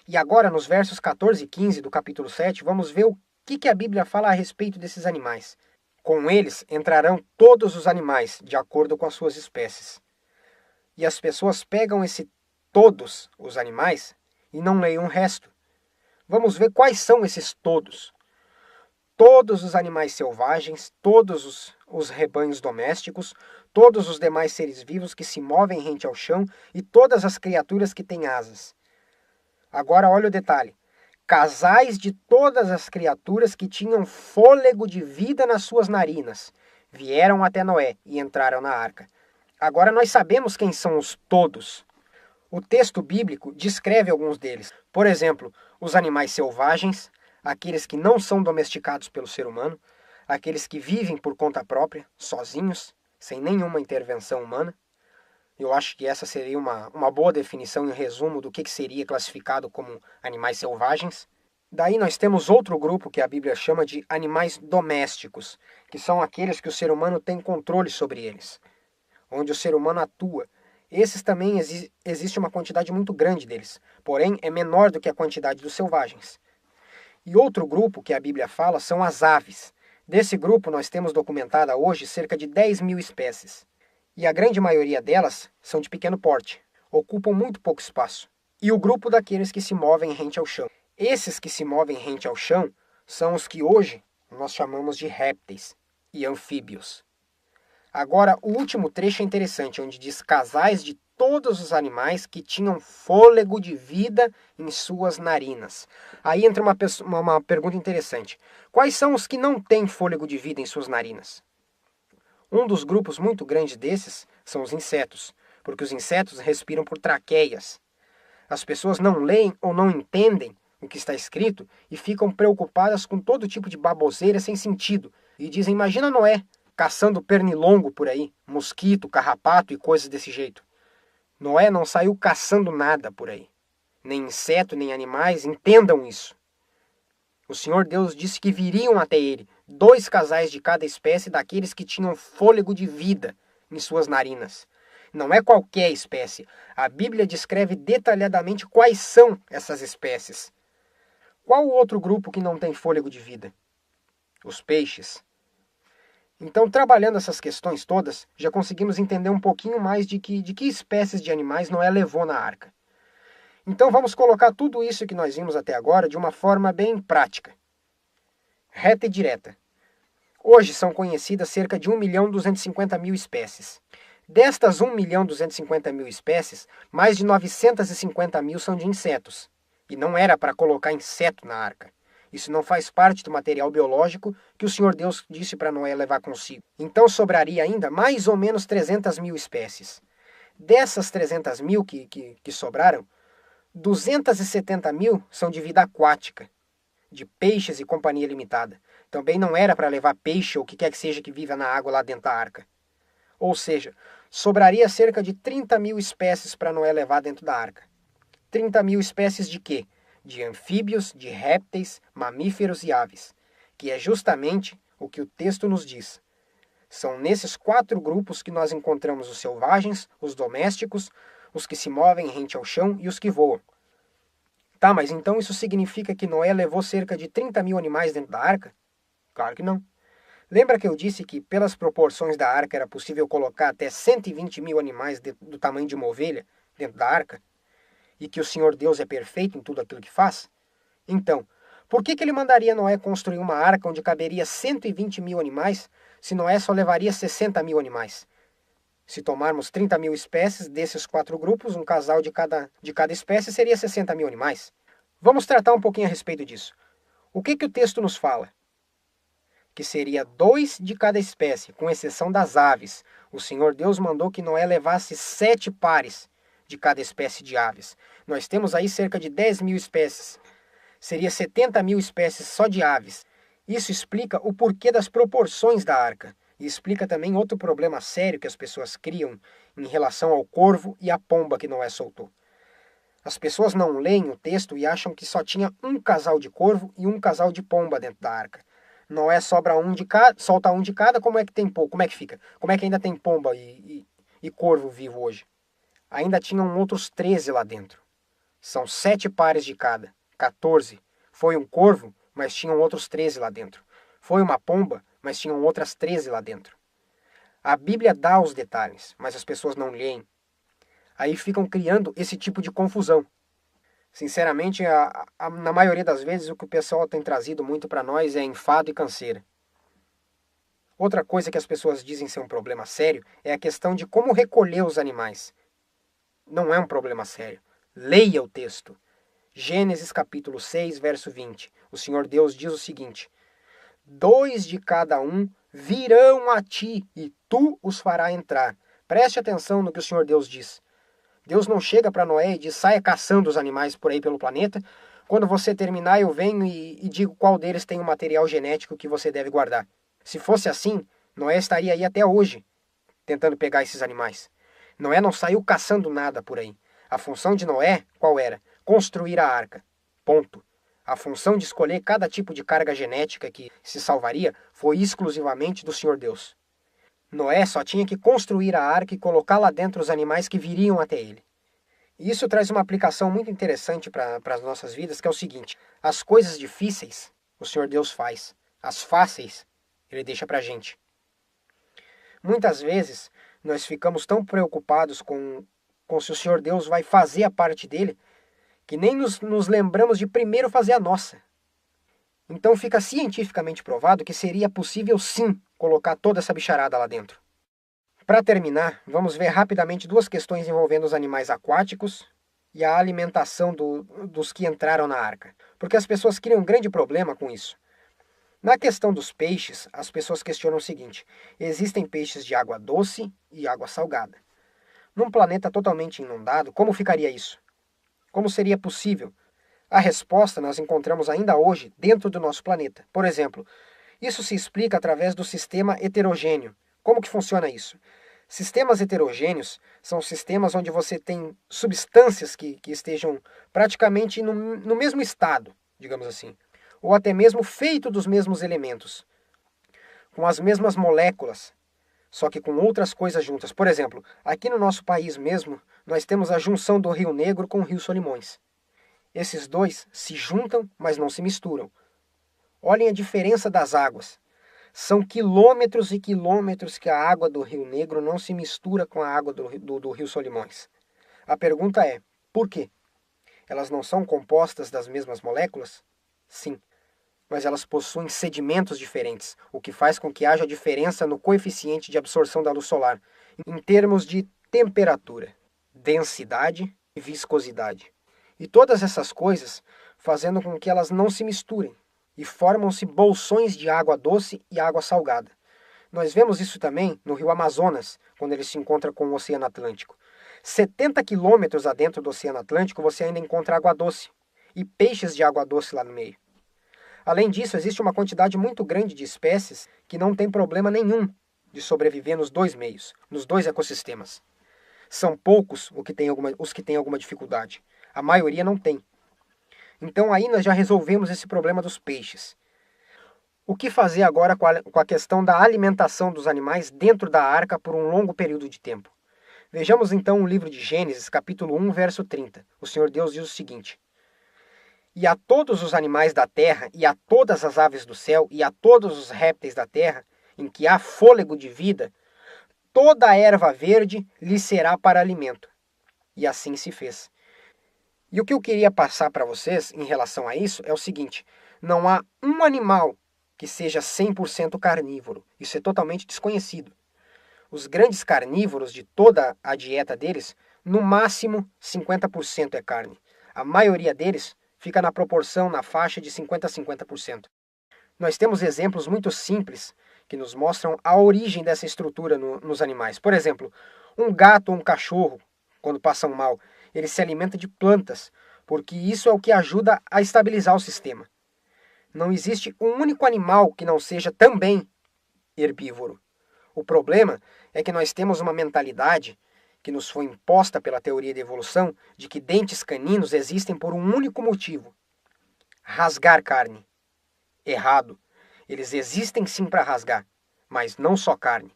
E agora, nos versos 14 e 15 do capítulo 7, vamos ver o que a Bíblia fala a respeito desses animais. Com eles entrarão todos os animais, de acordo com as suas espécies. E as pessoas pegam todos os animais e não leem o resto. Vamos ver quais são esses todos. Todos os animais selvagens, todos os rebanhos domésticos, todos os demais seres vivos que se movem rente ao chão e todas as criaturas que têm asas. Agora olha o detalhe. Casais de todas as criaturas que tinham fôlego de vida nas suas narinas vieram até Noé e entraram na arca. Agora nós sabemos quem são os todos. O texto bíblico descreve alguns deles. Por exemplo, os animais selvagens, aqueles que não são domesticados pelo ser humano, aqueles que vivem por conta própria, sozinhos, sem nenhuma intervenção humana. Eu acho que essa seria uma boa definição e um resumo do que seria classificado como animais selvagens. Daí nós temos outro grupo que a Bíblia chama de animais domésticos, que são aqueles que o ser humano tem controle sobre eles, onde o ser humano atua. Esses também existe uma quantidade muito grande deles, porém é menor do que a quantidade dos selvagens. E outro grupo que a Bíblia fala são as aves. Desse grupo nós temos documentada hoje cerca de 10.000 espécies. E a grande maioria delas são de pequeno porte, ocupam muito pouco espaço. E o grupo daqueles que se movem rente ao chão. Esses que se movem rente ao chão são os que hoje nós chamamos de répteis e anfíbios. Agora, o último trecho é interessante, onde diz casais de todos os animais que tinham fôlego de vida em suas narinas. Aí entra uma pergunta interessante. Quais são os que não têm fôlego de vida em suas narinas? Um dos grupos muito grandes desses são os insetos, porque os insetos respiram por traqueias. As pessoas não leem ou não entendem o que está escrito e ficam preocupadas com todo tipo de baboseira sem sentido. E dizem, imagina Noé caçando pernilongo por aí, mosquito, carrapato e coisas desse jeito. Noé não saiu caçando nada por aí. Nem inseto, nem animais, entendam isso. O Senhor Deus disse que viriam até ele 2 casais de cada espécie daqueles que tinham fôlego de vida em suas narinas. Não é qualquer espécie. A Bíblia descreve detalhadamente quais são essas espécies. Qual o outro grupo que não tem fôlego de vida? Os peixes. Então, trabalhando essas questões todas, já conseguimos entender um pouquinho mais de que espécies de animais Noé levou na arca. Então, vamos colocar tudo isso que nós vimos até agora de uma forma bem prática, reta e direta. Hoje são conhecidas cerca de 1.250.000 espécies. Destas 1.250.000 espécies, mais de 950.000 são de insetos. E não era para colocar inseto na arca. Isso não faz parte do material biológico que o Senhor Deus disse para Noé levar consigo. Então sobraria ainda mais ou menos 300.000 espécies. Dessas 300.000 que sobraram, 270.000 são de vida aquática, de peixes e companhia limitada. Também não era para levar peixe ou o que quer que seja que viva na água lá dentro da arca. Ou seja, sobraria cerca de 30.000 espécies para Noé levar dentro da arca. 30.000 espécies de quê? De anfíbios, de répteis, mamíferos e aves, que é justamente o que o texto nos diz. São nesses 4 grupos que nós encontramos os selvagens, os domésticos, os que se movem rente ao chão e os que voam. Tá, mas então isso significa que Noé levou cerca de 30.000 animais dentro da arca? Claro que não. Lembra que eu disse que pelas proporções da arca era possível colocar até 120.000 animais do tamanho de uma ovelha dentro da arca? E que o Senhor Deus é perfeito em tudo aquilo que faz? Então, por que ele mandaria Noé construir uma arca onde caberia 120.000 animais, se Noé só levaria 60.000 animais? Se tomarmos 30.000 espécies desses 4 grupos, um casal de cada espécie seria 60.000 animais. Vamos tratar um pouquinho a respeito disso. O que o texto nos fala? Que seria 2 de cada espécie, com exceção das aves. O Senhor Deus mandou que Noé levasse 7 pares de cada espécie de aves. Nós temos aí cerca de 10.000 espécies. Seria 70.000 espécies só de aves. Isso explica o porquê das proporções da arca. E explica também outro problema sério que as pessoas criam em relação ao corvo e à pomba que Noé soltou. As pessoas não leem o texto e acham que só tinha um casal de corvo e um casal de pomba dentro da arca. Noé solta um de cada, como é que tem pouco? Como é que fica? Como é que ainda tem pomba e corvo vivo hoje? Ainda tinham outros 13 lá dentro. São 7 pares de cada, 14. Foi um corvo, mas tinham outros 13 lá dentro. Foi uma pomba, mas tinham outras 13 lá dentro. A Bíblia dá os detalhes, mas as pessoas não leem. Aí ficam criando esse tipo de confusão. Sinceramente, na maioria das vezes, o que o pessoal tem trazido muito para nós é enfado e canseira. Outra coisa que as pessoas dizem ser um problema sério é a questão de como recolher os animais. Não é um problema sério. Leia o texto. Gênesis capítulo 6, verso 20. O Senhor Deus diz o seguinte: 2 de cada um virão a ti, e tu os farás entrar. Preste atenção no que o Senhor Deus diz. Deus não chega para Noé e diz: saia caçando os animais por aí pelo planeta. Quando você terminar, eu venho e digo qual deles tem o material genético que você deve guardar. Se fosse assim, Noé estaria aí até hoje, tentando pegar esses animais. Noé não saiu caçando nada por aí. A função de Noé, qual era? Construir a arca. Ponto. A função de escolher cada tipo de carga genética que se salvaria foi exclusivamente do Senhor Deus. Noé só tinha que construir a arca e colocar lá dentro os animais que viriam até ele. E isso traz uma aplicação muito interessante para as nossas vidas, que é o seguinte: as coisas difíceis, o Senhor Deus faz. As fáceis, Ele deixa para a gente. Muitas vezes, nós ficamos tão preocupados com se o Senhor Deus vai fazer a parte dele, que nem nos lembramos de primeiro fazer a nossa. Então fica cientificamente provado que seria possível sim colocar toda essa bicharada lá dentro. Para terminar, vamos ver rapidamente 2 questões envolvendo os animais aquáticos e a alimentação dos que entraram na arca, porque as pessoas criam um grande problema com isso. Na questão dos peixes, as pessoas questionam o seguinte: existem peixes de água doce e água salgada. Num planeta totalmente inundado, como ficaria isso? Como seria possível? A resposta nós encontramos ainda hoje dentro do nosso planeta. Por exemplo, isso se explica através do sistema heterogêneo. Como que funciona isso? Sistemas heterogêneos são sistemas onde você tem substâncias que estejam praticamente no mesmo estado, digamos assim, ou até mesmo feito dos mesmos elementos, com as mesmas moléculas, só que com outras coisas juntas. Por exemplo, aqui no nosso país mesmo, nós temos a junção do Rio Negro com o Rio Solimões. Esses dois se juntam, mas não se misturam. Olhem a diferença das águas. São quilômetros e quilômetros que a água do Rio Negro não se mistura com a água do Rio Solimões. A pergunta é, por quê? Elas não são compostas das mesmas moléculas? Sim, mas elas possuem sedimentos diferentes, o que faz com que haja diferença no coeficiente de absorção da luz solar, em termos de temperatura, densidade e viscosidade. E todas essas coisas fazendo com que elas não se misturem, e formam-se bolsões de água doce e água salgada. Nós vemos isso também no rio Amazonas, quando ele se encontra com o Oceano Atlântico. 70 quilômetros adentro do Oceano Atlântico você ainda encontra água doce, e peixes de água doce lá no meio. Além disso, existe uma quantidade muito grande de espécies que não tem problema nenhum de sobreviver nos 2 meios, nos 2 ecossistemas. São poucos os que têm alguma dificuldade. A maioria não tem. Então aí nós já resolvemos esse problema dos peixes. O que fazer agora com a questão da alimentação dos animais dentro da arca por um longo período de tempo? Vejamos então o livro de Gênesis, capítulo 1, verso 30. O Senhor Deus diz o seguinte: E a todos os animais da terra, e a todas as aves do céu, e a todos os répteis da terra, em que há fôlego de vida, toda a erva verde lhe será para alimento. E assim se fez. E o que eu queria passar para vocês em relação a isso é o seguinte: não há um animal que seja 100% carnívoro. Isso é totalmente desconhecido. Os grandes carnívoros de toda a dieta deles, no máximo 50% é carne. A maioria deles fica na proporção, na faixa de 50% a 50%. Nós temos exemplos muito simples que nos mostram a origem dessa estrutura nos animais. Por exemplo, um gato ou um cachorro, quando passam mal, ele se alimenta de plantas, porque isso é o que ajuda a estabilizar o sistema. Não existe um único animal que não seja também herbívoro. O problema é que nós temos uma mentalidade que nos foi imposta pela teoria da evolução de que dentes caninos existem por um único motivo: rasgar carne. Errado. Eles existem sim para rasgar, mas não só carne.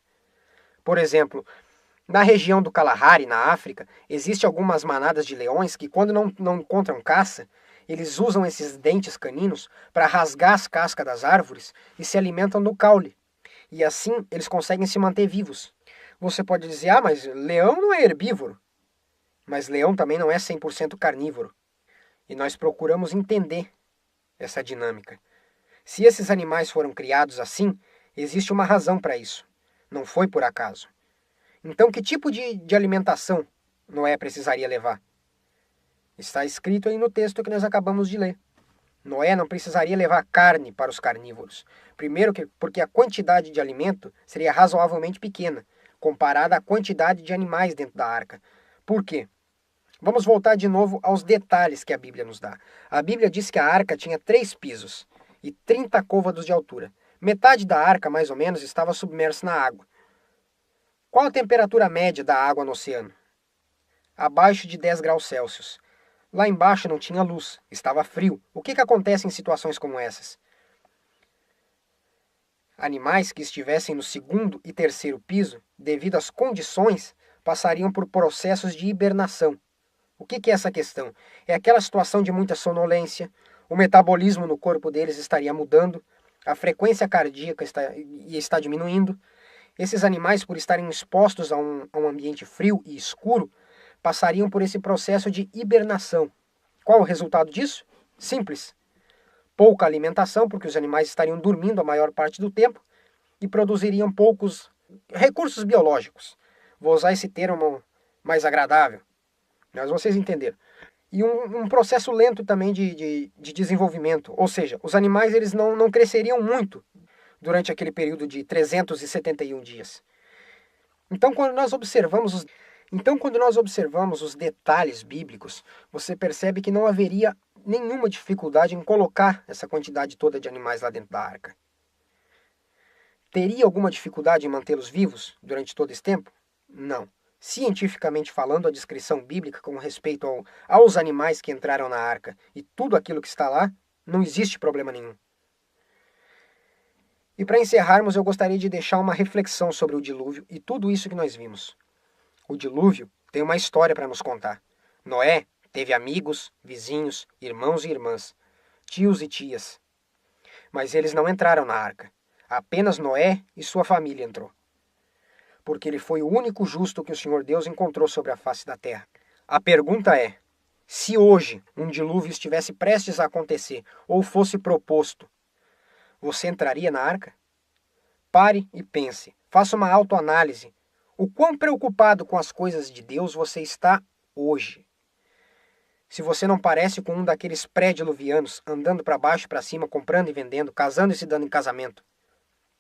Por exemplo, na região do Kalahari, na África, existem algumas manadas de leões que, quando não encontram caça, eles usam esses dentes caninos para rasgar as cascas das árvores e se alimentam do caule. E assim eles conseguem se manter vivos. Você pode dizer, mas leão não é herbívoro. Mas leão também não é 100% carnívoro. E nós procuramos entender essa dinâmica. Se esses animais foram criados assim, existe uma razão para isso. Não foi por acaso. Então, que tipo de alimentação Noé precisaria levar? Está escrito aí no texto que nós acabamos de ler. Noé não precisaria levar carne para os carnívoros. Primeiro, porque a quantidade de alimento seria razoavelmente pequena, comparada à quantidade de animais dentro da arca. Por quê? Vamos voltar de novo aos detalhes que a Bíblia nos dá. A Bíblia diz que a arca tinha 3 pisos e 30 côvados de altura. Metade da arca, mais ou menos, estava submersa na água. Qual a temperatura média da água no oceano? Abaixo de 10 graus Celsius. Lá embaixo não tinha luz, estava frio. O que acontece em situações como essas? Animais que estivessem no 2º e 3º piso, devido às condições, passariam por processos de hibernação. O que é essa questão? É aquela situação de muita sonolência, o metabolismo no corpo deles estaria mudando, a frequência cardíaca está diminuindo. Esses animais, por estarem expostos a um ambiente frio e escuro, passariam por esse processo de hibernação. Qual o resultado disso? Simples. Pouca alimentação, porque os animais estariam dormindo a maior parte do tempo e produziriam poucos recursos biológicos. Vou usar esse termo mais agradável, mas vocês entenderam. E um processo lento também de desenvolvimento, ou seja, os animais eles não cresceriam muito durante aquele período de 371 dias. Então, quando nós observamos os detalhes bíblicos, você percebe que não haveria nenhuma dificuldade em colocar essa quantidade toda de animais lá dentro da arca. Teria alguma dificuldade em mantê-los vivos durante todo esse tempo? Não. Cientificamente falando, a descrição bíblica com respeito aos animais que entraram na arca e tudo aquilo que está lá, não existe problema nenhum. E para encerrarmos, eu gostaria de deixar uma reflexão sobre o dilúvio e tudo isso que nós vimos. O dilúvio tem uma história para nos contar. Noé teve amigos, vizinhos, irmãos e irmãs, tios e tias. Mas eles não entraram na arca. Apenas Noé e sua família entrou. Porque ele foi o único justo que o Senhor Deus encontrou sobre a face da terra. A pergunta é, se hoje um dilúvio estivesse prestes a acontecer ou fosse proposto, você entraria na arca? Pare e pense, faça uma autoanálise. O quão preocupado com as coisas de Deus você está hoje? Se você não parece com um daqueles pré-diluvianos, andando para baixo e para cima, comprando e vendendo, casando e se dando em casamento,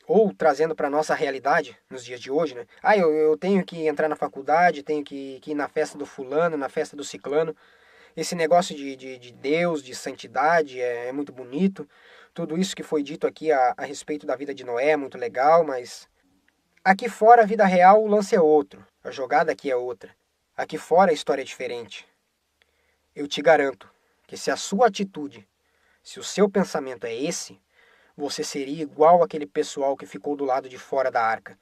ou trazendo para a nossa realidade, nos dias de hoje, né? Eu tenho que entrar na faculdade, tenho que ir na festa do fulano, na festa do ciclano. Esse negócio de Deus, de santidade, é muito bonito. Tudo isso que foi dito aqui a respeito da vida de Noé é muito legal, mas aqui fora a vida real, o lance é outro. A jogada aqui é outra. Aqui fora a história é diferente. Eu te garanto que se a sua atitude, se o seu pensamento é esse, você seria igual àquele pessoal que ficou do lado de fora da arca.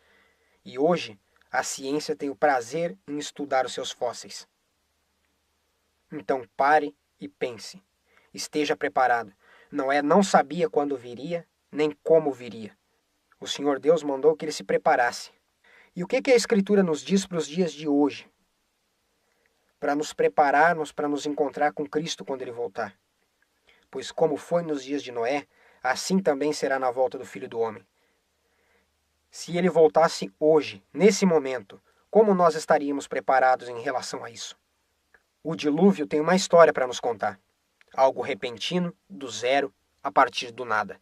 E hoje, a ciência tem o prazer em estudar os seus fósseis. Então pare e pense. Esteja preparado. Não sabia quando viria, nem como viria. O Senhor Deus mandou que ele se preparasse. E o que a Escritura nos diz para os dias de hoje? Para nos prepararmos para nos encontrar com Cristo quando ele voltar. Pois como foi nos dias de Noé, assim também será na volta do Filho do Homem. Se ele voltasse hoje, nesse momento, como nós estaríamos preparados em relação a isso? O dilúvio tem uma história para nos contar. Algo repentino, do zero, a partir do nada.